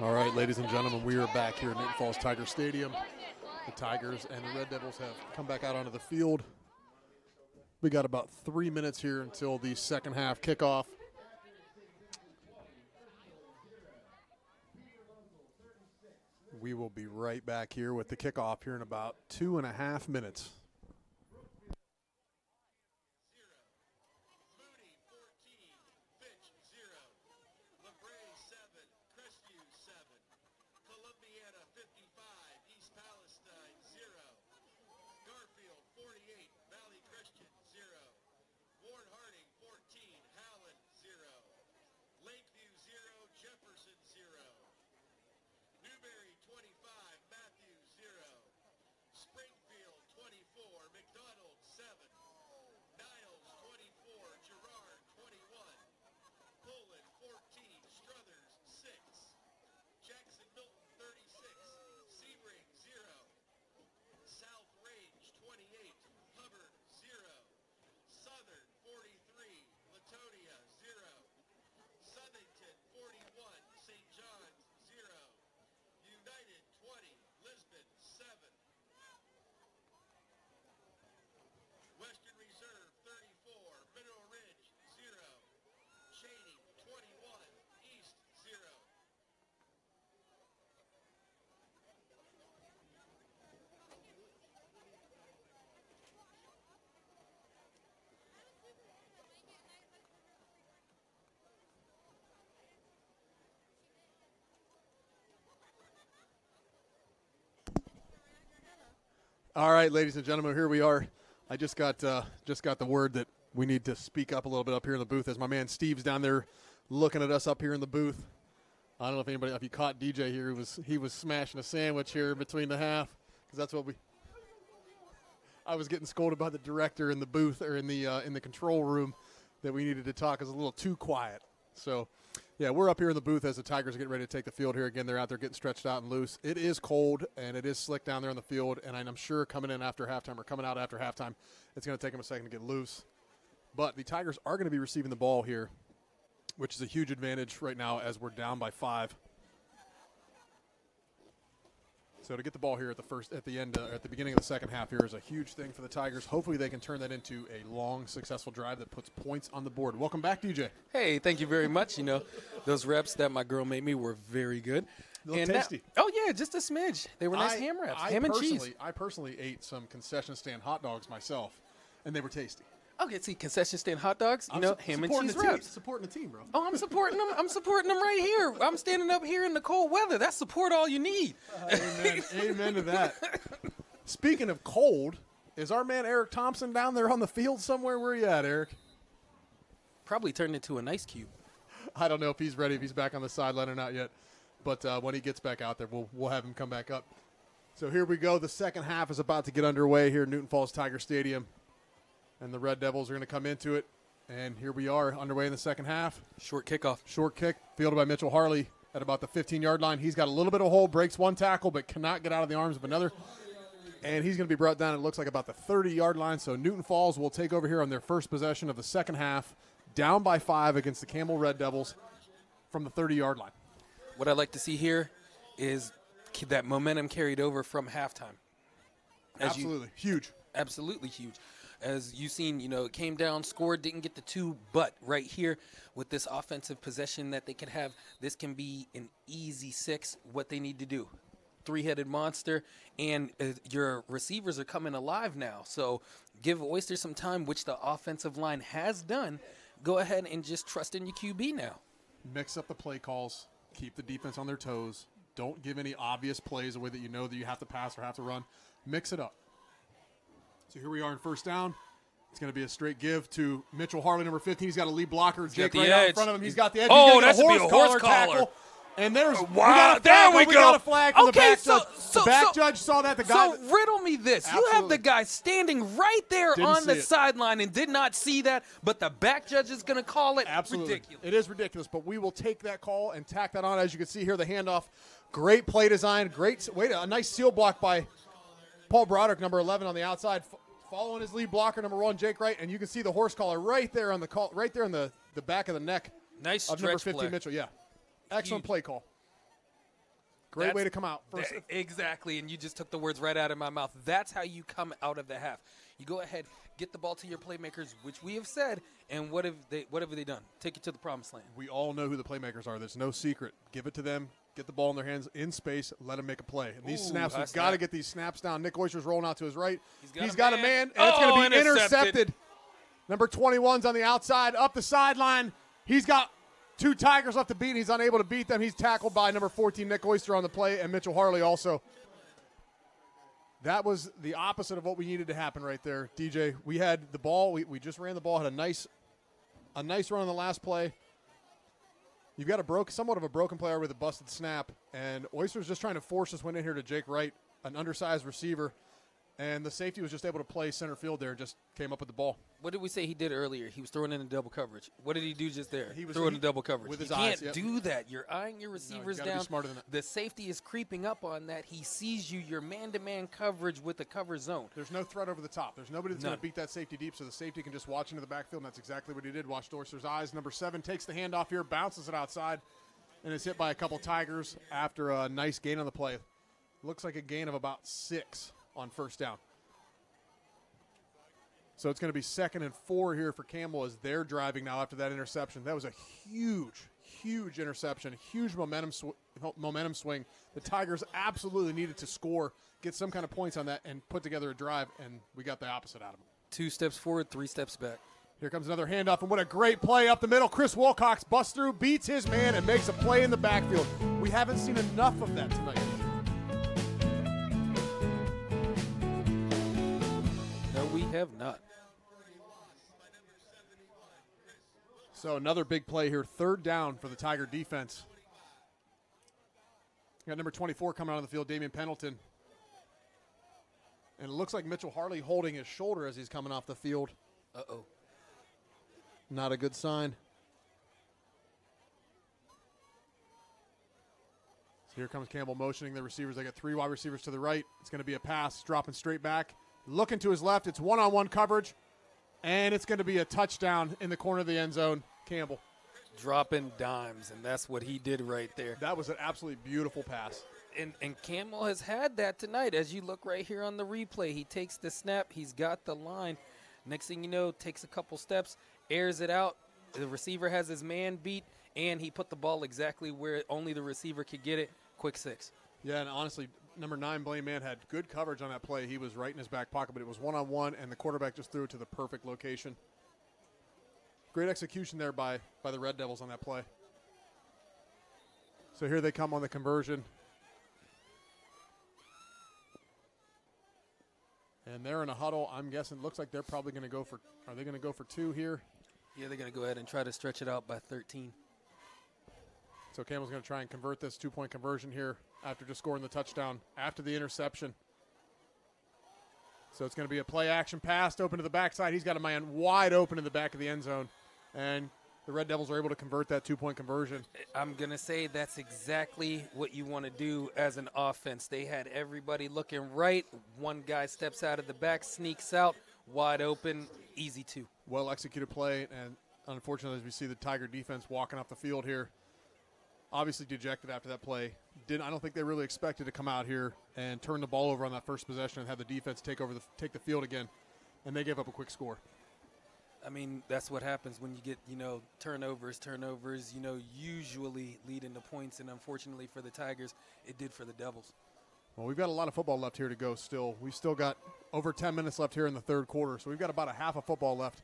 All right, ladies and gentlemen, we are back here at Newton Falls Tiger Stadium. The Tigers and the Red Devils have come back out onto the field. We got about 3 minutes here until the second half kickoff. We will be right back here with the kickoff here in about 2.5 minutes. All right, ladies and gentlemen, here we are. I just got the word that we need to speak up a little bit up here in the booth as my man Steve's down there looking at us up here in the booth. I don't know if you caught DJ here. He was smashing a sandwich here between the half because that's what I was getting scolded by the director in the booth or in the control room that we needed to talk. It was a little too quiet. So, yeah, we're up here in the booth as the Tigers are getting ready to take the field here again. They're out there getting stretched out and loose. It is cold, and it is slick down there on the field, and I'm sure coming in after halftime or coming out after halftime, it's going to take them a second to get loose. But the Tigers are going to be receiving the ball here, which is a huge advantage right now as we're down by 5. So to get the ball here at the beginning of the second half here is a huge thing for the Tigers. Hopefully they can turn that into a long, successful drive that puts points on the board. Welcome back, DJ. Hey, thank you very much. You know, those reps that my girl made me were very good. And tasty. Just a smidge. They were nice ham wraps, ham and cheese. I personally ate some concession stand hot dogs myself, and they were tasty. Okay, see, concession stand hot dogs, ham and cheese wraps. Supporting the team, bro. Oh, I'm supporting them. I'm supporting them right here. I'm standing up here in the cold weather. That's support all you need. Amen. Amen to that. Speaking of cold, is our man Eric Thompson down there on the field somewhere? Where you at, Eric? Probably turned into an ice cube. I don't know if he's ready, if he's back on the sideline or not yet. But when he gets back out there, we'll have him come back up. So here we go. The second half is about to get underway here at Newton Falls Tiger Stadium. And the Red Devils are going to come into it. And here we are, underway in the second half. Short kickoff. Short kick, fielded by Mitchell Harley at about the 15-yard line. He's got a little bit of hole, breaks one tackle, but cannot get out of the arms of another. And he's going to be brought down, it looks like, about the 30-yard line. So Newton Falls will take over here on their first possession of the second half, down by 5 against the Campbell Red Devils from the 30-yard line. What I'd like to see here is that momentum carried over from halftime. Huge. Absolutely huge. As you've seen, it came down, scored, didn't get the 2, but right here with this offensive possession that they could have, this can be an easy 6, what they need to do. 3-headed monster, and your receivers are coming alive now. So give Oyster some time, which the offensive line has done. Go ahead and just trust in your QB now. Mix up the play calls. Keep the defense on their toes. Don't give any obvious plays away that you know that you have to pass or have to run. Mix it up. So here we are in first down. It's going to be a straight give to Mitchell Harley, number 15. He's got a lead blocker. Jake right out in front of him. He's got the edge. Oh, that should be a horse collar. Tackle. And there's there we go. We got a flag from the back judge. So the back judge saw that. The guy. So riddle me this. Absolutely. You have the guy standing right there Didn't on the see it. sideline and did not see that, but the back judge is going to call it. Absolutely. Ridiculous. It is ridiculous, but we will take that call and tack that on. As you can see here, the handoff. Great play design. A nice seal block by Paul Broderick, number 11 on the outside. Following his lead blocker, number 1, Jake Wright, and you can see the horse collar right there on the call, right there in the back of the neck. Nice of number stretch 15 play. Mitchell. Yeah, excellent Huge. play call. Great way to come out. First, Exactly, and you just took the words right out of my mouth. That's how you come out of the half. You go ahead, get the ball to your playmakers, which we have said, and what have they done? Take it to the promised land. we all know who the playmakers are. There's no secret. Give it to them. Get the ball in their hands in space. Let them make a play. And these Ooh, snaps, we've that's got to that. get these snaps down. Nick Oyster's rolling out to his right. He's got a man, and it's going to be intercepted. intercepted. Number 21's on the outside, up the sideline. He's got 2 Tigers left to beat, and he's unable to beat them. He's tackled by number 14, Nick Oyster, on the play, and Mitchell Harley also. That was the opposite of what we needed to happen right there, DJ. We had the ball. We just ran the ball, had a nice run on the last play. You've got somewhat of a broken player with a busted snap, and Oyster's just trying to force this one in here to Jake Wright, an undersized receiver, and the safety was just able to play center field there and just came up with the ball. What did we say he did earlier? He was throwing in a double coverage. What did he do just there? He was throwing in double coverage. with his you eyes, can't yep. do that. You're eyeing your receivers gotta be down. smarter than that. The safety is creeping up on that. He sees you. You're man-to-man coverage with the cover zone. There's no threat over the top. There's nobody that's going None. to beat that safety deep, so the safety can just watch into the backfield, and that's exactly what he did. Watch Oyster's eyes. Number 7 takes the handoff here, bounces it outside, and is hit by a couple Tigers after a nice gain on the play. Looks like a gain of about 6 on first down. So it's going to be 2nd and 4 here for Campbell as they're driving now after that interception. That was a huge interception, huge momentum swing. The Tigers absolutely needed to score, get some kind of points on that, and put together a drive, and we got the opposite out of them. 2 steps forward, 3 steps back. Here comes another handoff, and what a great play up the middle. Chris Wilcox busts through, beats his man, and makes a play in the backfield. We haven't seen enough of that tonight. No, we have not. So another big play here, 3rd down for the Tiger defense. Got number 24 coming out of the field, Damian Pendleton. And it looks like Mitchell Harley holding his shoulder as he's coming off the field. Uh-oh. Not a good sign. So here comes Campbell motioning the receivers. They got 3 wide receivers to the right. It's going to be a pass, dropping straight back. Looking to his left. It's one-on-one coverage. And it's going to be a touchdown in the corner of the end zone. Campbell. Dropping dimes, and that's what he did right there. That was an absolutely beautiful pass. And Campbell has had that tonight. As you look right here on the replay, he takes the snap. He's got the line. Next thing you know, takes a couple steps, airs it out. The receiver has his man beat, and he put the ball exactly where only the receiver could get it. Quick 6. Yeah, and honestly, number 9, Blaine Mann, had good coverage on that play. He was right in his back pocket, but it was one-on-one, and the quarterback just threw it to the perfect location. Great execution there by the Red Devils on that play. So here they come on the conversion. And they're in a huddle. I'm guessing, looks like they're probably going to go for, are they going to go for 2 here? Yeah, they're going to go ahead and try to stretch it out by 13. So Campbell's going to try and convert this 2-point conversion here after just scoring the touchdown after the interception. So it's going to be a play action pass open to the backside. He's got a man wide open in the back of the end zone. And the Red Devils are able to convert that 2-point conversion. I'm going to say that's exactly what you want to do as an offense. They had everybody looking right. One guy steps out of the back, sneaks out, wide open, easy 2. Well executed play, and unfortunately, as we see the Tiger defense walking off the field here, obviously dejected after that play. I don't think they really expected to come out here and turn the ball over on that first possession and have the defense take the field again, and they gave up a quick score. I mean, that's what happens when you get, turnovers, usually lead into points, and unfortunately for the Tigers, it did for the Devils. Well, we've got a lot of football left here to go still. We've still got over 10 minutes left here in the third quarter, so we've got about a half of football left.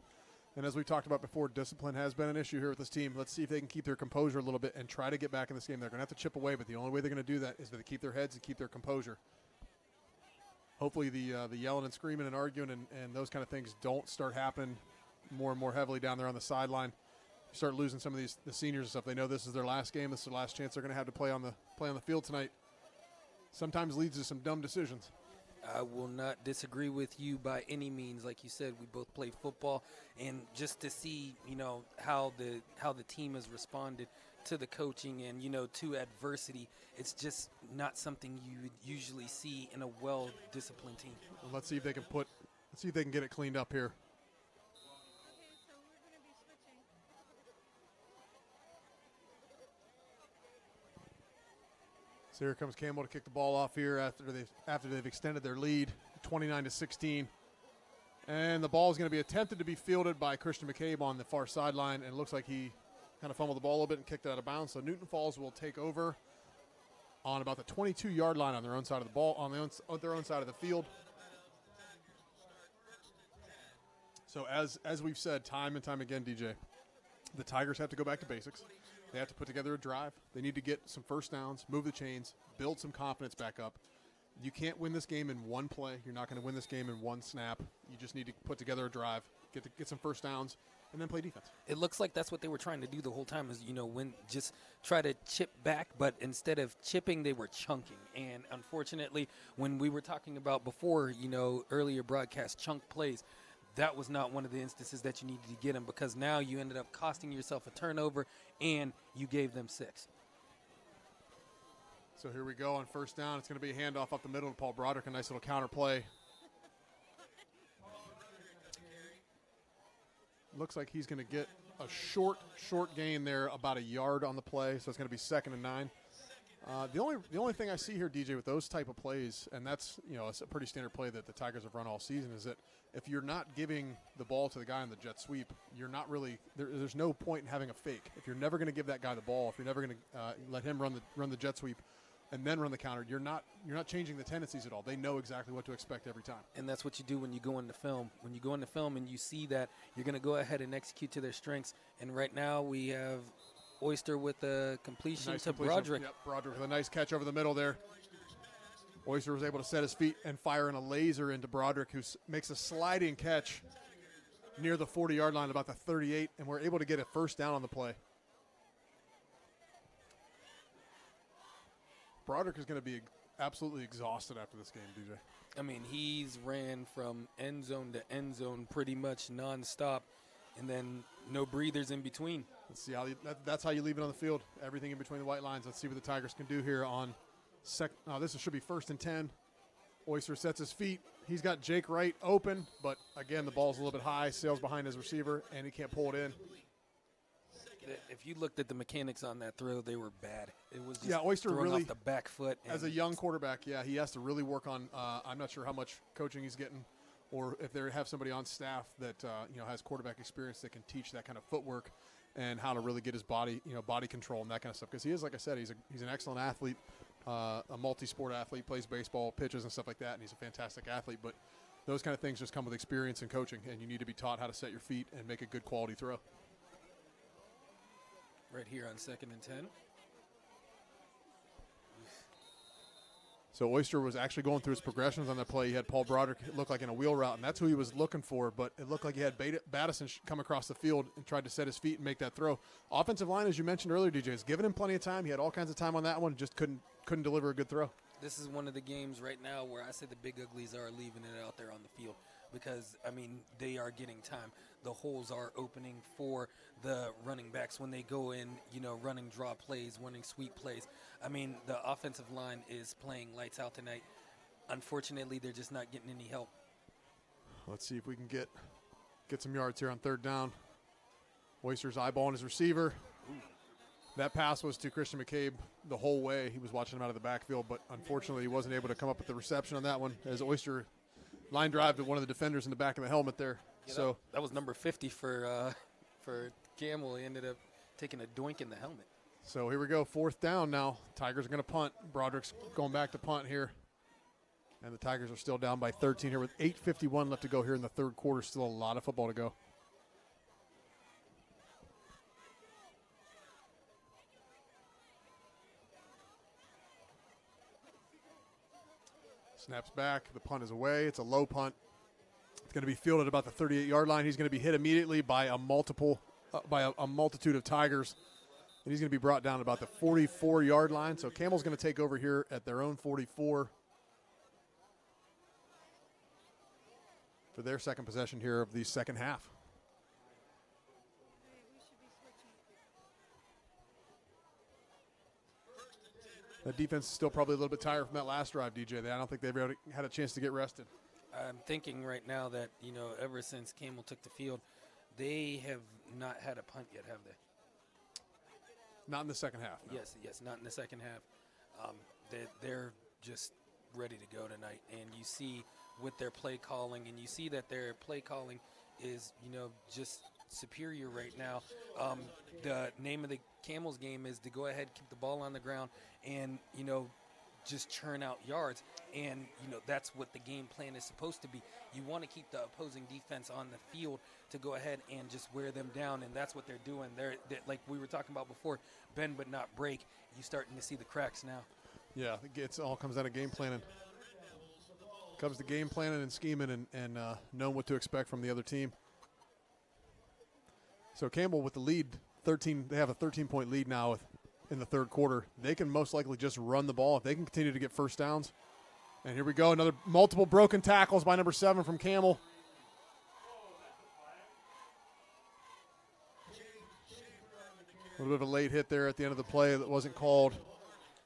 And as we talked about before, discipline has been an issue here with this team. Let's see if they can keep their composure a little bit and try to get back in this game. They're going to have to chip away, but the only way they're going to do that is to keep their heads and keep their composure. Hopefully the yelling and screaming and arguing and those kind of things don't start happening more and more heavily down there on the sideline. You start losing some of the seniors and stuff. They know this is their last game. This is their last chance they're going to have to play on the field tonight. Sometimes leads to some dumb decisions. I will not disagree with you by any means. Like you said, we both play football, and just to see, how the team has responded to the coaching and, to adversity, it's just not something you would usually see in a well-disciplined team. Well, let's see if they can get it cleaned up here. So here comes Camel to kick the ball off here after they've extended their lead, 29-16. And the ball is going to be attempted to be fielded by Christian McCabe on the far sideline, and it looks like he kind of fumbled the ball a little bit and kicked it out of bounds. So Newton Falls will take over on about the 22-yard line on their own side of the ball, on their own side of the field. So as we've said time and time again, DJ, the Tigers have to go back to basics. They have to put together a drive. They need to get some first downs, move the chains, build some confidence back up. You can't win this game in one play. You're not going to win this game in one snap. You just need to put together a drive, get some first downs, and then play defense. It looks like that's what they were trying to do the whole time is, just try to chip back, but instead of chipping, they were chunking. And unfortunately, when we were talking about before, earlier broadcast chunk plays, that was not one of the instances that you needed to get them because now you ended up costing yourself a turnover and you gave them 6. So here we go on first down. It's going to be a handoff up the middle to Paul Broderick, a nice little counter play. Looks like he's going to get a short gain there, about a yard on the play, so it's going to be 2nd and 9. The only thing I see here, DJ, with those type of plays, and that's it's a pretty standard play that the Tigers have run all season, is that if you're not giving the ball to the guy on the jet sweep, you're not really there's no point in having a fake. If you're never going to give that guy the ball, if you're never going to let him run the jet sweep and then run the counter, you're not changing the tendencies at all. They know exactly what to expect every time. And that's what you do when you go into film. When you go into film and you see that, you're going to go ahead and execute to their strengths. And right now we have Oyster with a completion to Broderick. Yep, Broderick with a nice catch over the middle there. Oyster was able to set his feet and fire in a laser into Broderick, who makes a sliding catch near the 40-yard line, about the 38, and we're able to get a first down on the play. Broderick is going to be absolutely exhausted after this game, DJ. I mean, he's ran from end zone to end zone pretty much nonstop, and then no breathers in between. Let's see that's how you leave it on the field. Everything in between the white lines. Let's see what the Tigers can do here on this should be 1st and 10. Oyster sets his feet. He's got Jake Wright open, but again, the ball's a little bit high, sails behind his receiver, and he can't pull it in. If you looked at the mechanics on that throw, they were bad. It was just Oyster throwing really, off the back foot. As a young quarterback, he has to really work on I'm not sure how much coaching he's getting or if they have somebody on staff that has quarterback experience that can teach that kind of footwork and how to really get his body control and that kind of stuff. Because he is, like I said, he's an excellent athlete, a multi-sport athlete, plays baseball, pitches and stuff like that, and he's a fantastic athlete. But those kind of things just come with experience and coaching, and you need to be taught how to set your feet and make a good quality throw. Right here on 2nd and 10. So Oyster was actually going through his progressions on that play. He had Paul Broderick look like in a wheel route, and that's who he was looking for, but it looked like he had Battison come across the field and tried to set his feet and make that throw. Offensive line, as you mentioned earlier, DJ, has given him plenty of time. He had all kinds of time on that one, just couldn't deliver a good throw. This is one of the games right now where I say the big uglies are leaving it out there on the field because, they are getting time. The holes are opening for the running backs when they go in, running draw plays, running sweep plays. The offensive line is playing lights out tonight. Unfortunately, they're just not getting any help. Let's see if we can get some yards here on 3rd down. Oyster's eyeballing his receiver. That pass was to Christian McCabe the whole way. He was watching him out of the backfield, but unfortunately he wasn't able to come up with the reception on that one as Oyster line drive to one of the defenders in the back of the helmet there. Yeah, that was number 50 for Gamble. He ended up taking a doink in the helmet. So here we go, 4th down now. Tigers are going to punt. Broderick's going back to punt here. And the Tigers are still down by 13 here with 8:51 left to go here in the 3rd quarter. Still a lot of football to go. Snaps back. The punt is away. It's a low punt. It's going to be fielded about the 38-yard line. He's going to be hit immediately by a multitude of Tigers. And he's going to be brought down about the 44-yard line. So Camel's going to take over here at their own 44 for their second possession here of the second half. That defense is still probably a little bit tired from that last drive, DJ. I don't think they've ever had a chance to get rested. I'm thinking right now that, ever since Camel took the field, they have not had a punt yet, have they? Not in the second half. No. Yes, not in the second half. They're just ready to go tonight, and you see with their play calling, and you see that their play calling is, just superior right now. The name of the Camels game is to go ahead, keep the ball on the ground, and just churn out yards. And that's what the game plan is supposed to be. You want to keep the opposing defense on the field to go ahead and just wear them down, and that's what they're doing. They're like we were talking about before, bend but not break. You're starting to see the cracks now. Yeah, it all comes down to game planning. Comes to game planning and scheming and knowing what to expect from the other team. So Campbell with the lead, 13. They have a 13-point lead now in the third quarter. They can most likely just run the ball if they can continue to get first downs. And here we go, another multiple broken tackles by number 7 from Camel. A little bit of a late hit there at the end of the play that wasn't called.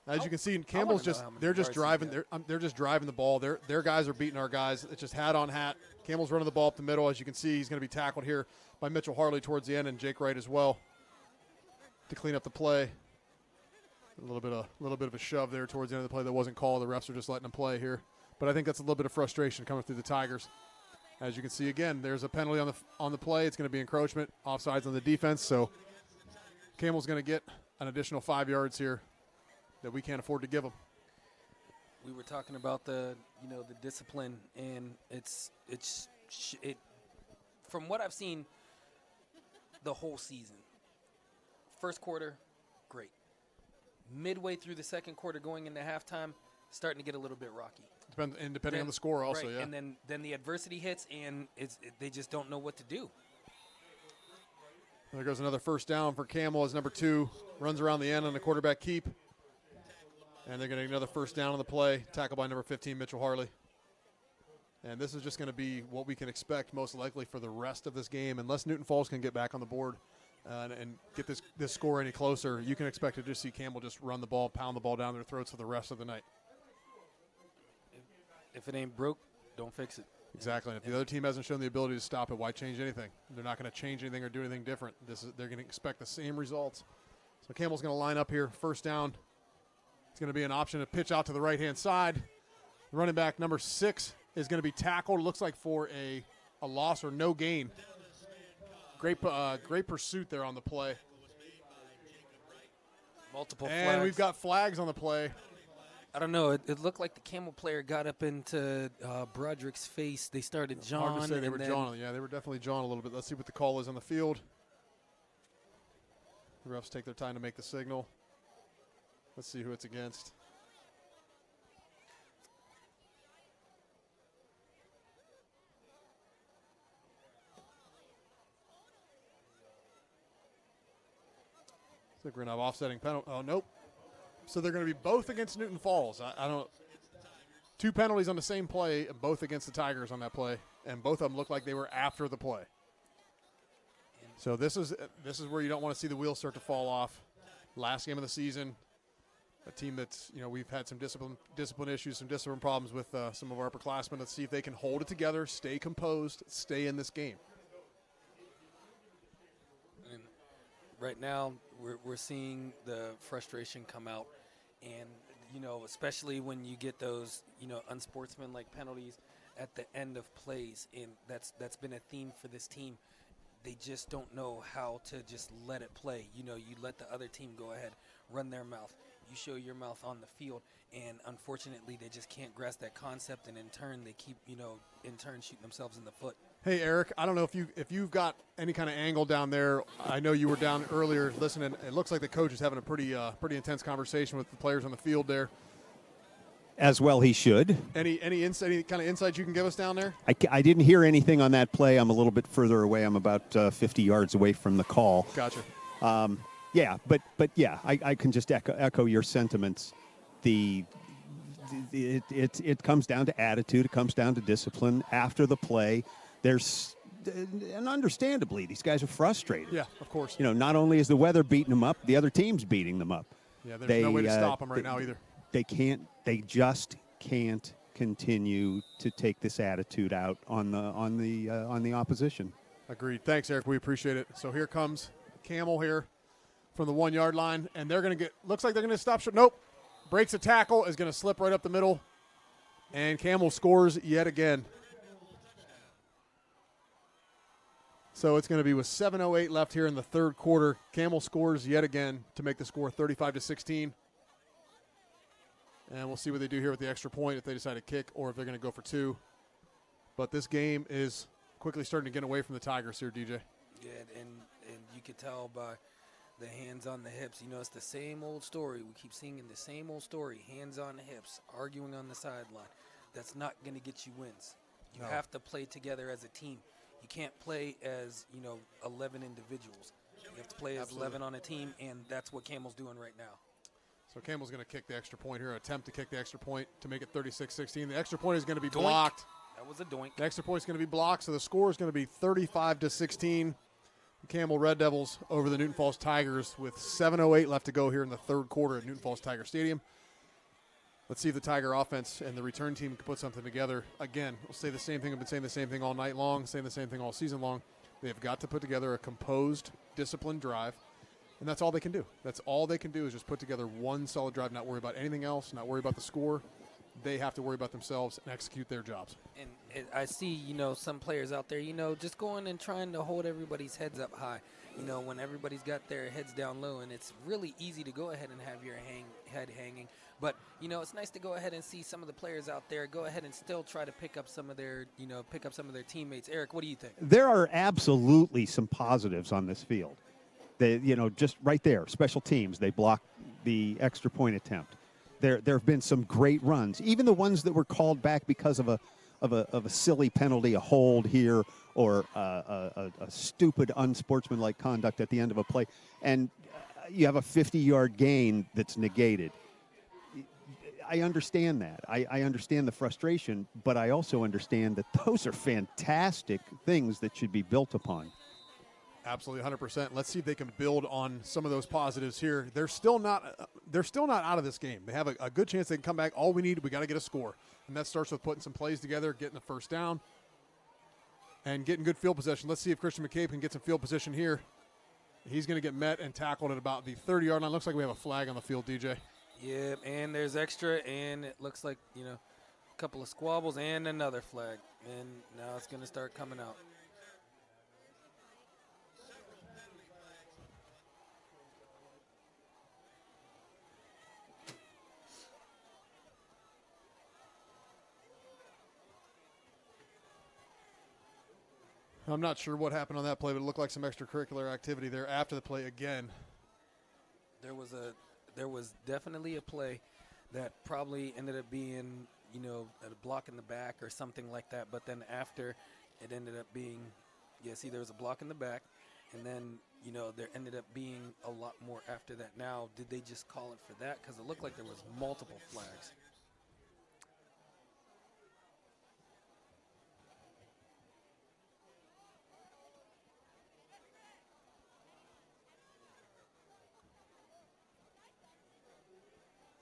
As you can see, Campbell's they're just driving the ball. Their guys are beating our guys. It's just hat on hat. Campbell's running the ball up the middle. As you can see, he's going to be tackled here by Mitchell Harley towards the end, and Jake Wright as well to clean up the play. A little bit of a shove there towards the end of the play that wasn't called. The refs are just letting them play here. But I think that's a little bit of frustration coming through the Tigers. As you can see again, there's a penalty on the play. It's going to be encroachment, offsides on the defense. So Campbell's going to get an additional 5 yards here that we can't afford to give them. We were talking about the discipline, and it from what I've seen the whole season. First quarter, great. Midway through the second quarter, going into halftime, starting to get a little bit rocky. Depending on the score, also, right, yeah. And then the adversity hits, and they just don't know what to do. There goes another first down for Camel as number 2 runs around the end on the quarterback keep. And they're going to get another first down on the play, tackled by number 15, Mitchell Harley. And this is just going to be what we can expect most likely for the rest of this game. Unless Newton Falls can get back on the board and get this score any closer, you can expect to just see Campbell just run the ball, pound the ball down their throats for the rest of the night. If it ain't broke, don't fix it. Exactly. And if the other team hasn't shown the ability to stop it, why change anything? They're not going to change anything or do anything different. They're going to expect the same results. So Campbell's going to line up here, first down. It's going to be an option to pitch out to the right-hand side. Running back number 6 is going to be tackled. Looks like for a loss or no gain. Great pursuit there on the play. Multiple and flags. We've got flags on the play. I don't know. It looked like the Camel player got up into Broderick's face. They started jawing. Hard to say they were jawing. Yeah, they were definitely jawing a little bit. Let's see what the call is on the field. The refs take their time to make the signal. Let's see who it's against. I think we're going to have offsetting penalty. Oh, nope. So they're going to be both against Newton Falls. I don't. 2 penalties on the same play, both against the Tigers on that play, and both of them look like they were after the play. So this is where you don't want to see the wheels start to fall off. Last game of the season, a team that's we've had some discipline issues, some discipline problems with some of our upperclassmen. Let's see if they can hold it together, stay composed, stay in this game. And right now, we're seeing the frustration come out, and especially when you get those unsportsmanlike penalties at the end of plays, and that's been a theme for this team. They just don't know how to just let it play. You let the other team go ahead, run their mouth. You show your mouth on the field, and unfortunately, they just can't grasp that concept, and in turn, they keep, shooting themselves in the foot. Hey, Eric, I don't know if you've got any kind of angle down there. I know you were down earlier listening. It looks like the coach is having a pretty intense conversation with the players on the field there. As well he should. Any kind of insight you can give us down there? I didn't hear anything on that play. I'm a little bit further away. I'm about 50 yards away from the call. Gotcha. Yeah, but yeah, I can just echo your sentiments. It comes down to attitude. It comes down to discipline. After the play, and understandably, these guys are frustrated. Yeah, of course. Not only is the weather beating them up, the other team's beating them up. Yeah, there's no way to stop them right now either. They just can't continue to take this attitude out on the opposition. Agreed. Thanks, Eric. We appreciate it. So here comes Camel here from the 1 yard line, and they're going to looks like they're going to stop short. Nope. breaks a tackle, is going to slip right up the middle, and Camel scores yet again. So it's going to be with 7:08 left here in the third quarter. Camel scores yet again to make the score 35-16. And we'll see what they do here with the extra point, if they decide to kick or if they're going to go for two. But this game is quickly starting to get away from the Tigers here, DJ. Yeah, and you could tell by the hands on the hips. You know, it's the same old story. We keep seeing the same old story. Hands on the hips, arguing on the sideline. That's not going to get you wins. You have to play together as a team. You can't play as, 11 individuals. You have to play as 11 on a team, and that's what Camel's doing right now. So Camel's going to kick the extra point here, attempt to kick the extra point to make it 36-16. The extra point is going to be Doink. blocked. That was a doink. The extra point is going to be blocked, so the score is going to be 35-16. The Camel Red Devils over the Newton Falls Tigers with 7:08 left to go here in the third quarter at Newton Falls Tiger Stadium. Let's see if the Tiger offense and the return team can put something together. Again, we'll say the same thing. I've been saying the same thing all night long, saying the same thing all season long. They've got to put together a composed, disciplined drive, and that's all they can do. That's all they can do is just put together one solid drive, not worry about anything else, not worry about the score. They have to worry about themselves and execute their jobs. And I see, some players out there, just going and trying to hold everybody's heads up high. When everybody's got their heads down low, and it's really easy to go ahead and have your head hanging. But, it's nice to go ahead and see some of the players out there go ahead and still try to pick up some of their teammates. Eric, what do you think? There are absolutely some positives on this field. They, just right there, special teams, they block the extra point attempt. There have been some great runs, even the ones that were called back because of a silly penalty, a hold here, or a stupid unsportsmanlike conduct at the end of a play, and you have a 50-yard gain that's negated. I understand that. I understand the frustration, but I also understand that those are fantastic things that should be built upon. Absolutely, 100%. Let's see if they can build on some of those positives here. They're still not out of this game. They have a good chance they can come back. All we got to get a score, and that starts with putting some plays together, getting the first down, and getting good field possession. Let's see if Christian McCabe can get some field position here. He's going to get met and tackled at about the 30-yard line. Looks like we have a flag on the field, DJ. Yeah, and there's extra, and it looks like, a couple of squabbles and another flag. And now it's going to start coming out. I'm not sure what happened on that play, but it looked like some extracurricular activity there after the play again. There was definitely a play that probably ended up being, a block in the back or something like that. But then after, it ended up being, there was a block in the back. And then, there ended up being a lot more after that. Now, did they just call it for that? Because it looked like there was multiple flags.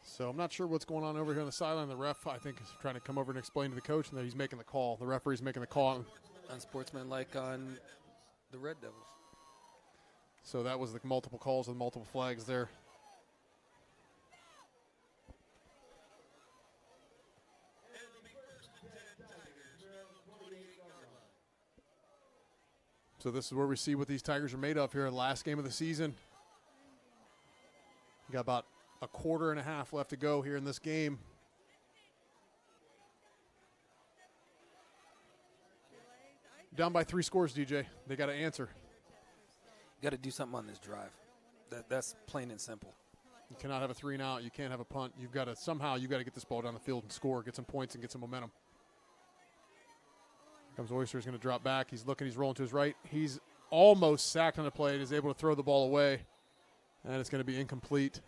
So I'm not sure what's going on over here on the sideline. The ref, I think, is trying to come over and explain to the coach, and that he's making the call. The referee's making the call. Unsportsmanlike on the Red Devils. So that was the multiple calls with multiple flags there. So this is where we see what these Tigers are made of here. Last game of the season. You got about a quarter and a half left to go here in this game. Down by 3 scores, DJ. They got to answer. You got to do something on this drive. That's plain and simple. You cannot have a 3-and-out. You can't have a punt. You've got to get this ball down the field and score, get some points and get some momentum. Here comes Oyster. He's going to drop back. He's looking. He's rolling to his right. He's almost sacked on the play and is able to throw the ball away. And it's going to be incomplete.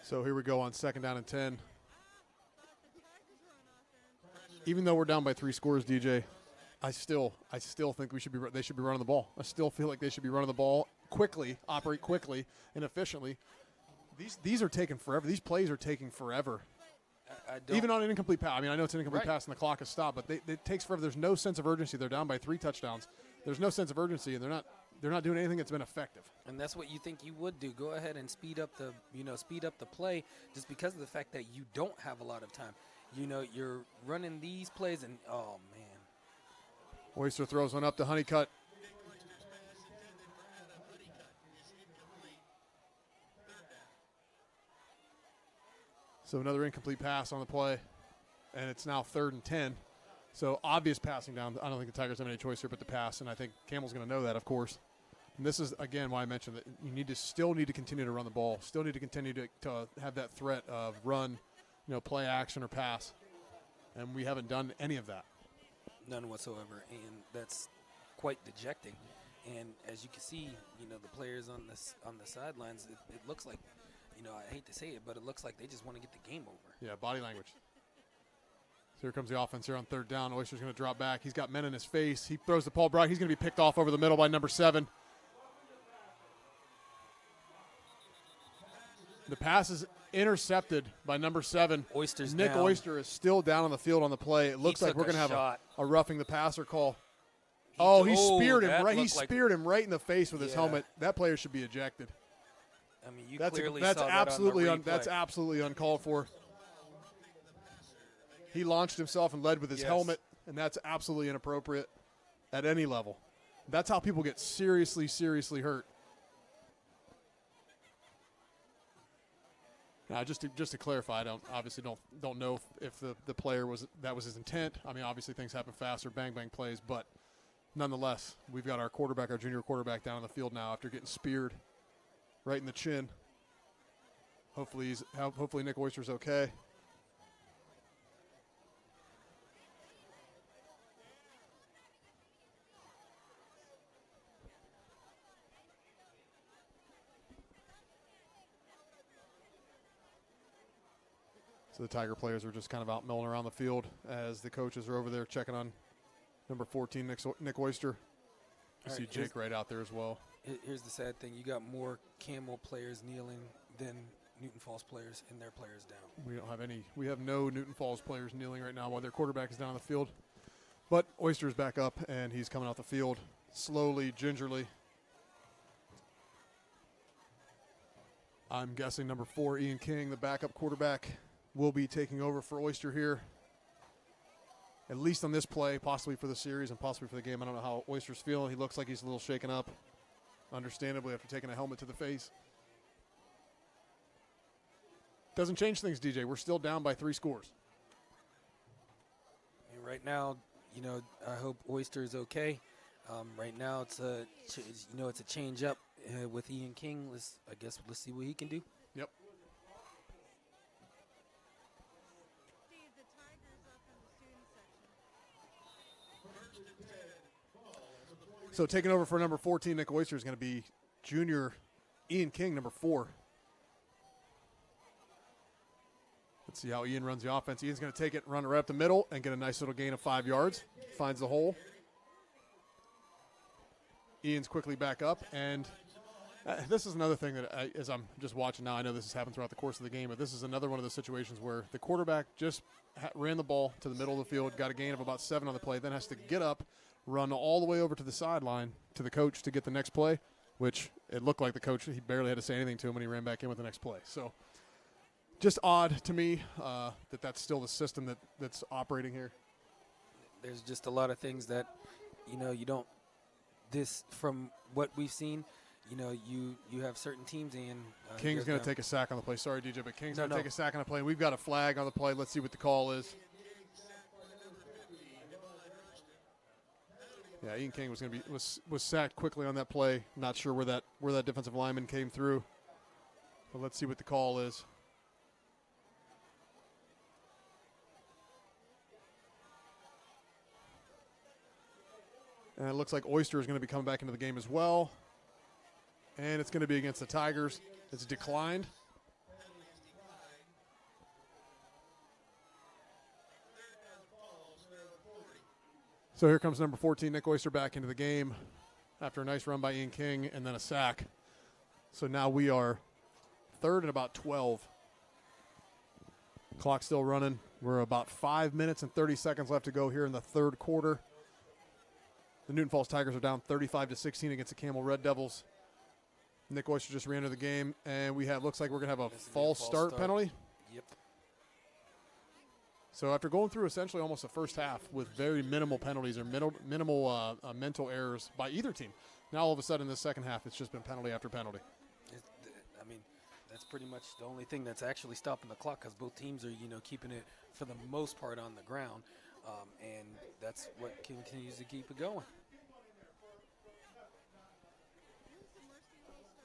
So here we go on 2nd down and 10. Even though we're down by 3 scores, DJ, I still think they should be running the ball. I still feel like they should be running the ball quickly, operate quickly and efficiently. These are taking forever. These plays are taking forever. Even on an incomplete pass. I mean, I know it's an incomplete pass and the clock has stopped, but it takes forever. There's no sense of urgency. They're down by 3 touchdowns. There's no sense of urgency, and they're not doing anything that's been effective. And that's what you think you would do. Go ahead and speed up the play just because of the fact that you don't have a lot of time. You're running these plays and, oh, man. Oyster throws one up to Honeycutt. So another incomplete pass on the play, and it's now 3rd and 10. So obvious passing down. I don't think the Tigers have any choice here but to pass, and I think Campbell's going to know that, of course. And this is, again, why I mentioned that you still need to continue to run the ball, still need to continue to have that threat of run, play action or pass. And we haven't done any of that. None whatsoever, and that's quite dejecting. And as you can see, the players on the sidelines, it looks like, I hate to say it, but it looks like they just want to get the game over. Yeah, body language. So here comes the offense here on 3rd down. Oyster's going to drop back. He's got men in his face. He throws the ball back. He's going to be picked off over the middle by number 7. The pass is intercepted by number 7. Oyster's Nick down. Oyster is still down on the field on the play. It looks like we're going to have a roughing the passer call. He speared him right. He speared him right in the face with his helmet. That player should be ejected. I mean, you that's clearly that's saw absolutely that on the replay. That's absolutely uncalled for. He launched himself and led with his helmet, and that's absolutely inappropriate at any level. That's how people get seriously, seriously hurt. Now, just to clarify, I don't know if the player that was his intent. I mean, obviously things happen faster, bang bang plays, but nonetheless, we've got our junior quarterback, down on the field now after getting speared right in the chin. Hopefully Nick Oyster's okay. So the Tiger players are just kind of out milling around the field as the coaches are over there checking on number 14, Nick Oyster. You see Jake right out there as well. Here's the sad thing. You got more Camel players kneeling than Newton Falls players and their players down. We don't have any. We have no Newton Falls players kneeling right now while their quarterback is down on the field. But Oyster's back up, and he's coming off the field slowly, gingerly. I'm guessing number 4, Ian King, the backup quarterback, will be taking over for Oyster here, at least on this play, possibly for the series and possibly for the game. I don't know how Oyster's feeling. He looks like he's a little shaken up, understandably, after taking a helmet to the face. Doesn't change things, DJ. We're still down by 3 scores. And right now, I hope Oyster is okay. Right now, it's a change up with Ian King. Let's see what he can do. Yep. So taking over for number 14, Nick Oyster, is going to be junior Ian King, number 4. Let's see how Ian runs the offense. Ian's going to take it, run it right up the middle, and get a nice little gain of 5 yards. Finds the hole. Ian's quickly back up, and this is another thing that as I'm just watching now, I know this has happened throughout the course of the game, but this is another one of those situations where the quarterback just ran the ball to the middle of the field, got a gain of about 7 on the play, then has to get up, run all the way over to the sideline to the coach to get the next play, which it looked like the coach, he barely had to say anything to him when he ran back in with the next play. So just odd to me that that's still the system that's operating here. There's just a lot of things that, you don't, from what we've seen, you have certain teams and King's going to take a sack on the play. Sorry, DJ, but King's going to take a sack on the play. We've got a flag on the play. Let's see what the call is. Yeah, Ian King was sacked quickly on that play. Not sure where that defensive lineman came through, but let's see what the call is. And it looks like Oyster is going to be coming back into the game as well. And it's going to be against the Tigers. It's declined. So here comes number 14, Nick Oyster, back into the game after a nice run by Ian King and then a sack. So now we are 3rd and about 12. Clock still running. We're about 5 minutes and 30 seconds left to go here in the 3rd quarter. The Newton Falls Tigers are down 35-16 against the Camel Red Devils. Nick Oyster just re-entered the game, and looks like we're going to have a false start penalty. Yep. So after going through essentially almost the first half with very minimal penalties or minimal mental errors by either team, now all of a sudden in the second half it's just been penalty after penalty. I mean, that's pretty much the only thing that's actually stopping the clock, because both teams are, keeping it for the most part on the ground, and that's what continues to keep it going.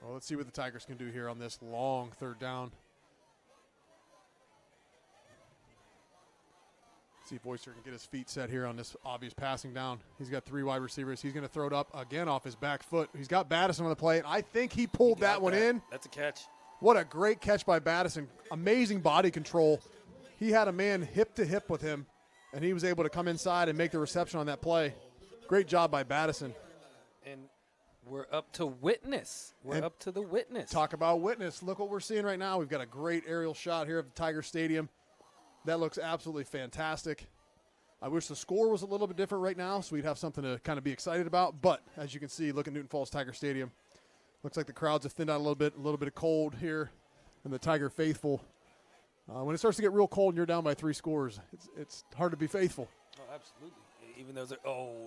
Well, let's see what the Tigers can do here on this long third down. See if Oyster can get his feet set here on this obvious passing down. He's got 3 wide receivers. He's going to throw it up again off his back foot. He's got Battison on the play, and I think he pulled that one in. That's a catch. What a great catch by Battison. Amazing body control. He had a man hip to hip with him, and he was able to come inside and make the reception on that play. Great job by Battison. And we're up to witness. We're up to the witness. Talk about witness. Look what we're seeing right now. We've got a great aerial shot here of the Tiger Stadium. That looks absolutely fantastic. I wish the score was a little bit different right now so we'd have something to kind of be excited about. But as you can see, look at Newton Falls Tiger Stadium. Looks like the crowds have thinned out a little bit of cold here in the Tiger faithful. When it starts to get real cold and you're down by 3 scores, it's hard to be faithful. Oh, absolutely. Even though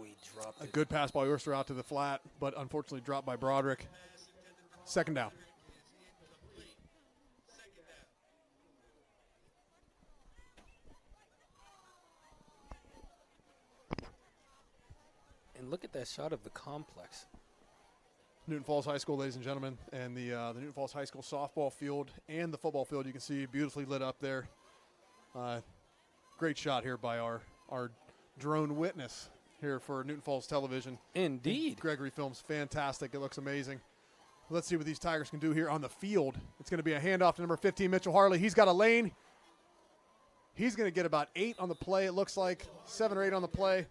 he dropped it. A good pass by Oyster out to the flat, but unfortunately dropped by Broderick. Second down. And look at that shot of the complex. Newton Falls High School, ladies and gentlemen, and the Newton Falls High School softball field and the football field, you can see beautifully lit up there. Great shot here by our drone witness here for Newton Falls Television. Indeed. Gregory Films, fantastic. It looks amazing. Let's see what these Tigers can do here on the field. It's going to be a handoff to number 15, Mitchell Harley. He's got a lane. He's going to get about 8 on the play, it looks like, 7 or 8 on the play.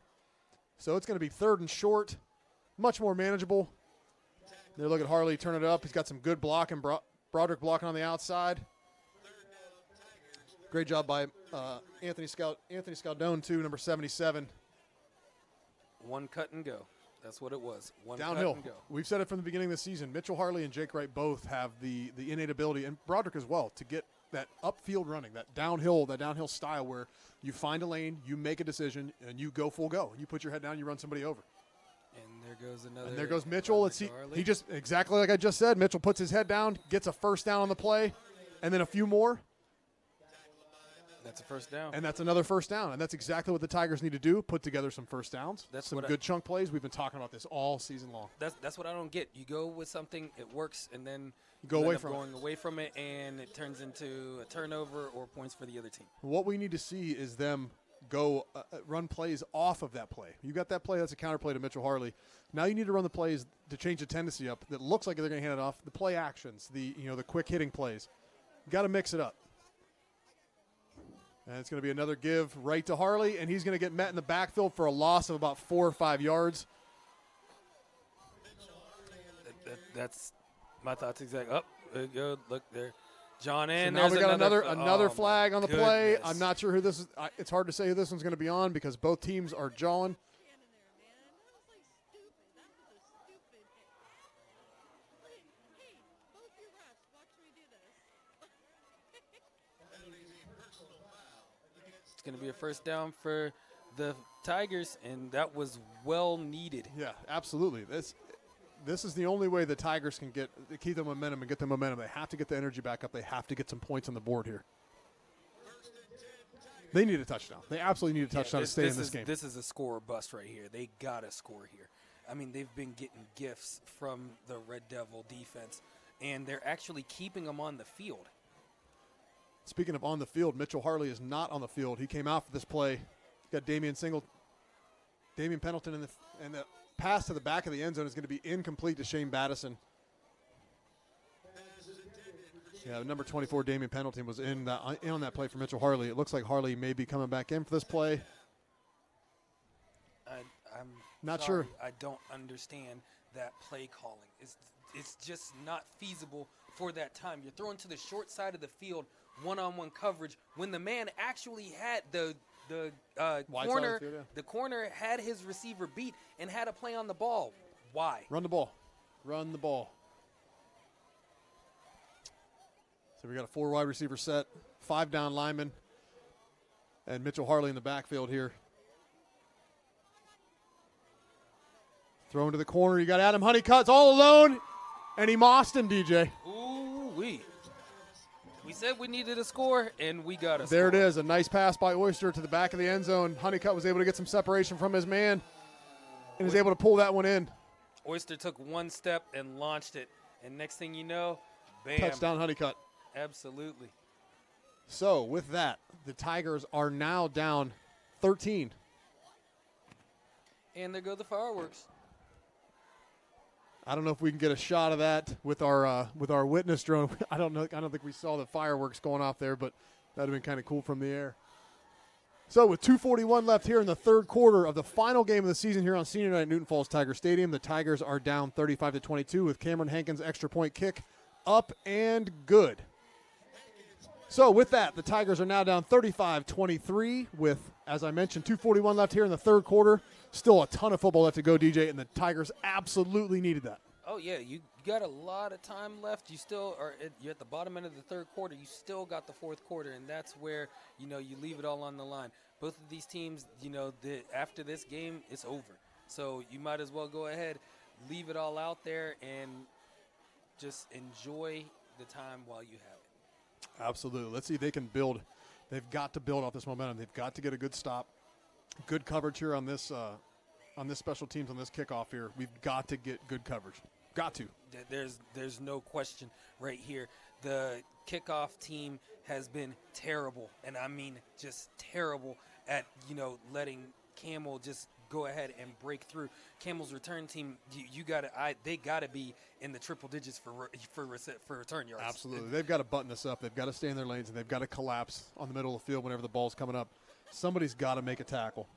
So it's going to be 3rd and short, much more manageable. There, look at Harley turn it up. He's got some good blocking. Broderick blocking on the outside. Great job by Anthony Scaldone, too, number 77. One cut and go. That's what it was. One Downhill. cut and go. We've said it from the beginning of the season. Mitchell Harley and Jake Wright both have the innate ability, and Broderick as well, to get that upfield running, that downhill style where you find a lane, you make a decision, and you go full go. You put your head down, you run somebody over. And there goes another. And there goes Mitchell. Let's see. Harley. He just, exactly like I just said, Mitchell puts his head down, gets a first down on the play, and then a few more. That's a first down. And that's another first down. And that's exactly what the Tigers need to do, put together some first downs. That's some what good chunk plays. We've been talking about this all season long. That's what I don't get. You go with something, it works, and then you go end away up from going away from it, and it turns into a turnover or points for the other team. What we need to see is them go run plays off of that play. You got that play, that's a counter play to Mitchell Harley. Now you need to run the plays to change the tendency up that looks like they're going to hand it off. The play actions, the quick hitting plays. You got to mix it up. And it's going to be another give right to Harley, and he's going to get met in the backfield for a loss of about 4 or 5 yards. That's my thoughts exactly. Up, good. Look there, John. And so now we got another oh flag on the play. goodness. I'm not sure who this is. It's hard to say who this one's going to be on because both teams are jawing. It's going to be a first down for the Tigers, and that was well needed. Yeah, absolutely. This is the only way the Tigers can keep the momentum and get the momentum. They have to get the energy back up. They have to get some points on the board here. They need a touchdown. They absolutely need a touchdown to stay in this game. This is a score or bust right here. They got to score here. I mean, they've been getting gifts from the Red Devil defense, and they're actually keeping them on the field. Speaking of on the field, Mitchell Harley is not on the field. He came out for this play. Got Damian Pendleton and the pass to the back of the end zone is going to be incomplete to Shane Battison. Yeah, number 24, Damian Pendleton, was in on that play for Mitchell Harley. It looks like Harley may be coming back in for this play. I'm not sorry, sure. I don't understand that play calling. It's just not feasible for that time. You're throwing to the short side of the field, one-on-one coverage, when the man actually had the The Wide side of corner, the field, yeah. the corner had his receiver beat and had a play on the ball. Why? Run the ball. Run the ball. So we got a 4 wide receiver set, 5 down linemen, and Mitchell Harley in the backfield here. Throw into the corner. You got Adam Honeycutt's all alone, and he mossed him, DJ. Ooh, we said we needed a score, and we got a There score. it is, a nice pass by Oyster to the back of the end zone. Honeycutt was able to get some separation from his man and was able to pull that one in. Oyster took one step and launched it, and next thing you know, bam. Touchdown Honeycutt. Absolutely. So with that, the Tigers are now down 13. And there go the fireworks. I don't know if we can get a shot of that with our witness drone. I don't know. I don't think we saw the fireworks going off there, but that'd have been kind of cool from the air. So with 2:41 left here in the third quarter of the final game of the season here on Senior Night at Newton Falls Tiger Stadium, the Tigers are down 35-22 with Cameron Hankins' extra point kick up and good. So with that, the Tigers are now down 35-23 with, as I mentioned, 2:41 left here in the third quarter. Still a ton of football left to go, DJ, and the Tigers absolutely needed that. Oh, yeah, you got a lot of time left. You still are you're at the bottom end of the third quarter. You still got the fourth quarter, and that's where, you leave it all on the line. Both of these teams, after this game, it's over. So you might as well go ahead, leave it all out there, and just enjoy the time while you have it. Absolutely. Let's see if they can build. They've got to build off this momentum. They've got to get a good stop. Good coverage here on this special teams, on this kickoff here. We've got to get good coverage. Got to. There's no question right here. The kickoff team has been terrible, and I mean just terrible at, letting Camel just go ahead and break through. Camel's return team, they got to be in the triple digits for return yards. Absolutely. They've got to button this up. They've got to stay in their lanes, and they've got to collapse on the middle of the field whenever the ball's coming up. Somebody's got to make a tackle.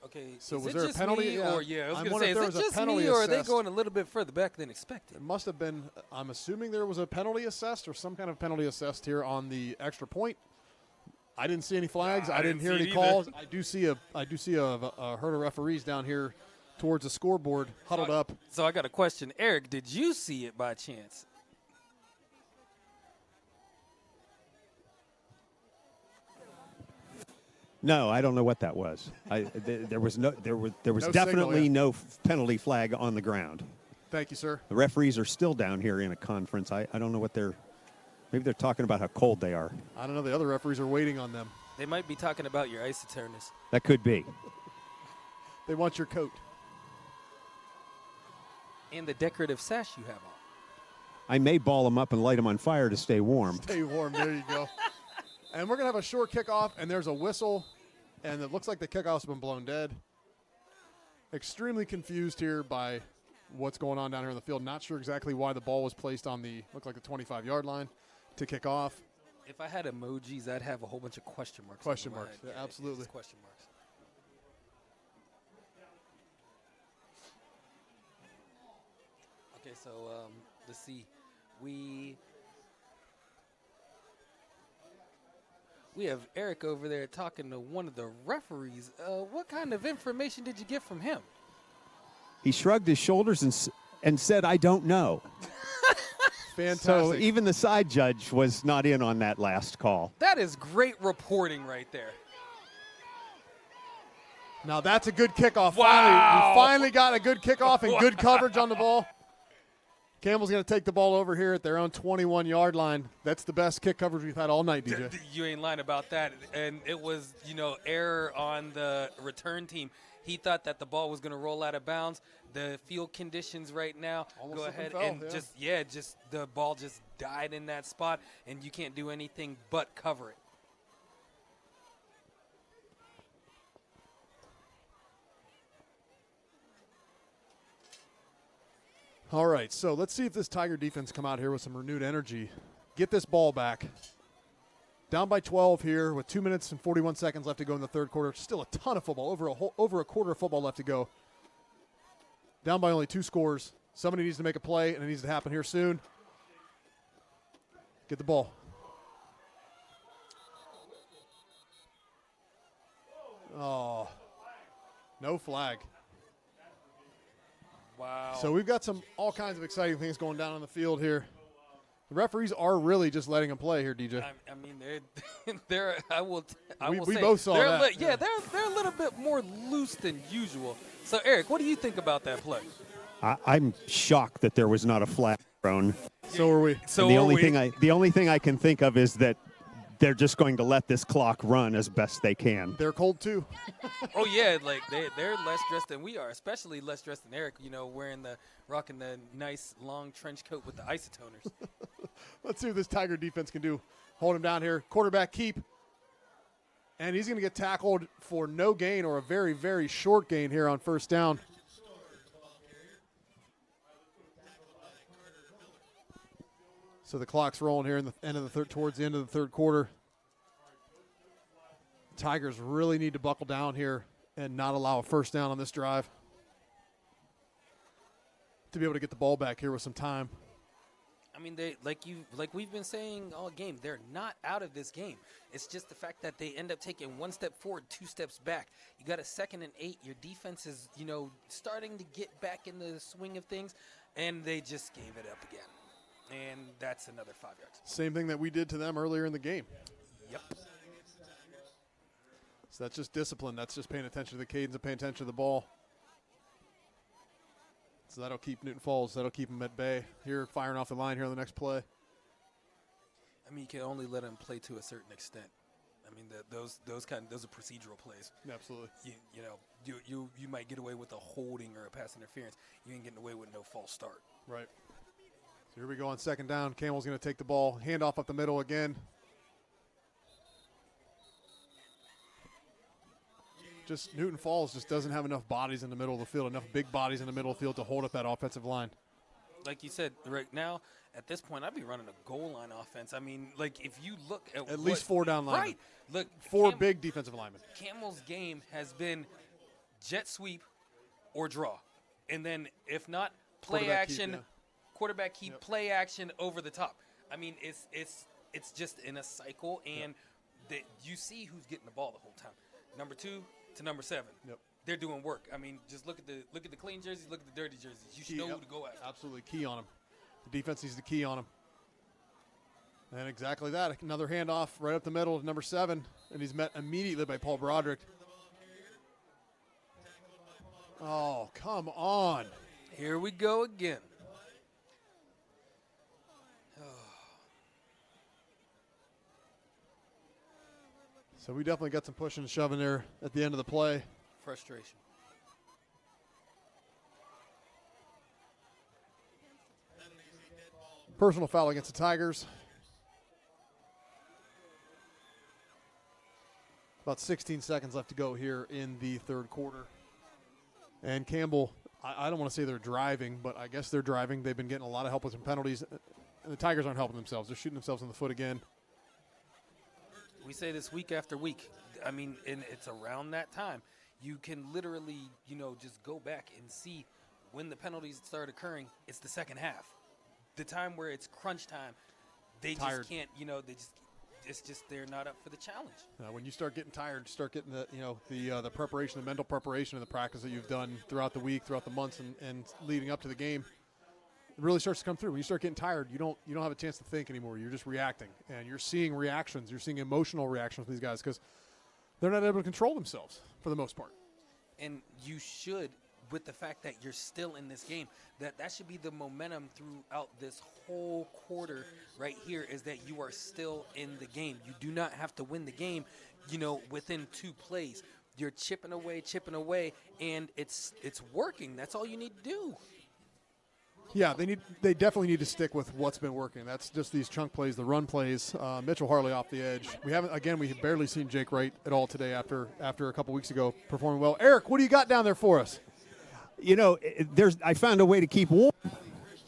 Okay, So is was it there a just penalty? me, Yeah. or yeah, I was I'm going to wondering say, if there is was it a just penalty me, or are they assessed. going a little bit further back than expected? It must have been, I'm assuming there was a penalty assessed or some kind of penalty assessed here on the extra point. I didn't see any flags. I didn't hear see any it calls. I do see a herd of referees down here towards the scoreboard huddled up. So I got a question. Eric, did you see it by chance? No, I don't know what that was. There was signal, definitely no penalty flag on the ground. Thank you, sir. The referees are still down here in a conference. I don't know what maybe they're talking about how cold they are. I don't know. The other referees are waiting on them. They might be talking about your isoturnus. That could be. They want your coat. And the decorative sash you have on. I may ball them up and light them on fire to stay warm. Stay warm. There you go. And we're going to have a short kickoff, and there's a whistle, and it looks like the kickoff's been blown dead. Extremely confused here by what's going on down here in the field. Not sure exactly why the ball was placed on the 25-yard line to kick off. If I had emojis, I'd have a whole bunch of question marks. Question on my marks, head. yeah, absolutely. Just question marks. Okay, so let's see. We have Eric over there talking to one of the referees. What kind of information did you get from him? He shrugged his shoulders and said, "I don't know." Fantastic. So even the side judge was not in on that last call. That is great reporting right there. Now that's a good kickoff. Wow. We finally got a good kickoff and good coverage on the ball. Campbell's going to take the ball over here at their own 21-yard line. That's the best kick coverage we've had all night, DJ. You ain't lying about that. And it was, error on the return team. He thought that the ball was going to roll out of bounds. The field conditions right now, Almost go slip ahead and fell, and just the ball just died in that spot, and you can't do anything but cover it. All right, so let's see if this Tiger defense come out here with some renewed energy. Get this ball back. Down by 12 here with 2 minutes and 41 seconds left to go in the third quarter. Still a ton of football, over a quarter of football left to go. Down by only 2 scores. Somebody needs to make a play, and it needs to happen here soon. Get the ball. Oh, no flag. Wow. So we've got all kinds of exciting things going down on the field here. The referees are really just letting them play here, DJ. I mean, they're. I will We say both saw they're that. yeah, they're a little bit more loose than usual. So, Eric, what do you think about that play? I'm shocked that there was not a flag thrown. So are we. So And the are only we. thing I can think of is that they're just going to let this clock run as best they can. They're cold too. Oh yeah, like they're less dressed than we are, especially less dressed than Eric. You know, rocking the nice long trench coat with the isotoners. Let's see what this Tiger defense can do. Hold him down here. Quarterback keep. And he's going to get tackled for no gain or a very, very short gain here on first down. So the clock's rolling here in the end of the towards the end of the third quarter. Tigers really need to buckle down here and not allow a first down on this drive to be able to get the ball back here with some time. I mean, they like we've been saying all game, they're not out of this game. It's just the fact that they end up taking one step forward, 2 steps back. You got a 2nd and 8. Your defense is, starting to get back in the swing of things, and they just gave it up again. And that's another 5 yards. Same thing that we did to them earlier in the game. Yep. So that's just discipline. That's just paying attention to the cadence and paying attention to the ball. So that'll keep Newton Falls. That'll keep them at bay. Here, firing off the line here on the next play. I mean, you can only let them play to a certain extent. I mean, those are procedural plays. Absolutely. You might get away with a holding or a pass interference. You ain't getting away with no false start. Right. So here we go on second down. Campbell's going to take the ball. Handoff up the middle again. Just Newton Falls just doesn't have enough bodies in the middle of the field, enough big bodies in the middle of the field to hold up that offensive line. Like you said, right now, at this point, I'd be running a goal line offense. I mean, like, if you look at least 4 down linemen. Right. Look, 4 big defensive linemen. Camel's game has been jet sweep or draw. And then, if not, play Quarterback keep, action, yeah. quarterback keep, play action over the top. I mean, it's just in a cycle, and you see who's getting the ball the whole time. Number 2 to number 7. Yep. They're doing work. I mean, just look at the clean jerseys, look at the dirty jerseys. You should know who to go after. Absolutely key on him. The defense needs to key on him. And exactly that. Another handoff right up the middle to number 7, and he's met immediately by Paul Broderick. Oh, come on. Here we go again. So we definitely got some pushing and shoving there at the end of the play. Frustration. Personal foul against the Tigers. About 16 seconds left to go here in the third quarter. And Campbell, I don't want to say they're driving, but I guess they're driving. They've been getting a lot of help with some penalties. And the Tigers aren't helping themselves. They're shooting themselves in the foot again. We say this week after week. I mean, and it's around that time. You can literally, just go back and see when the penalties start occurring. It's the second half. The time where it's crunch time. They Tired. just can't, it's just they're not up for the challenge. When you start getting tired, start getting the preparation, the mental preparation, and the practice that you've done throughout the week, throughout the months, and leading up to the game, it really starts to come through. When you start getting tired, you don't have a chance to think anymore. You're just reacting, and you're seeing reactions. You're seeing emotional reactions from these guys because they're not able to control themselves for the most part. And you should, with the fact that you're still in this game, that should be the momentum throughout this whole quarter right here, is that you are still in the game. You do not have to win the game, within 2 plays. You're chipping away, and it's working. That's all you need to do. Yeah, they definitely need to stick with what's been working. That's just these chunk plays, the run plays. Mitchell Harley off the edge. We have barely seen Jake Wright at all today after a couple weeks ago performing well. Eric, what do you got down there for us? I found a way to keep warm.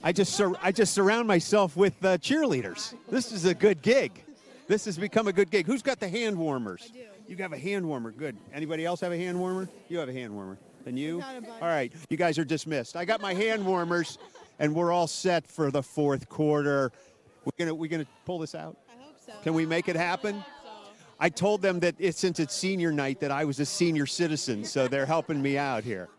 I just surround myself with cheerleaders. This is a good gig. This has become a good gig. Who's got the hand warmers? I do. You have a hand warmer. Good. Anybody else have a hand warmer? You have a hand warmer. And you? Got a bunch. All right, you guys are dismissed. I got my hand warmers, and we're all set for the fourth quarter. We're gonna pull this out. I hope so. Can we make it happen? I told them that since it's senior night that I was a senior citizen, so they're helping me out here.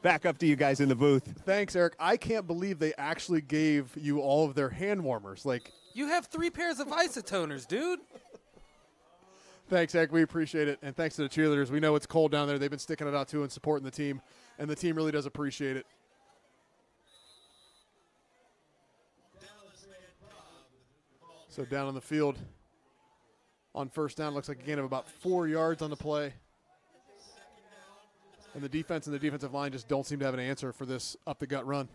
Back up to you guys in the booth. Thanks, Eric. I can't believe they actually gave you all of their hand warmers. Like, You have 3 pairs of isotoners, dude. thanks, Eric. We appreciate it. And thanks to the cheerleaders. We know it's cold down there. They've been sticking it out, too, and supporting the team. And the team really does appreciate it. So down on the field on first down, looks like a gain of about 4 yards on the play. And the defense and the defensive line just don't seem to have an answer for this up-the-gut run.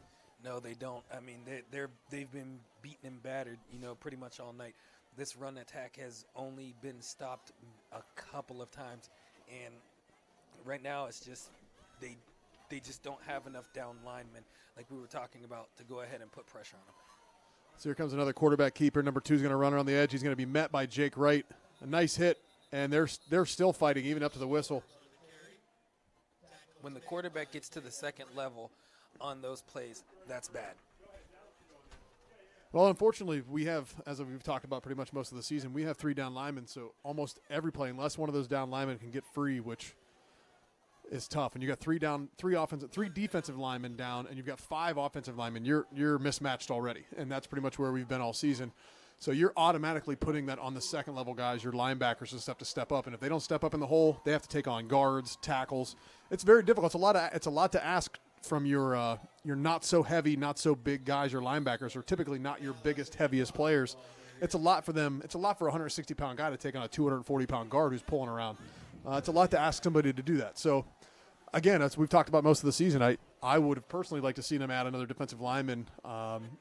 No, they don't. I mean, they've been beaten and battered, pretty much all night. This run attack has only been stopped a couple of times, and right now it's just they just don't have enough down linemen, like we were talking about, to go ahead and put pressure on them. So here comes another quarterback keeper. Number 2 is going to run around the edge. He's going to be met by Jake Wright. A nice hit, and they're still fighting even up to the whistle. When the quarterback gets to the second level on those plays, that's bad. Well, unfortunately, we have, as we've talked about pretty much most of the season, we have 3 down linemen, so almost every play, unless one of those down linemen can get free, which is tough. And you got 3 defensive linemen down, and you've got 5 offensive linemen. You're mismatched already, and that's pretty much where we've been all season. So you're automatically putting that on the second level guys, your linebackers, just have to step up. And if they don't step up in the hole, they have to take on guards, tackles. It's very difficult. It's a lot to ask from your not so heavy, not so big guys. Your linebackers are typically not your biggest, heaviest players. It's a lot for them. It's a lot for a 160-pound guy to take on a 240-pound guard who's pulling around. It's a lot to ask somebody to do that. So, again, as we've talked about most of the season, I would have personally liked to see them add another defensive lineman,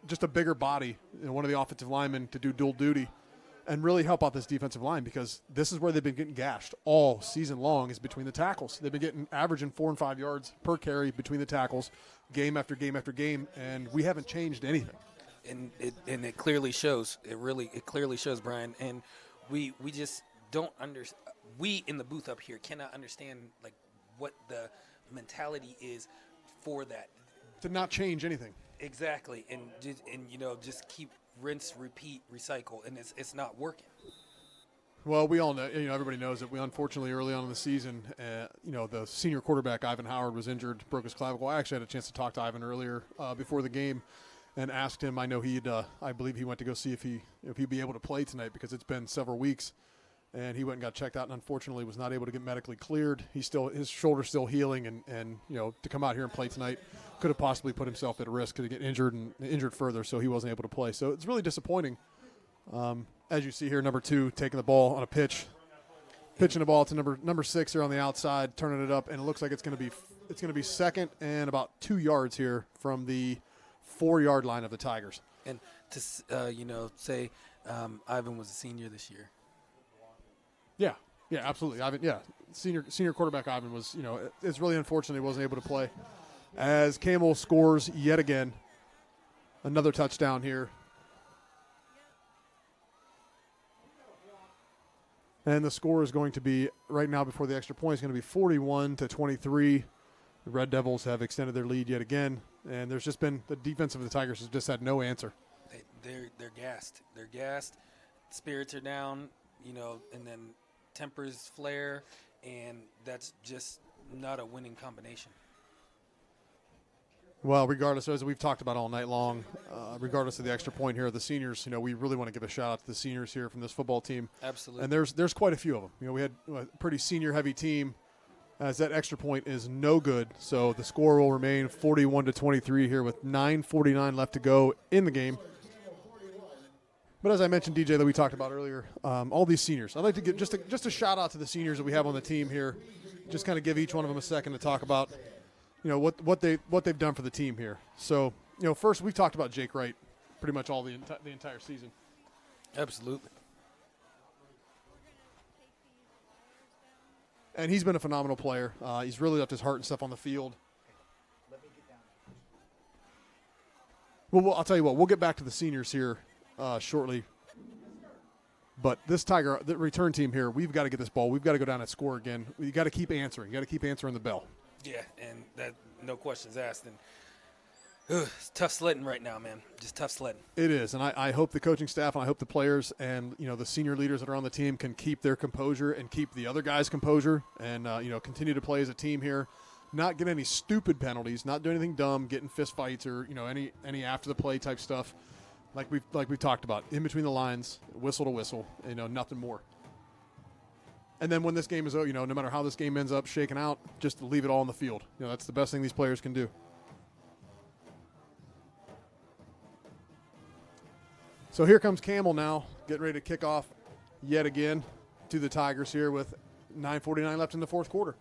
just a bigger body, one of the offensive linemen to do dual duty and really help out this defensive line, because this is where they've been getting gashed all season long, is between the tackles. They've been averaging 4 and 5 yards per carry between the tackles game after game after game, and we haven't changed anything. And it clearly shows. It clearly shows, Brian. And we just don't understand. We in the booth up here cannot understand like what the mentality is for that. To not change anything. Exactly, and just keep rinse, repeat, recycle, and it's not working. Well, we all know, everybody knows that we unfortunately early on in the season, the senior quarterback, Ivan Howard, was injured, broke his clavicle. I actually had a chance to talk to Ivan earlier before the game and asked him. I know I believe he went to go see if he'd be able to play tonight, because it's been several weeks, and he went and got checked out and unfortunately was not able to get medically cleared. His shoulder's still healing, and to come out here and play tonight could have possibly put himself at risk, could get injured further, so he wasn't able to play. So it's really disappointing. As you see here, number 2 taking the ball on a pitching the ball to number 6 here on the outside, turning it up, and it looks like it's going to be second and about 2 yards here from the 4-yard line of the Tigers. And to say Ivan was a senior this year. Yeah, absolutely. Ivan, senior quarterback Ivan was. It's really unfortunate he wasn't able to play. As Campbell scores yet again, another touchdown here. And the score is going to be, right now before the extra point, is going to be 41-23. The Red Devils have extended their lead yet again. And there's just been, the defense of the Tigers has just had no answer. They're gassed. They're gassed. Spirits are down, and then tempers flare, and that's just not a winning combination. Well, regardless, as we've talked about all night long, regardless of the extra point here, the seniors, we really want to give a shout out to the seniors here from this football team. Absolutely. And there's quite a few of them. We had a pretty senior-heavy team, as that extra point is no good. So the score will remain 41-23 here with 9:49 left to go in the game. But as I mentioned, DJ, that we talked about earlier, all these seniors, I'd like to give just a shout out to the seniors that we have on the team here. Just kind of give each one of them a second to talk about what they've done for the team here. So, first we've talked about Jake Wright pretty much all the entire season. Absolutely. And he's been a phenomenal player. He's really left his heart and stuff on the field. Well, I'll tell you what, we'll get back to the seniors here shortly. But the return team here, we've got to get this ball. We've got to go down and score again. We've got to keep answering. You got to keep answering the bell. Yeah, and that no questions asked. And it's tough sledding right now, man. Just tough sledding. It is, and I hope the coaching staff and I hope the players and the senior leaders that are on the team can keep their composure and keep the other guys' composure and continue to play as a team here. Not get any stupid penalties, not do anything dumb, get in fist fights or any after the play type stuff, like we talked about in between the lines, whistle to whistle, nothing more. And then when this game is, no matter how this game ends up shaking out, just leave it all on the field. That's the best thing these players can do. So here comes Camel now, getting ready to kick off yet again to the Tigers here with 9:49 left in the fourth quarter.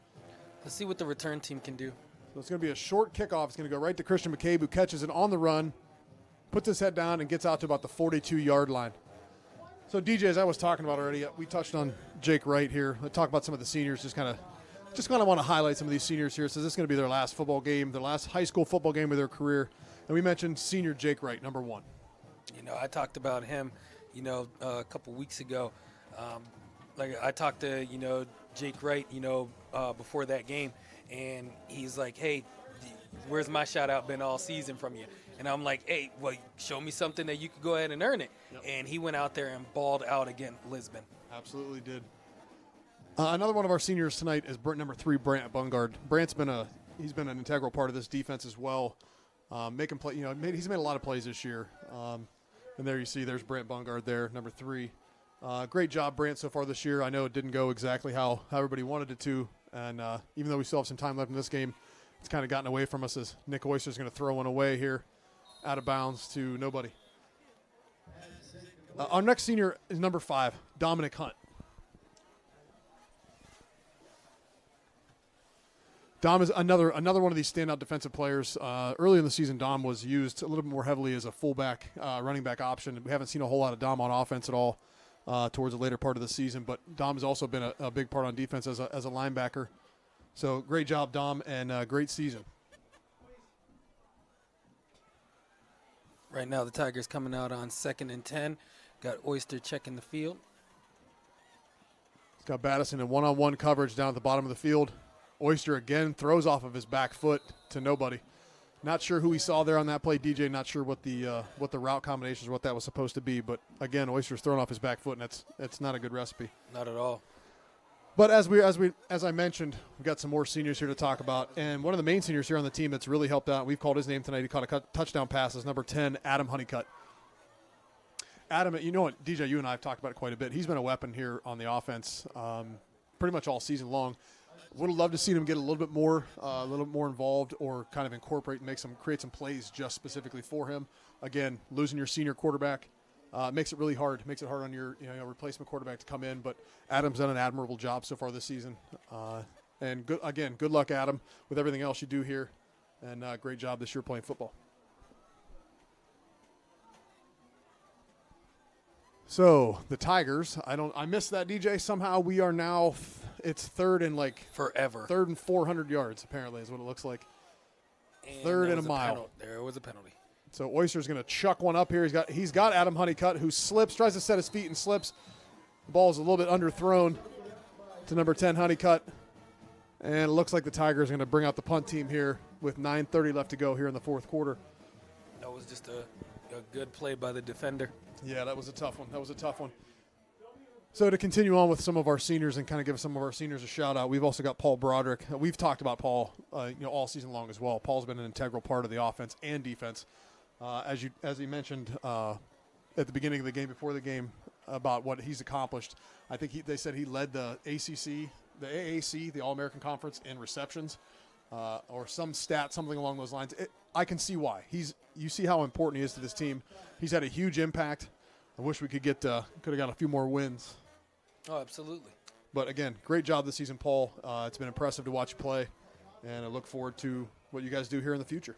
Let's see what the return team can do. So it's going to be a short kickoff. It's going to go right to Christian McCabe, who catches it on the run, puts his head down, and gets out to about the 42-yard line. So, DJ, as I was talking about already, we touched on Jake Wright here. Let's talk about some of the seniors. Just kind of want to highlight some of these seniors here. So this is going to be their last football game, their last high school football game of their career. And we mentioned senior Jake Wright, number 1. I talked about him, a couple weeks ago. I talked to, Jake Wright, before that game, and he's like, hey, where's my shout out been all season from you? And I'm like, hey, well, show me something that you could go ahead and earn it. Yep. And he went out there and balled out against Lisbon. Absolutely did. Another one of our seniors tonight is number 3, Brant Bungard. Brant's he's been an integral part of this defense as well. Making play, he's made a lot of plays this year. And there you see, there's Brant Bungard there, number 3. Great job, Brant, so far this year. I know it didn't go exactly how everybody wanted it to. And even though we still have some time left in this game, it's kind of gotten away from us as Nick Oyster's going to throw one away here out of bounds to nobody. Our next senior is number 5, Dominic Hunt. Dom is another one of these standout defensive players. Early in the season, Dom was used a little bit more heavily as a fullback, running back option. We haven't seen a whole lot of Dom on offense at all towards the later part of the season, but Dom has also been a big part on defense as a linebacker. So great job, Dom, and great season. Right now, the Tigers coming out on 2nd and 10. Got Oyster checking the field. He's got Battison in one-on-one coverage down at the bottom of the field. Oyster again throws off of his back foot to nobody. Not sure who he saw there on that play, DJ. Not sure what the route combinations, what that was supposed to be. But again, Oyster's throwing off his back foot, and that's not a good recipe. Not at all. But as I mentioned, we've got some more seniors here to talk about, and one of the main seniors here on the team that's really helped out. We've called his name tonight. He caught a touchdown pass. Is number 10, Adam Honeycutt. Adam, you know what, DJ, you and I have talked about it quite a bit. He's been a weapon here on the offense, pretty much all season long. Would have loved to see him get a little bit more involved, or kind of incorporate and create some plays just specifically for him. Again, losing your senior quarterback makes it really hard. Makes it hard on your replacement quarterback to come in. But Adam's done an admirable job so far this season. And good luck, Adam, with everything else you do here. And great job this year playing football. So the Tigers, I missed that, DJ. Somehow we are now. It's third and forever. 3rd and 400 yards, apparently, is what it looks like. And 3rd and a mile. There was a penalty. So Oyster's going to chuck one up here. He's got Adam Honeycutt, who slips, tries to set his feet and slips. The ball is a little bit underthrown to number 10, Honeycutt. And it looks like the Tigers are going to bring out the punt team here with 9:30 left to go here in the fourth quarter. That was just a good play by the defender. Yeah, that was a tough one. So to continue on with some of our seniors and kind of give some of our seniors a shout out, we've also got Paul Broderick. We've talked about Paul, all season long as well. Paul's been an integral part of the offense and defense. As he mentioned at the beginning of the game, before the game, about what he's accomplished. I think they said he led the ACC, the AAC, the All-American Conference in receptions, or some stat, something along those lines. I can see why. You see how important he is to this team. He's had a huge impact. I wish we could have got a few more wins. Oh, absolutely. But again, great job this season, Paul. It's been impressive to watch you play, and I look forward to what you guys do here in the future.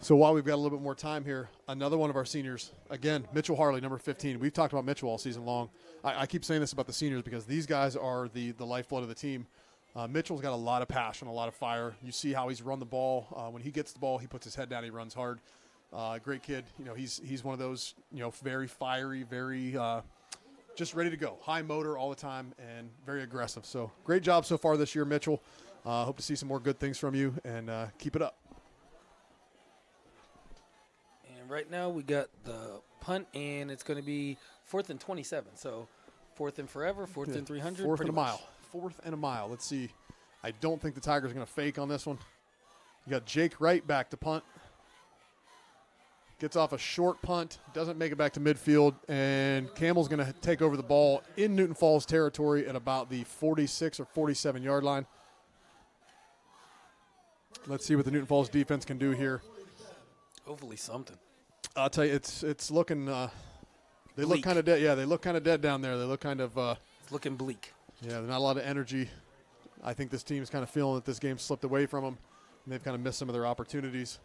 So while we've got a little bit more time here, another one of our seniors, again, Mitchell Harley, number 15. We've talked about Mitchell all season long. I keep saying this about the seniors because these guys are the lifeblood of the team. Mitchell's got a lot of passion, a lot of fire. You see how he's run the ball. When he gets the ball, he puts his head down, he runs hard. Great kid. He's one of those, very fiery, very just ready to go. High motor all the time and very aggressive. So great job so far this year, Mitchell. Hope to see some more good things from you, and keep it up. And right now we got the punt, and it's going to be 4th and 27. So 4th and forever, 4th and 300. 4th pretty and a much. mile. 4th and a mile. Let's see. I don't think the Tigers are going to fake on this one. You got Jake Wright back to punt. Gets off a short punt, doesn't make it back to midfield, and Campbell's going to take over the ball in Newton Falls territory at about the 46 or 47-yard line. Let's see what the Newton Falls defense can do here. Hopefully something. I'll tell you, it's looking. They look Bleak. kind of dead. Yeah, they look kind of dead down there. They look kind of. It's looking bleak. Yeah, there's not a lot of energy. I think this team's kind of feeling that this game slipped away from them, and they've kind of missed some of their opportunities.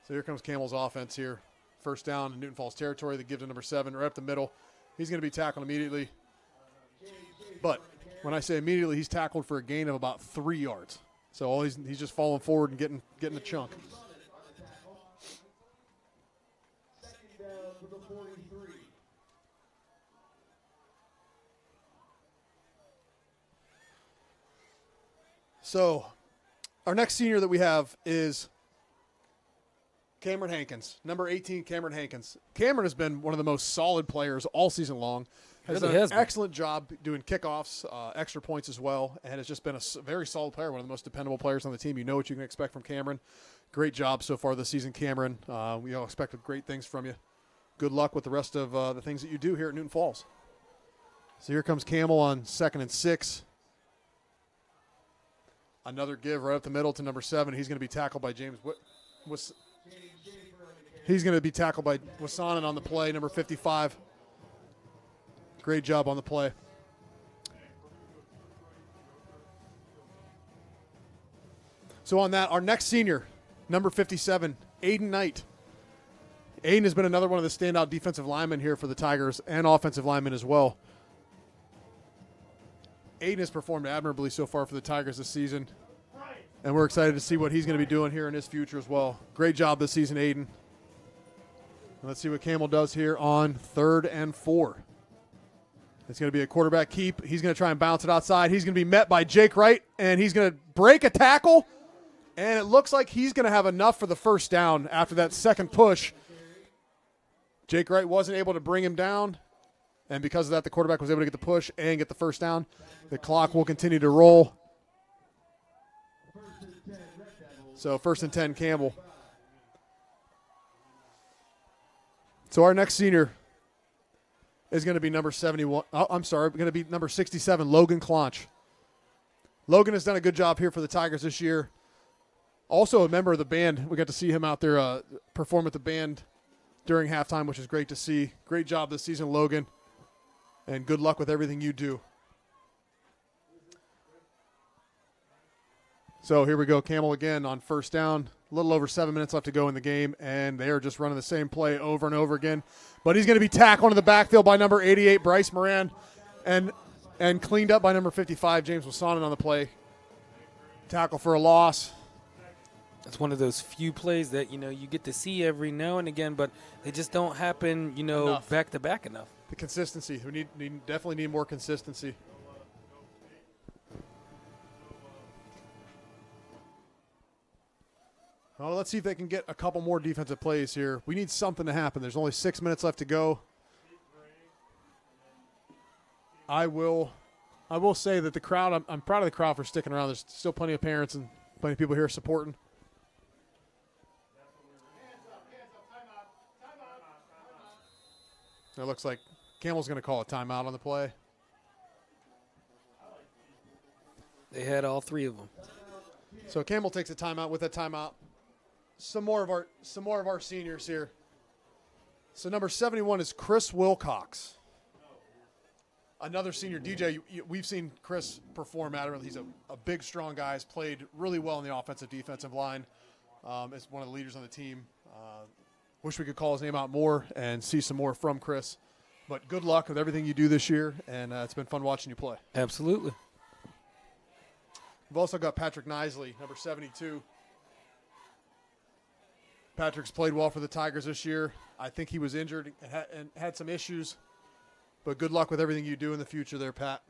So here comes Campbell's offense here. First down in Newton Falls territory. They give to number 7 right up the middle. He's going to be tackled immediately. But when I say immediately, he's tackled for a gain of about 3 yards. So all he's just falling forward and getting a chunk. Second down for the 43. So our next senior that we have is Cameron Hankins, number 18, Cameron Hankins. Cameron has been one of the most solid players all season long. Has Really done has an been. excellent job doing kickoffs, extra points as well, and has just been a very solid player, one of the most dependable players on the team. You know what you can expect from Cameron. Great job so far this season, Cameron. We all expect great things from you. Good luck with the rest of the things that you do here at Newton Falls. So here comes Campbell on 2nd and 6. Another give right up the middle to number 7. He's going to be tackled by James. He's going to be tackled by Wasanen on the play, number 55. Great job on the play. So on that, our next senior, number 57, Aiden Knight. Aiden has been another one of the standout defensive linemen here for the Tigers and offensive linemen as well. Aiden has performed admirably so far for the Tigers this season, and we're excited to see what he's going to be doing here in his future as well. Great job this season, Aiden. Let's see what Campbell does here on 3rd and 4. It's going to be a quarterback keep. He's going to try and bounce it outside. He's going to be met by Jake Wright, and he's going to break a tackle, and it looks like he's going to have enough for the first down after that second push. Jake Wright wasn't able to bring him down, and because of that, the quarterback was able to get the push and get the first down. The clock will continue to roll. So 1st and 10, Campbell. So our next senior is going to be number 71. Going to be number 67, Logan Clonch. Logan has done a good job here for the Tigers this year. Also a member of the band. We got to see him out there perform at the band during halftime, which is great to see. Great job this season, Logan, and good luck with everything you do. So here we go, Campbell again on first down. A little over 7 minutes left to go in the game, and they are just running the same play over and over again. But he's going to be tackled in the backfield by number 88, Bryce Moran, and cleaned up by number 55, James Wasanen on the play. Tackle for a loss. It's one of those few plays that, you get to see every now and again, but they just don't happen, Enough. back to back enough. The consistency. We definitely need more consistency. Well, let's see if they can get a couple more defensive plays here. We need something to happen. There's only 6 minutes left to go. I will say that the crowd, I'm proud of the crowd for sticking around. There's still plenty of parents and plenty of people here supporting. It looks like Campbell's going to call a timeout on the play. They had all 3 of them. So Campbell takes a timeout. With that timeout, some more of our seniors here. So number 71 is Chris Wilcox. Another senior. DJ, we've seen Chris perform admirably. He's a big, strong guy. He's played really well in the defensive line. Is one of the leaders on the team. Wish we could call his name out more and see some more from Chris. But good luck with everything you do this year, and it's been fun watching you play. Absolutely. We've also got Patrick Nisley, number 72. Patrick's played well for the Tigers this year. I think he was injured and had some issues, but good luck with everything you do in the future there, Pat.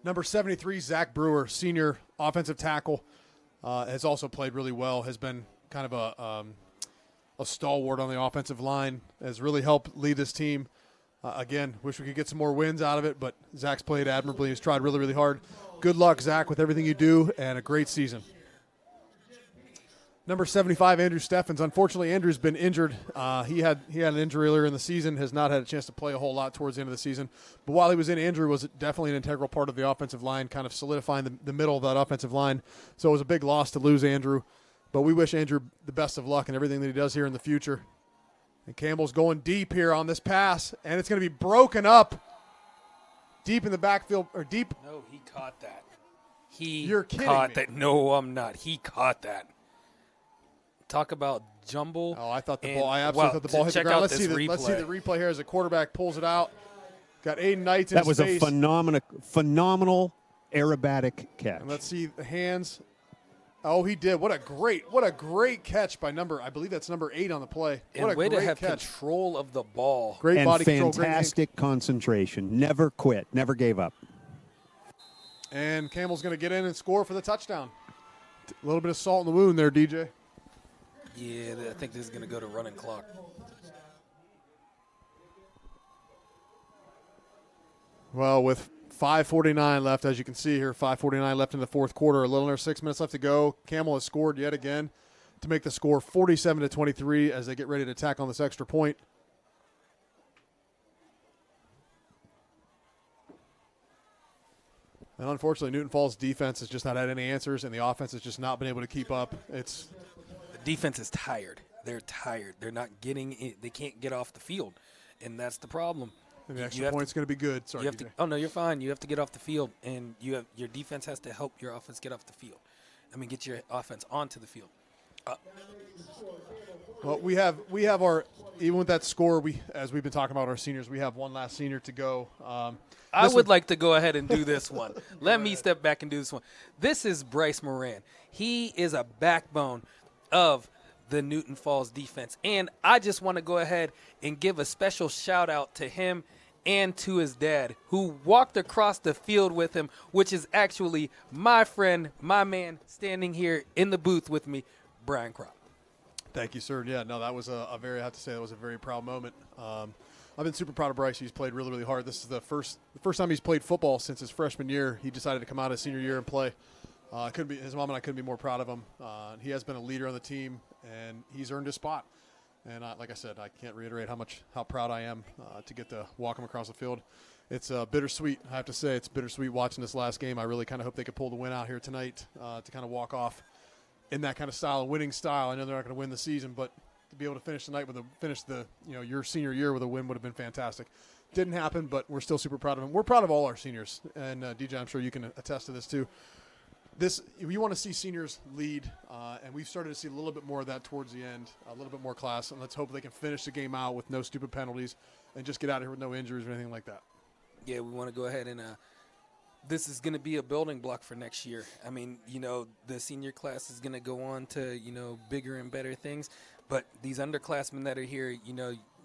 Number 73, Zach Brewer, senior offensive tackle, has also played really well, has been kind of a stalwart on the offensive line, has really helped lead this team. Again, wish we could get some more wins out of it, but Zach's played admirably. He's tried really, really hard. Good luck, Zach, with everything you do, and a great season. Number 75, Andrew Steffens. Unfortunately, Andrew's been injured. He had an injury earlier in the season, has not had a chance to play a whole lot towards the end of the season. But while he was in, Andrew was definitely an integral part of the offensive line, kind of solidifying the middle of that offensive line. So it was a big loss to lose Andrew. But we wish Andrew the best of luck in everything that he does here in the future. And Campbell's going deep here on this pass, and it's going to be broken up deep in the backfield, or deep. No, he caught that. You're kidding caught me. that. No, I'm not. He caught that. Talk about jumble. Oh, I thought the ball. I absolutely thought the ball hit the check ground. out Let's this see the replay here as the quarterback pulls it out. Got Aiden Knights in That his was face. a phenomenal aerobatic catch. And let's see the hands. Oh, he did. What a great catch by I believe that's number 8 on the play. What And a way great to have catch. control of the ball. Great And body control. Great fantastic concentration. Never quit. Never gave up. and Campbell's going to get in and score for the touchdown. A little bit of salt in the wound there, DJ. Yeah, I think this is going to go to running clock. Well, with 5:49 left, as you can see here, 5:49 left in the fourth quarter, a little under 6 minutes left to go. Campbell has scored yet again to make the score 47-23 as they get ready to attack on this extra point. And unfortunately, Newton Falls' defense has just not had any answers, and the offense has just not been able to keep up. The defense is tired. They're tired. They're not getting it. They can't get off the field, and that's the problem. And the extra point's going to be good. Sorry, DJ. Oh, no, you're fine. You have to get off the field, and your defense has to help your offense get off the field. Get your offense onto the field. Well, we have our, even with that score, as we've been talking about our seniors, we have one last senior to go. I would like to go ahead and do this one. Let me step back and do this one. This is Bryce Moran. He is a backbone of the Newton Falls defense. And I just want to go ahead and give a special shout out to him and to his dad, who walked across the field with him, which is actually my friend, my man, standing here in the booth with me, Brian Crop. Thank you, sir. Yeah, no, that was I have to say that was a very proud moment. I've been super proud of Bryce. He's played really, really hard. This is the first time he's played football since his freshman year. He decided to come out his senior year and play. His mom and I couldn't be more proud of him. He has been a leader on the team, and he's earned his spot. And like I said, I can't reiterate how proud I am to get to walk him across the field. It's bittersweet. I have to say, it's bittersweet watching this last game. I really kind of hope they could pull the win out here tonight to kind of walk off in that kind of style, a winning style. I know they're not going to win the season, but to be able to finish the night your senior year with a win would have been fantastic. Didn't happen, but we're still super proud of him. We're proud of all our seniors, and DJ, I'm sure you can attest to this too. You want to see seniors lead, and we've started to see a little bit more of that towards the end, a little bit more class, and let's hope they can finish the game out with no stupid penalties and just get out of here with no injuries or anything like that. Yeah, we want to go ahead and this is going to be a building block for next year. The senior class is going to go on to, bigger and better things, but these underclassmen that are here,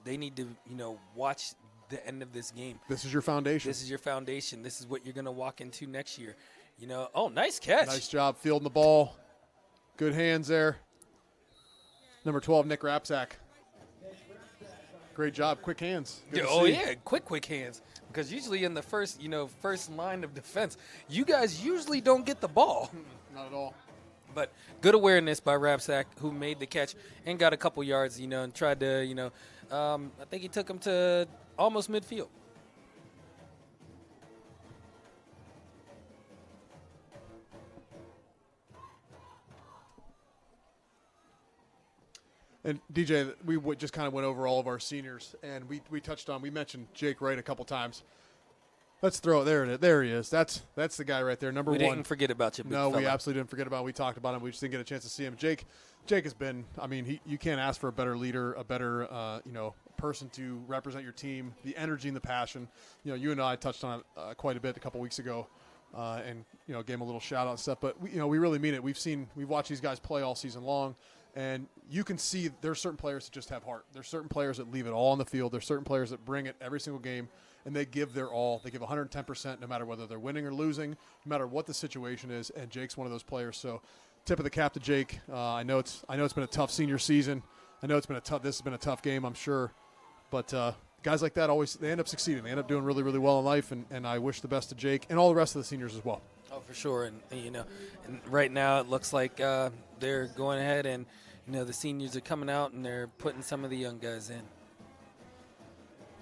they need to, watch the end of this game. This is your foundation. This is your foundation. This is what you're going to walk into next year. Nice catch. Nice job fielding the ball. Good hands there. Number 12, Nick Rapsack. Great job. Quick hands. Good to see. Yeah. Quick hands. Because usually in the first line of defense, you guys usually don't get the ball. Not at all. But good awareness by Rapsack, who made the catch and got a couple yards, and tried to, I think he took him to almost midfield. And DJ, we just kind of went over all of our seniors, and we mentioned Jake Wright a couple times. Let's throw it there. There he is. That's the guy right there, number 1. We didn't forget about you, big fella. We absolutely didn't forget about him. We talked about him. We just didn't get a chance to see him. Jake has been. You can't ask for a better leader, a better person to represent your team. The energy and the passion. You and I touched on it quite a bit a couple weeks ago. and gave him a little shout out and stuff. But we really mean it. We've watched these guys play all season long, and you can see there's certain players that just have heart. There's certain players that leave it all on the field. There's certain players that bring it every single game, and they give their all. They give 110% no matter whether they're winning or losing, no matter what the situation is. And Jake's one of those players. So, tip of the cap to Jake. I know it's been a tough senior season. I know this has been a tough game, I'm sure, but guys like that they end up succeeding. They end up doing really, really well in life, and I wish the best to Jake and all the rest of the seniors as well. Oh, for sure. And and right now it looks like they're going ahead and, the seniors are coming out and they're putting some of the young guys in.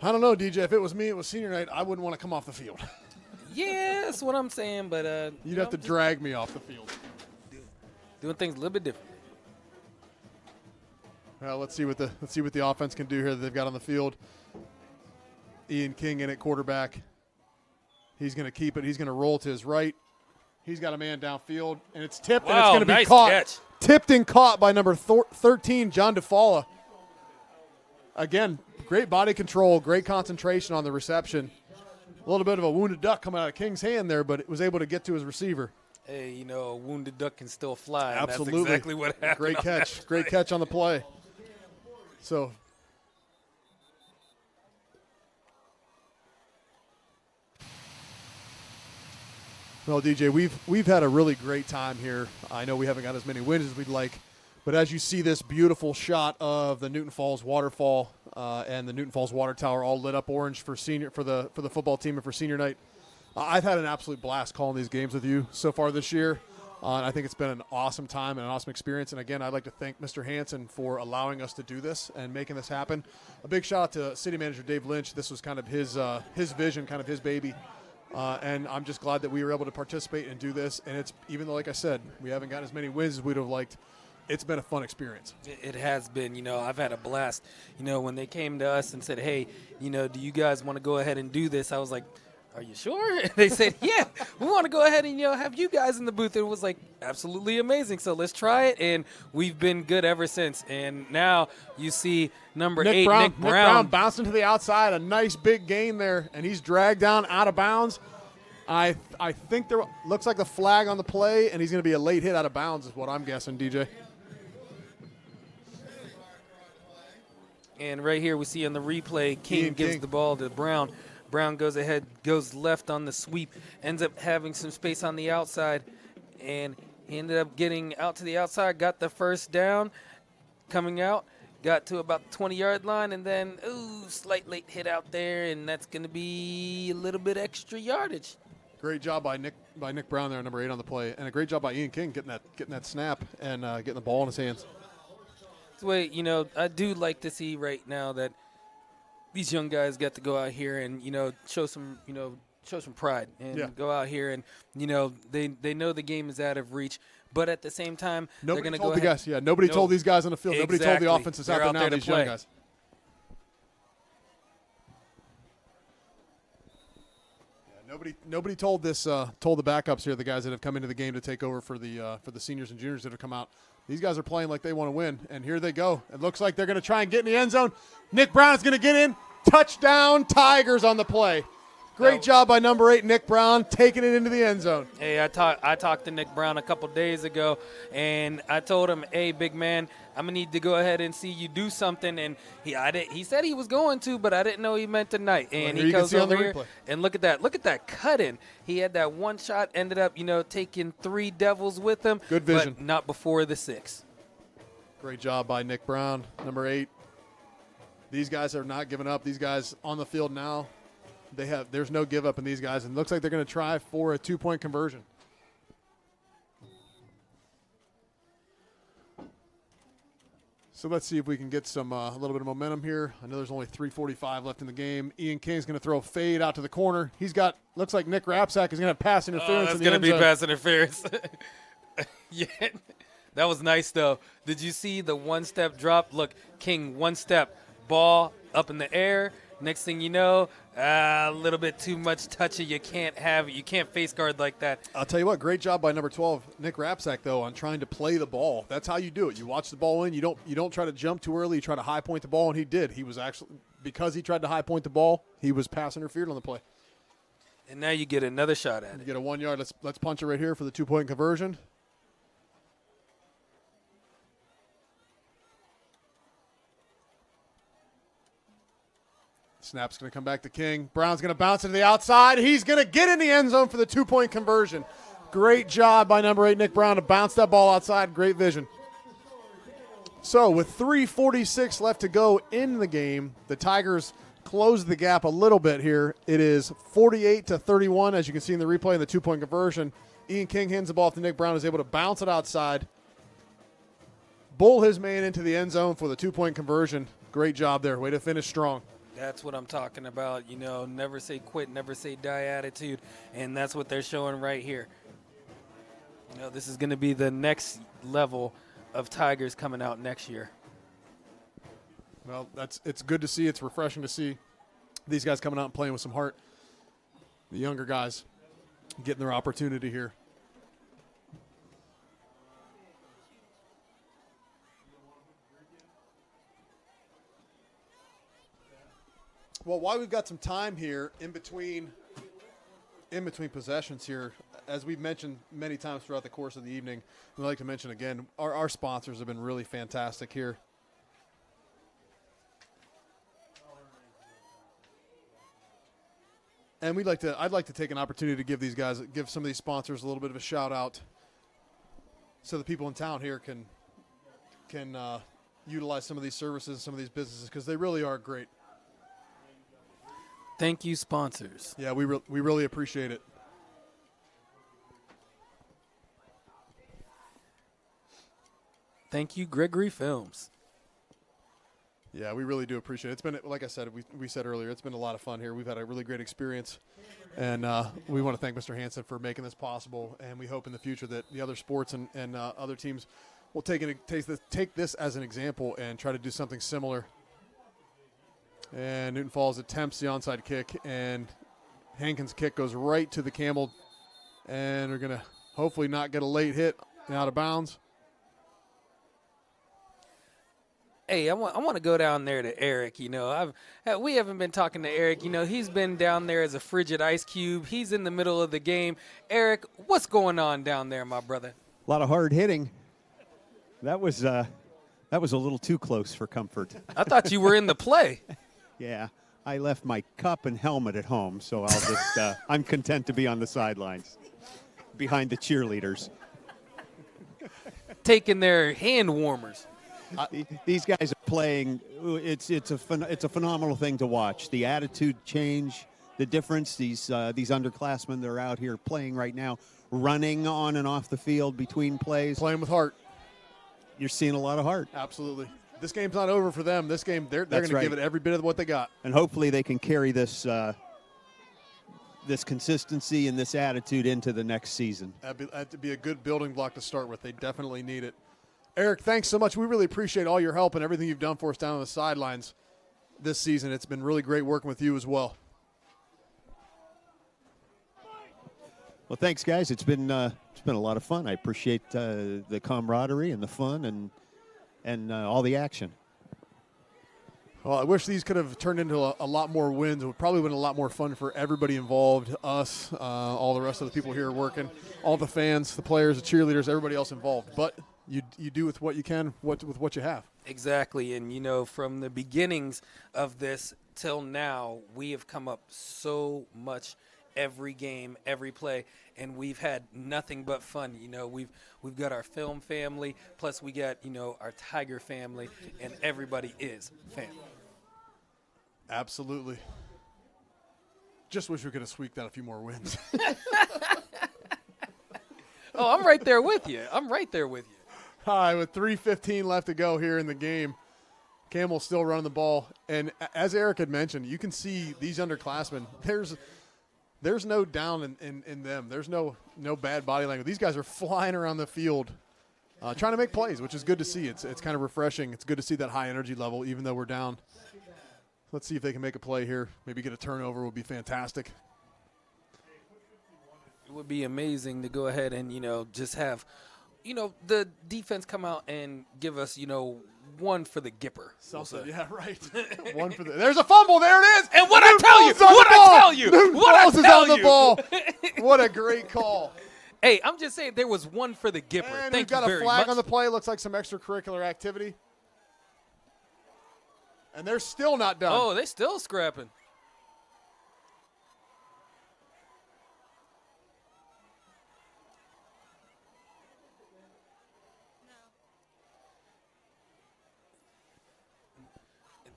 I don't know, DJ. If it was me, it was senior night, I wouldn't want to come off the field. Yeah, that's what I'm saying. But you'd have to drag me off the field. Doing things a little bit different. Well, let's see what the offense can do here that they've got on the field. Ian King in at quarterback. He's going to keep it. He's going to roll to his right. He's got a man downfield, and it's tipped, and it's going to be nice caught. Catch. Tipped and caught by number 13, John DeFalla. Again, great body control, great concentration on the reception. A little bit of a wounded duck coming out of King's hand there, but it was able to get to his receiver. Hey, a wounded duck can still fly. Absolutely. And that's exactly what happened. Great catch. Great catch on the play. So, well, DJ, we've had a really great time here. I know we haven't got as many wins as we'd like, but as you see this beautiful shot of the Newton Falls waterfall and the Newton Falls water tower all lit up orange for the football team and for senior night, I've had an absolute blast calling these games with you so far this year. And I think it's been an awesome time and an awesome experience. And, again, I'd like to thank Mr. Hansen for allowing us to do this and making this happen. A big shout out to City Manager Dave Lynch. This was kind of his vision, kind of his baby. And I'm just glad that we were able to participate and do this. And it's, even though, like I said, we haven't gotten as many wins as we'd have liked, it's been a fun experience. It has been. I've had a blast. When they came to us and said, hey, do you guys want to go ahead and do this? I was like, are you sure? They said, yeah, we want to go ahead and, have you guys in the booth. It was like absolutely amazing. So let's try it. And we've been good ever since. And now you see number 8, Nick Brown. Bouncing to the outside, a nice big gain there, and he's dragged down out of bounds. I think there looks like the flag on the play, and he's going to be a late hit out of bounds is what I'm guessing, DJ. And right here we see on the replay, King gives the ball to Brown. Brown goes ahead, goes left on the sweep, ends up having some space on the outside, and he ended up getting out to the outside, got the first down, coming out, got to about the 20-yard line, and then, slight late hit out there, and that's going to be a little bit extra yardage. Great job by Nick Brown there, number 8 on the play, and a great job by Ian King getting that snap and getting the ball in his hands. That's the way, I do like to see right now that these young guys get to go out here and, show some pride and go out here and, they know the game is out of reach. But at the same time, they're going to go ahead. Nobody told these guys on the field. Exactly. Nobody told the offenses out there now, these young guys. Yeah, nobody told the backups here, the guys that have come into the game to take over for the seniors and juniors that have come out. These guys are playing like they want to win, and here they go. It looks like they're going to try and get in the end zone. Nick Brown is going to get in. Touchdown, Tigers on the play. Great job by number 8, Nick Brown, taking it into the end zone. Hey, I talked to Nick Brown a couple days ago, and I told him, hey, big man, I'm going to need to go ahead and see you do something. And he said he was going to, but I didn't know he meant tonight. And he goes over here, and look at that. Look at that cut-in. He had that one shot, ended up, taking 3 Devils with him. Good vision. But not before the 6. Great job by Nick Brown, number 8. These guys are not giving up. These guys on the field now. There's no give up in these guys, and it looks like they're going to try for a 2-point conversion. So let's see if we can get a little bit of momentum here. I know there's only 3:45 left in the game. Ian King's going to throw a fade out to the corner. Looks like Nick Rapsack is going to have pass interference. That's going to be pass interference. Yeah, that was nice though. Did you see the 1-step drop? Look, King 1 step, ball up in the air. Next thing you know, a little bit too much touchy. You can't have it. You can't face guard like that. I'll tell you what, great job by number 12, Nick Rapsack, though, on trying to play the ball. That's how you do it. You watch the ball in. You don't try to jump too early. You try to high point the ball, and he did. He was actually, because he tried to high point the ball, he was pass interfered on the play. And now you get another shot at You it. get a 1 yard. Let's punch it right here for the 2-point conversion. Snap's going to come back to King. Brown's going to bounce it to the outside. He's going to get in the end zone for the 2-point conversion. Great job by number 8, Nick Brown, to bounce that ball outside. Great vision. So with 3:46 left to go in the game, the Tigers close the gap a little bit here. It is 48-31, as you can see in the replay, in the 2-point conversion. Ian King hands the ball off to Nick Brown, is able to bounce it outside, bull his man into the end zone for the 2-point conversion. Great job there. Way to finish strong. That's what I'm talking about. You know, never say quit, never say die attitude. And that's what they're showing right here. You know, this is going to be the next level of Tigers coming out next year. Well, it's good to see. It's refreshing to see these guys coming out and playing with some heart. The younger guys getting their opportunity here. Well, while we've got some time here in between possessions here, as we've mentioned many times throughout the course of the evening, we'd like to mention again, our sponsors have been really fantastic here. And I'd like to take an opportunity to give some of these sponsors a little bit of a shout out, so the people in town here can utilize some of these services, some of these businesses, because they really are great. Thank you, sponsors. Yeah, we really appreciate it. Thank you, Gregory Films. Yeah, we really do appreciate it. It's been, like I said, we said earlier, it's been a lot of fun here. We've had a really great experience, and we want to thank Mr. Hansen for making this possible, and we hope in the future that the other sports and other teams will take this as an example and try to do something similar. And Newton Falls attempts the onside kick, and Hankins' kick goes right to the camel, and we're going to hopefully not get a late hit out of bounds. Hey, I want to go down there to Eric. You know, we haven't been talking to Eric. You know, he's been down there as a frigid ice cube. He's in the middle of the game. Eric, what's going on down there, my brother? A lot of hard hitting. That was a little too close for comfort. I thought you were in the play. Yeah, I left my cup and helmet at home, so I'll just I'm content to be on the sidelines behind the cheerleaders. Taking their hand warmers. These guys are playing. It's a phenomenal thing to watch. The attitude change, the difference. These underclassmen, they're out here playing right now, running on and off the field between plays, Playing with heart. You're seeing a lot of heart. Absolutely. This game's not over for them. This game, they're going to give it every bit of what they got. And hopefully they can carry this this consistency and this attitude into the next season. That'd be a good building block to start with. They definitely need it. Eric, thanks so much. We really appreciate all your help and everything you've done for us down on the sidelines this season. It's been really great working with you as well. Well, thanks, guys. It's been a lot of fun. I appreciate the camaraderie and the fun and all the action. Well, I wish these could have turned into a lot more wins. It would probably been a lot more fun for everybody involved, us, all the rest of the people here working, all the fans, the players, the cheerleaders, everybody else involved. But you do with what you can, with what you have. Exactly. And, you know, from the beginnings of this till now, we have come up so much every game, every play, and we've had nothing but fun. You know, we've got our film family, plus we got, you know, our Tiger family, and everybody is family. Absolutely. Just wish we could have squeaked out a few more wins. Oh, I'm right there with you. I'm right there with you. All right, with 3:15 left to go here in the game, Campbell's still running the ball. And as Eric had mentioned, you can see these underclassmen, there's no down in them. There's no bad body language. These guys are flying around the field trying to make plays, which is good to see. It's kind of refreshing. It's good to see that high energy level, even though we're down. Let's see if they can make a play here. Maybe get a turnover would be fantastic. It would be amazing to go ahead and, you know, just have the defense come out and give us, one for the Gipper. Something, yeah, right. One for there's a fumble. There it is. And what I tell you, Newton Falls is on the ball. What a great call. Hey, I'm just saying there was one for the Gipper. And Thank we've got you a very flag much. on the play. Looks like some extracurricular activity. And they're still not done. Oh, they still scrapping.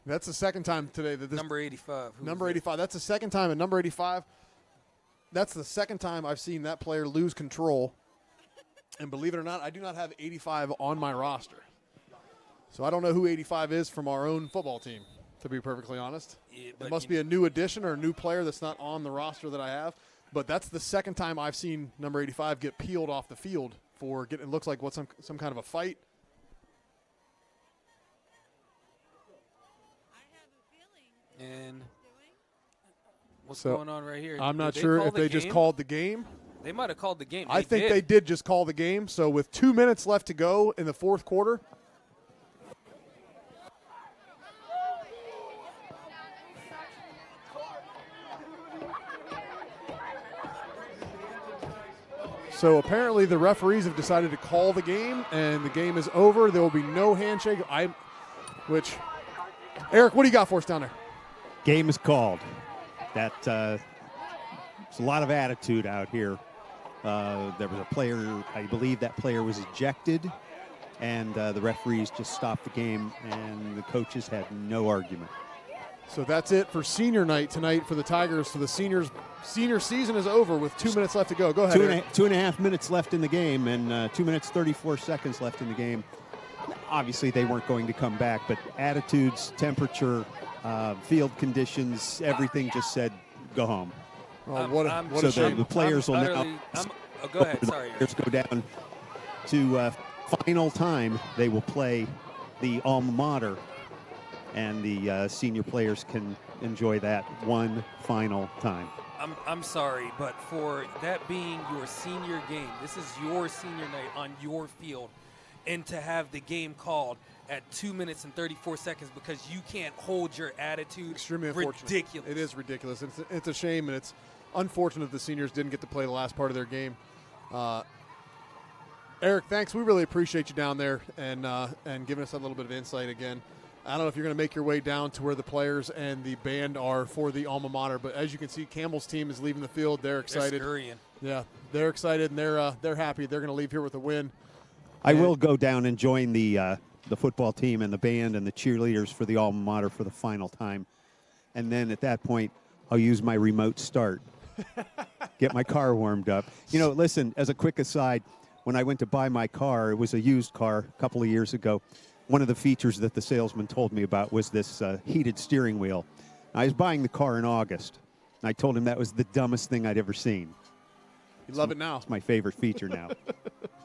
That's the second time today that this Number 85. number 85. That's the second time at number 85. That's the second time I've seen that player lose control. And believe it or not, I do not have 85 on my roster. So I don't know who 85 is from our own football team, to be perfectly honest. Yeah, It must be a new addition or a new player that's not on the roster that I have. But that's the second time I've seen number 85 get peeled off the field for getting, it looks like what some kind of a fight. And what's So, going on right here? I'm not Did sure call if the they just game? called the game. They might have called the game. I think they did just call the game. So with 2 minutes left to go in the fourth quarter. So apparently the referees have decided to call the game, and the game is over. There will be no handshake. Eric, what do you got for us down there? Game is called. There's a lot of attitude out here. There was a player, I believe that player was ejected, and the referees just stopped the game, and the coaches had no argument. So that's it for senior night tonight for the Tigers. So the senior season is over with 2 minutes left to go. Go ahead, Eric. 2.5 minutes left in the game, and 2 minutes 34 seconds left in the game. Obviously, they weren't going to come back, but attitudes, temperature, field conditions, everything just said go home. Oh, what a So shame. the players will now. Go ahead. The Sorry. players go down to final time. They will play the alma mater, and the senior players can enjoy that one final time. I'm sorry, but for that being your senior game, this is your senior night on your field, and to have the game called at 2 minutes and 34 seconds because you can't hold your attitude. Extremely unfortunate. Ridiculous. It is ridiculous. It's a shame, and it's unfortunate the seniors didn't get to play the last part of their game. Eric, thanks. We really appreciate you down there and giving us a little bit of insight again. I don't know if you're going to make your way down to where the players and the band are for the alma mater, but as you can see, Campbell's team is leaving the field. They're excited. They're scurrying. Yeah, they're excited, and they're happy. They're going to leave here with a win. I will go down and join the football team and the band and the cheerleaders for the alma mater for the final time. And then at that point, I'll use my remote start, get my car warmed up. Listen, as a quick aside, when I went to buy my car, it was a used car a couple of years ago. One of the features that the salesman told me about was this heated steering wheel. I was buying the car in August, and I told him that was the dumbest thing I'd ever seen. You love it now. It's my favorite feature now.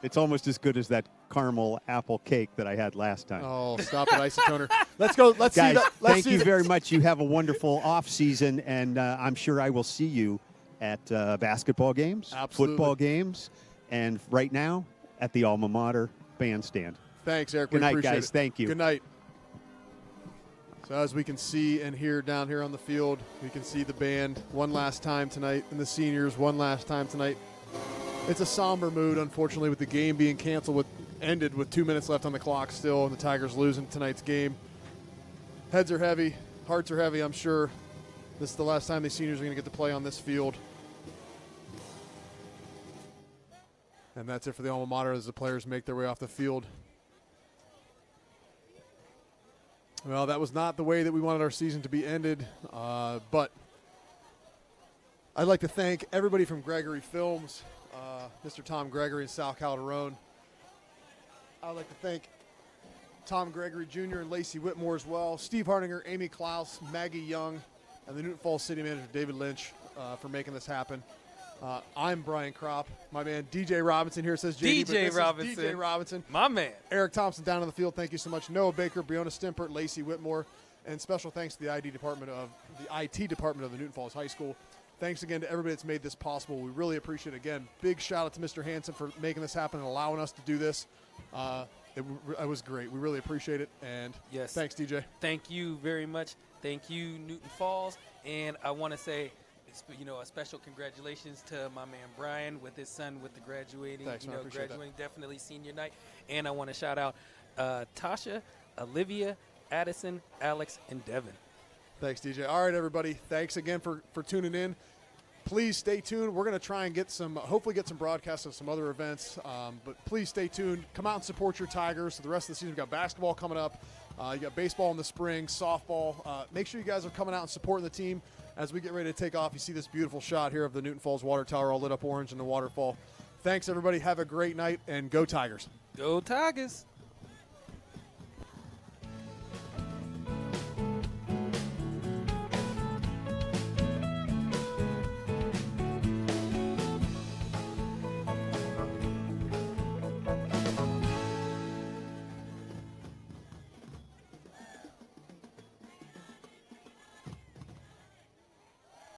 It's almost as good as that caramel apple cake that I had last time. Oh, stop it, isotoner. Let's go. Let's Guys, see that. thank you very much. You have a wonderful off season, and I'm sure I will see you at basketball games, Absolutely. football games, and right now at the alma mater bandstand. Thanks, Eric. Good We night, appreciate guys. it. Thank you. Good night. So as we can see and hear down here on the field, we can see the band one last time tonight and the seniors one last time tonight. It's a somber mood, unfortunately, with the game being canceled, ended with 2 minutes left on the clock still, and the Tigers losing tonight's game. Heads are heavy. Hearts are heavy, I'm sure. This is the last time the seniors are going to get to play on this field. And that's it for the alma mater as the players make their way off the field. Well, that was not the way that we wanted our season to be ended, but I'd like to thank everybody from Gregory Films, Mr. Tom Gregory and Sal Calderon. I'd like to thank Tom Gregory Jr. and Lacey Whitmore as well, Steve Hardinger, Amy Klaus, Maggie Young, and the Newton Falls City Manager David Lynch for making this happen. I'm Brian Kropp. My man DJ Robinson here says JD, but this is DJ Robinson. My man. Eric Thompson down on the field. Thank you so much. Noah Baker, Breonna Stimpert, Lacey Whitmore, and special thanks to the IT department of the Newton Falls High School Thanks again to everybody that's made this possible. We really appreciate it. Again, big shout out to Mr. Hansen for making this happen and allowing us to do this. It was great. We really appreciate it. And Yes. thanks, DJ. Thank you very much. Thank you, Newton Falls. And I want to say, a special congratulations to my man Brian with his son with the graduating. Thanks, man. I appreciate that. Graduating, definitely senior night. And I want to shout out Tasha, Olivia, Addison, Alex, and Devin. Thanks, DJ. All right, everybody. Thanks again for tuning in. Please stay tuned. We're going to try and hopefully get some broadcasts of some other events. But please stay tuned. Come out and support your Tigers. For the rest of the season, we've got basketball coming up. You got baseball in the spring, softball. Make sure you guys are coming out and supporting the team as we get ready to take off. You see this beautiful shot here of the Newton Falls Water Tower all lit up orange in the waterfall. Thanks, everybody. Have a great night, and go Tigers. Go Tigers.